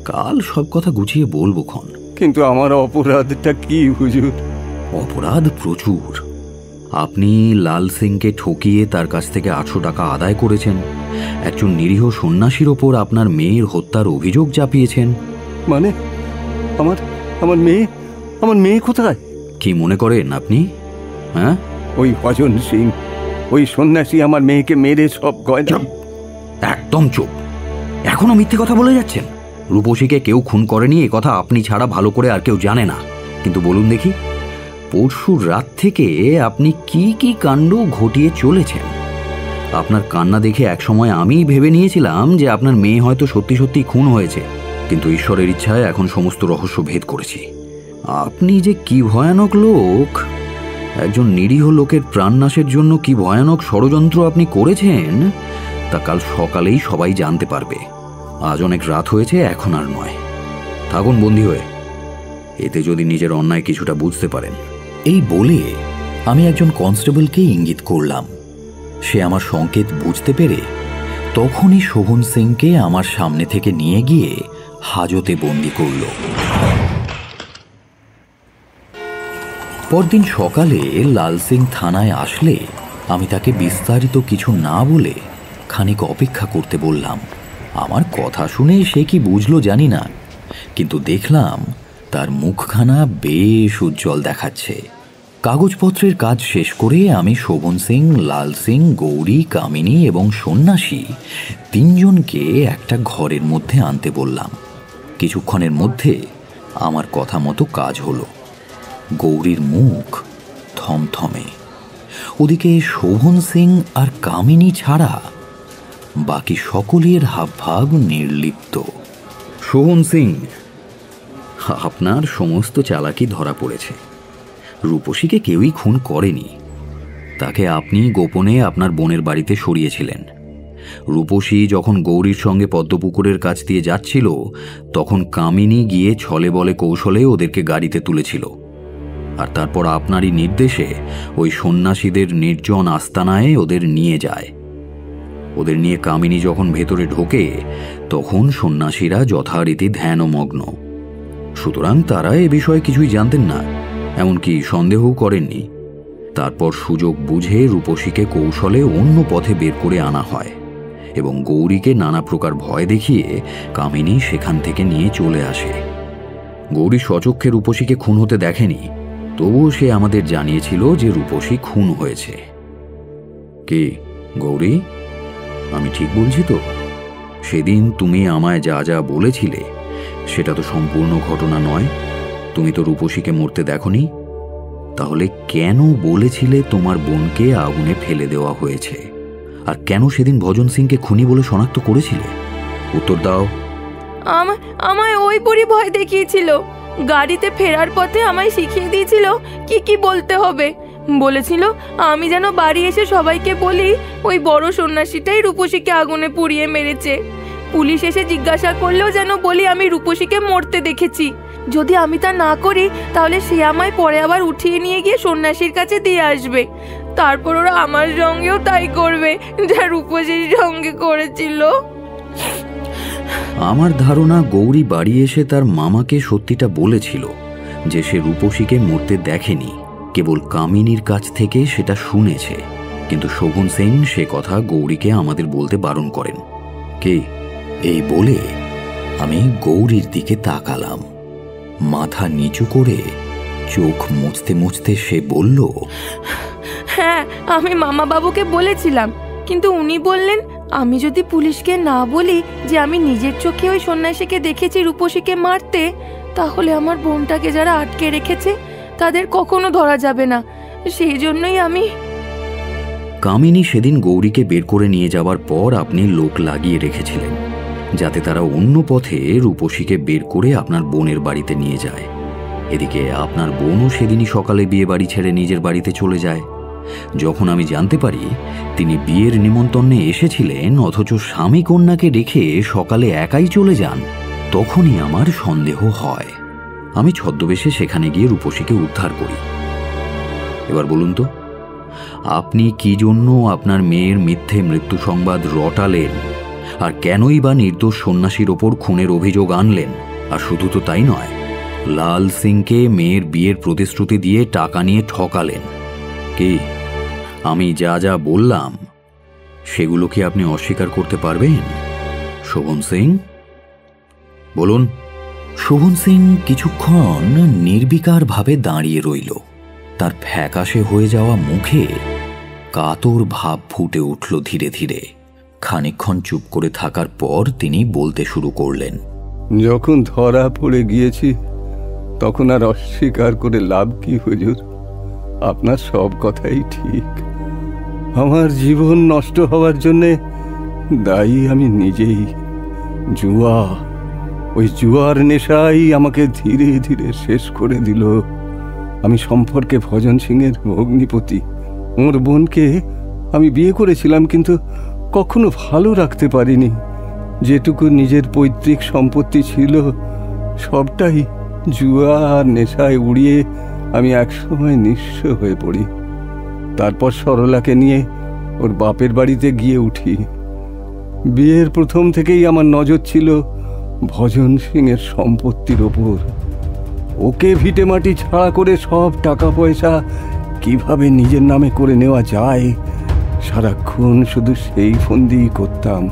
কাল সব কথা গুছিয়ে বলবো খন। কিন্তু আমার অপরাধটা কি হুজুর? অপরাধ প্রচুর। আপনি লাল সিংকে ঠকিয়ে তার কাছ থেকে 800 টাকা আদায় করেছেন। একজন নিরীহ সন্ন্যাসীর ওপর আপনার মেয়ের হত্যার অভিযোগ চাপিয়েছেন। মানে আমার মেয়ে কোথায়? কি মনে করেন আপনি? হ্যাঁ, ওই ভজন সিং, ওই সন্ন্যাসী আমার মেয়েকে মেরে সব গয়না। একদম চুপ। এখনো মিথ্যে কথা বলে যাচ্ছেন। রূপসীকে কেউ খুন করেনি, এ কথা আপনি ছাড়া ভালো করে আর কেউ জানে না। কিন্তু বলুন দেখি, পরশুর রাত থেকে আপনি কি কি কাণ্ড ঘটিয়ে চলেছেন? আপনার কান্না দেখে একসময় আমি ভেবে নিয়েছিলাম যে আপনার মেয়ে হয়তো সত্যি সত্যি খুন হয়েছে, কিন্তু ঈশ্বরের ইচ্ছায় এখন সমস্ত রহস্য ভেদ করেছি। আপনি যে কি ভয়ানক লোক! একজন নিরীহ লোকের প্রাণনাশের জন্য কি ভয়ানক ষড়যন্ত্র আপনি করেছেন তা কাল সকালেই সবাই জানতে পারবে। আজ অনেক রাত হয়েছে, এখন আর নয়। থাকুন বন্দী হয়ে, এতে যদি নিজের অন্যায় কিছুটা বুঝতে পারেন। এই বলে আমি একজন কনস্টেবলকে ইঙ্গিত করলাম। সে আমার সংকেত বুঝতে পেরে তখনই শোভন সিংকে আমার সামনে থেকে নিয়ে গিয়ে হাজতে বন্দি করল। পরদিন সকালে লাল সিং থানায় আসলে আমি তাকে বিস্তারিত কিছু না বলে খানিক অপেক্ষা করতে বললাম। আমার কথা শুনে সে কি বুঝলো জানি না, কিন্তু দেখলাম তার মুখখানা বেশ উজ্জ্বল দেখাচ্ছে। কাগজপত্রের কাজ শেষ করে আমি শোভন সিং, লাল সিং, গৌরী, কামিনী এবং সন্ন্যাসী 3 জনকে একটা ঘরের মধ্যে আনতে বললাম। কিছুক্ষণের মধ্যে আমার কথা মতো কাজ হলো। গৌরীর মুখ থমথমে, ওদিকে শোভন সিং আর কামিনী ছাড়া বাকি সকলের হাবভাব নির্লিপ্ত। শোভন সিং, আপনার সমস্ত চালাকি ধরা পড়েছে। রূপসীকে কেউই খুন করেনি। তাকে আপনি গোপনে আপনার বোনের বাড়িতে সরিয়েছিলেন। রূপসী যখন গৌরীর সঙ্গে পদ্মপুকুরের কাছ দিয়ে যাচ্ছিল, তখন কামিনী গিয়ে ছলে বলে কৌশলে ওদেরকে গাড়িতে তুলেছিল। আর তারপর আপনারই নির্দেশে ওই সন্ন্যাসীদের নির্জন আস্তানায় ওদের নিয়ে যায়। ওদের নিয়ে কামিনী যখন ভেতরে ঢোকে, তখন সন্ন্যাসীরা যথারীতি ধ্যানমগ্ন। সুতরাং তারা এ বিষয়ে কিছুই জানতেন না, এমনকি সন্দেহও করেননি। তারপর সুযোগ বুঝে রূপসীকে কৌশলে অন্য পথে বের করে আনা হয় এবং গৌরীকে নানা প্রকার ভয় দেখিয়ে কামিনী সেখান থেকে নিয়ে চলে আসে। গৌরী স্বচক্ষে রূপসীকে খুন হতে দেখেনি, তবুও সে আমাদের জানিয়েছিল যে রূপসী খুন হয়েছে। কে গৌরী, আমি ঠিক বলছি তো? সেদিন তুমি আমায় যা যা বলেছিলে সেটা তো সম্পূর্ণ ঘটনা নয়। তুমি তো রূপসীকে মরতে দেখনি, তাহলে কেন বলেছিলে তোমার বোনকে আগুনে ফেলে দেওয়া হয়েছে? আর কেন সেদিন ভজন সিংকে খুনি বলে শনাক্ত করেছিলে? উত্তর দাও। আমায় ওই বুড়ি ভয় দেখিয়েছিল। গাড়িতে ফেরার পথে আমায় শিখিয়ে দিয়েছিল কি কি বলতে হবে। বলেছিল আমি যেন বাড়ি এসে সবাইকে বলি ওই বড় সন্ন্যাসীটাই রূপসীকে আগুনে পুড়িয়ে মেরেছে। পুলিশ এসে জিজ্ঞাসা করলেও যেন বলি আমি রূপসীকে মরতে দেখেছি। যদি আমি তা না করি তাহলে সে আমায় পরে আবার উঠিয়ে নিয়ে গিয়ে সন্ন্যাসীর কাছে দিয়ে আসবে। তারপর ওরা আমার সঙ্গেও তাই করবে যা রূপসীর সঙ্গে করেছিল। আমার ধারণা গৌরী বাড়ি এসে তার মামাকে সত্যিটা বলেছিল যে সে রূপসীকে মরতে দেখেনি, কেবল কামিনীর কাছ থেকে সেটা শুনেছে। কিন্তু শোভন সিং সে কথা গৌরীকে আমাদের বলতে বারণ করেন। কে? এই বলে আমি গৌরীর দিকে তাকালাম। মাথা নিচু করে চোখ মুছতে মুছতে সে বলল, হ্যাঁ, আমি মামা বাবুকে বলেছিলাম, কিন্তু উনি বললেন আমি যদি পুলিশকে না বলি যে আমি নিজের চোখে ওই সন্ন্যাসীকে দেখেছি রূপসীকে মারতে, তাহলে আমার বোনটাকে যারা আটকে রেখেছে তাদের কখনো ধরা যাবে না। সেই জন্যই আমি। কামিনী সেদিন গৌরীকে বের করে নিয়ে যাওয়ার পর আপনি লোক লাগিয়ে রেখেছিলেন যাতে তারা অন্য পথে রূপসীকে বের করে আপনার বোনের বাড়িতে নিয়ে যায়। এদিকে আপনার বোনও সেদিনই সকালে বিয়ে বাড়ি ছেড়ে নিজের বাড়িতে চলে যায়। যখন আমি জানতে পারি তিনি বিয়ের নিমন্ত্রণে এসেছিলেন অথচ স্বামী কন্যাকে রেখে সকালে একাই চলে যান, তখনই আমার সন্দেহ হয়। আমি ছদ্মবেশে সেখানে গিয়ে রূপসীকে উদ্ধার করি। এবার বলুন তো, আপনি কি জন্য আপনার মেয়ের মিথ্যে মৃত্যু সংবাদ রটালেন, আর কেনই বা নির্দোষ সন্ন্যাসীর ওপর খুনের অভিযোগ আনলেন? আর শুধু তো তাই নয়, লাল সিংকে মেয়ের বিয়ের প্রতিশ্রুতি দিয়ে টাকা নিয়ে ঠকালেন। কি আমি যা যা বললাম সেগুলো কি আপনি অস্বীকার করতে পারবেন শোভন সিং? বলুন। শোভন সিং কিছুক্ষণ নির্বিকারভাবে দাঁড়িয়ে রইল। তার ফ্যাকাশে হয়ে যাওয়া মুখে কাতর ভাব ফুটে উঠল ধীরে ধীরে। খানিকক্ষণ চুপ করে থাকার পর তিনি বলতে শুরু করলেন। যখন ধরা পড়ে গিয়েছি তখন আর অস্বীকার করে লাভ কি হুজুর? আপনার সব কথাই ঠিক। আমার জীবন নষ্ট হওয়ার জন্যে দায়ী আমি নিজেই। জুয়া, ওই জুয়ার নেশাই আমাকে ধীরে ধীরে শেষ করে দিল। আমি সম্পর্কে ভজন সিংয়ের ভগ্নিপতি। ওর বোনকে আমি বিয়ে করেছিলাম, কিন্তু কখনো ভালো রাখতে পারিনি। যেটুকু নিজের পৈতৃক সম্পত্তি ছিল সবটাই জুয়া আর নেশায় উড়িয়ে আমি একসময় নিঃস্ব হয়ে পড়ি। তারপর সরলাকে নিয়ে ওর বাপের বাড়িতে গিয়ে উঠি। বিয়ের প্রথম থেকেই আমার নজর ছিল ভজন সিংয়ের সম্পত্তির ওপর। ওকে ভিটেমাটি ছাড়া করে সব টাকা পয়সা কিভাবে নিজের নামে করে নেওয়া যায় সারাক্ষণ শুধু সেই ফন্দিই করতাম।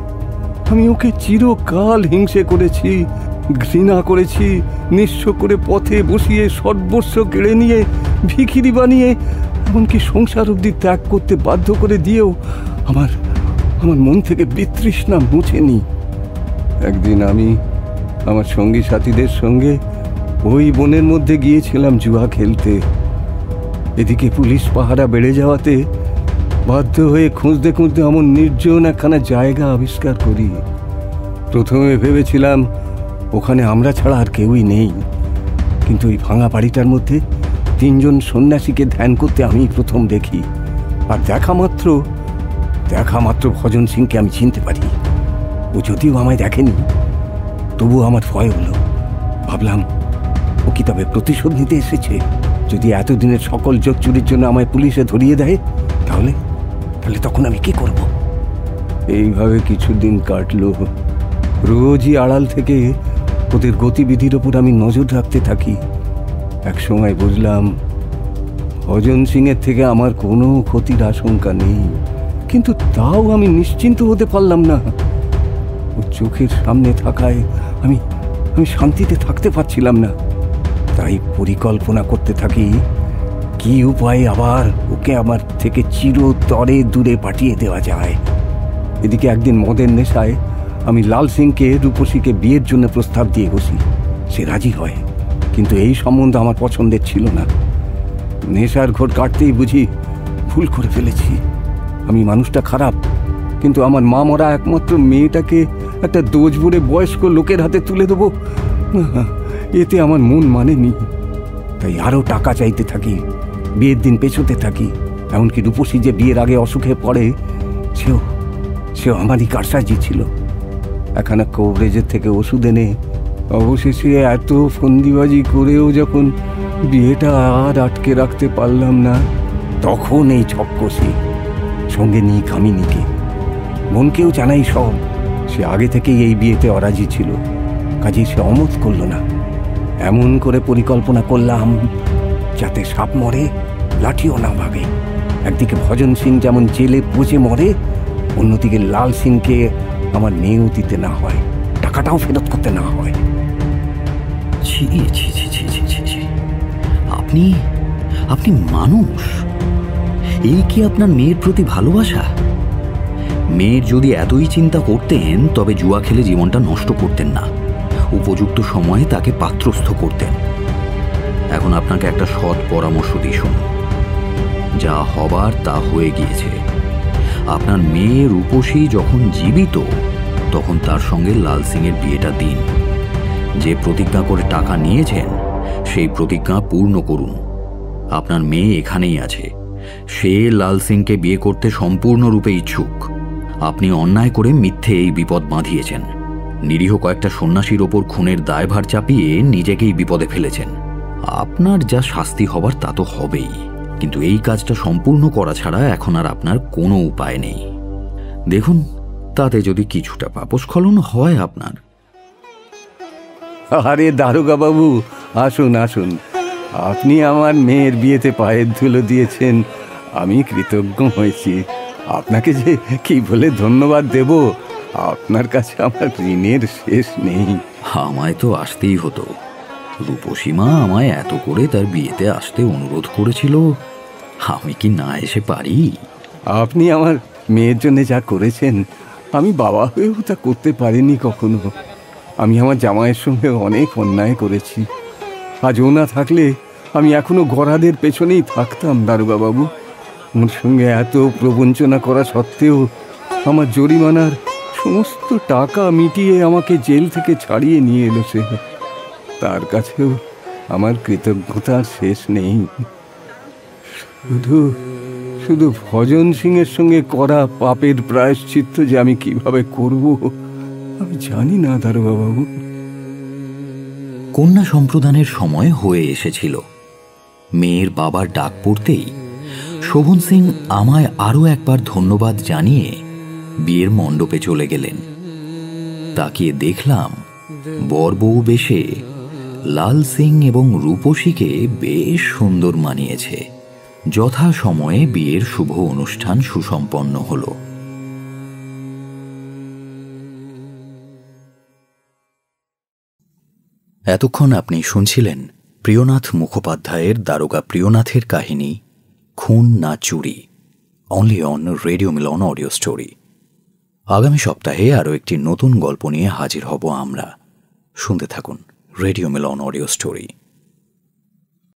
আমি ওকে চিরকাল হিংসে করেছি, ঘৃণা করেছি, নিঃস্ব করে পথে বসিয়ে সর্বস্ব কেড়ে নিয়ে ভিখিরি বানিয়ে এমনকি সংসার অবধি ত্যাগ করতে বাধ্য করে দিয়েও আমার মন থেকে বিতৃষ্ণা মুছেনি। একদিন আমি আমার সঙ্গী সাথীদের সঙ্গে ওই বনের মধ্যে গিয়েছিলাম জুয়া খেলতে। এদিকে পুলিশ পাহারা বেড়ে যাওয়াতে বাধ্য হয়ে খুঁজতে খুঁজতে এমন নির্জন একখানা জায়গা আবিষ্কার করি। প্রথমে ভেবেছিলাম ওখানে আমরা ছাড়া আর কেউই নেই, কিন্তু ওই ভাঙা বাড়িটার মধ্যে 3 জন সন্ন্যাসীকে ধ্যান করতে আমি প্রথম দেখি। আর দেখা মাত্র ভজন সিংকে আমি চিনতে পারি। ও যদিও আমায় দেখেনি, তবু আমার ভয় হলো। ভাবলাম, ও কি তবে প্রতিশোধ নিতে এসেছে? যদি এতদিনের সকল যোগ চুরির জন্য আমায় পুলিশে ধরিয়ে দেয়, তাহলে তখন আমি কি করব? এইভাবে কিছুদিন কাটলো। রোজই আড়াল থেকে ওদের গতিবিধির ওপর আমি নজর রাখতে থাকি। এক সময় বুঝলাম ভজন সিংয়ের থেকে আমার কোনো ক্ষতির আশঙ্কা নেই, কিন্তু তাও আমি নিশ্চিন্ত হতে পারলাম না। ওর চোখের সামনে থাকায় আমি শান্তিতে থাকতে পারছিলাম না। তাই পরিকল্পনা করতে থাকি কি উপায়ে আবার ওকে আমার থেকে চিরতরে দূরে পাঠিয়ে দেওয়া যায়। এদিকে একদিন মদের নেশায় আমি লাল সিংকে রূপসীকে বিয়ের জন্য প্রস্তাব দিয়ে বসি। সে রাজি হয়, কিন্তু এই সম্বন্ধ আমার পছন্দের ছিল না। নেশার ঘোর কাটতেই বুঝি ভুল করে ফেলেছি। আমি মানুষটা খারাপ, কিন্তু আমার মা মরা একমাত্র মেয়েটাকে একটা দোজবুড়ে বয়স্ক লোকের হাতে তুলে দেবো, এতে আমার মন মানেনি। তাই আরও টাকা চাইতে থাকি, বিয়ের দিন পেছোতে থাকি। এমনকি রূপসী যে বিয়ের আগে অসুখে পড়ে, সেও আমারই কারসাজি ছিল। একখানা কভারেজের থেকে ওষুধ এনে অবশেষে এত ফন্দিবাজি করেও যখন বিয়েটা আর আটকে রাখতে পারলাম না, তখন এই ছক্কসি সঙ্গে নিই কামিনীকে। মনকেও জানাই সব। সে আগে থেকেই এই বিয়েতে অরাজি ছিল, কাজেই সে অমত করল না। এমন করে পরিকল্পনা করলাম যাতে সাপ মরে, লাঠিও না ভাগে। একদিকে ভজন সিং যেমন জেলে পচে মরে, অন্যদিকে লাল সিংকে আমার মেয়েও দিতে না হয়, টাকাটাও ফেরত করতে না হয়। ছি ছি ছি ছি ছি ছি ছি। আপনি মানুষ? এই কি আপনার মেয়ের প্রতি ভালোবাসা? মেয়ের যদি এতই চিন্তা করতেন তবে জুয়া খেলে জীবনটা নষ্ট করতেন না, উপযুক্ত সময়ে তাকে পাত্রস্থ করতেন। এখন আপনাকে একটা সৎ পরামর্শ দিই, শুনুন। যা হবার তা হয়ে গিয়েছে। আপনার মেয়ে রূপসী যখন জীবিত তখন তার সঙ্গে লাল সিংয়ের বিয়েটা দিন। যে প্রতিজ্ঞা করে টাকা নিয়েছেন সেই প্রতিজ্ঞা পূর্ণ করুন। আপনার মেয়ে এখানেই আছে, সে লাল সিংকে বিয়ে করতে সম্পূর্ণরূপে ইচ্ছুক। আপনি অন্যায় করে মিথ্যে এই বিপদ বাঁধিয়েছেন। নিরীহ কয়েকটা সন্ন্যাসীর ওপর খুনের দায়ভার চাপিয়ে নিজেকেই বিপদে ফেলেছেন। আপনার যা শাস্তি হবার তা তো হবেই, কিন্তু এই কাজটা সম্পূর্ণ করা ছাড়া এখন আর আপনার কোনো উপায় নেই। দেখুন, তাতে যদি কিছুটা পাপস্খলন হয় আপনার। আরে দারোগা বাবু, আসুন আসুন। আপনি আমার মেয়ের বিয়েতে পায়ের ধুলো দিয়েছেন, আমি কৃতজ্ঞ হয়েছি। আপনাকে যে কি বলে ধন্যবাদ দেব, আপনার কাছে আমার ঋণের শেষ নেই। আমায় তো আসতেই হতো। রূপসীমা আমায় এত করে তার বিয়েতে আসতে অনুরোধ করেছিল, আমি কি না এসে পারি? আপনি আমার মেয়ের জন্য যা করেছেন, আমি বাবা হয়েও তা করতে পারিনি কখনো। আমি আমার জামাইয়ের সঙ্গে অনেক অন্যায় করেছি। আজ ও না থাকলে আমি এখনো গরাদের পেছনেই থাকতাম দারোগাবাবু। ওর সঙ্গে এত প্রবঞ্চনা করা সত্ত্বেও আমার জরিমানার সমস্ত টাকা মিটিয়ে আমাকে জেল থেকে ছাড়িয়ে নিয়ে এলো সে। তার কাছেও আমার কৃতজ্ঞতার শেষ নেই। শুধু শুধু ভজন সিংয়ের সঙ্গে করা পাপের প্রায়শ্চিত্ত যে আমি কিভাবে করব আমি জানি না দারোগাবাবু। কন্যা সম্প্রদানের সময় হয়ে এসেছিল। মেয়ের বাবার ডাক পড়তেই শোভন সিং আমায় আরও একবার ধন্যবাদ জানিয়ে বিয়ের মণ্ডপে চলে গেলেন। তাকিয়ে দেখলাম বর বউ বেশে লাল সিং এবং রূপসীকে বেশ সুন্দর মানিয়েছে। যথা সময়ে বিয়ের শুভ অনুষ্ঠান সুসম্পন্ন হল। এতক্ষণ আপনি শুনছিলেন প্রিয়নাথ মুখোপাধ্যায়ের দারোগা প্রিয়নাথের কাহিনী খুন না চুরি, only on radio Milan audio story. আগামী সপ্তাহে আরও একটি নতুন গল্প নিয়ে হাজির হব আমরা। শুনতে থাকুন রেডিও মিলন অডিও স্টোরি।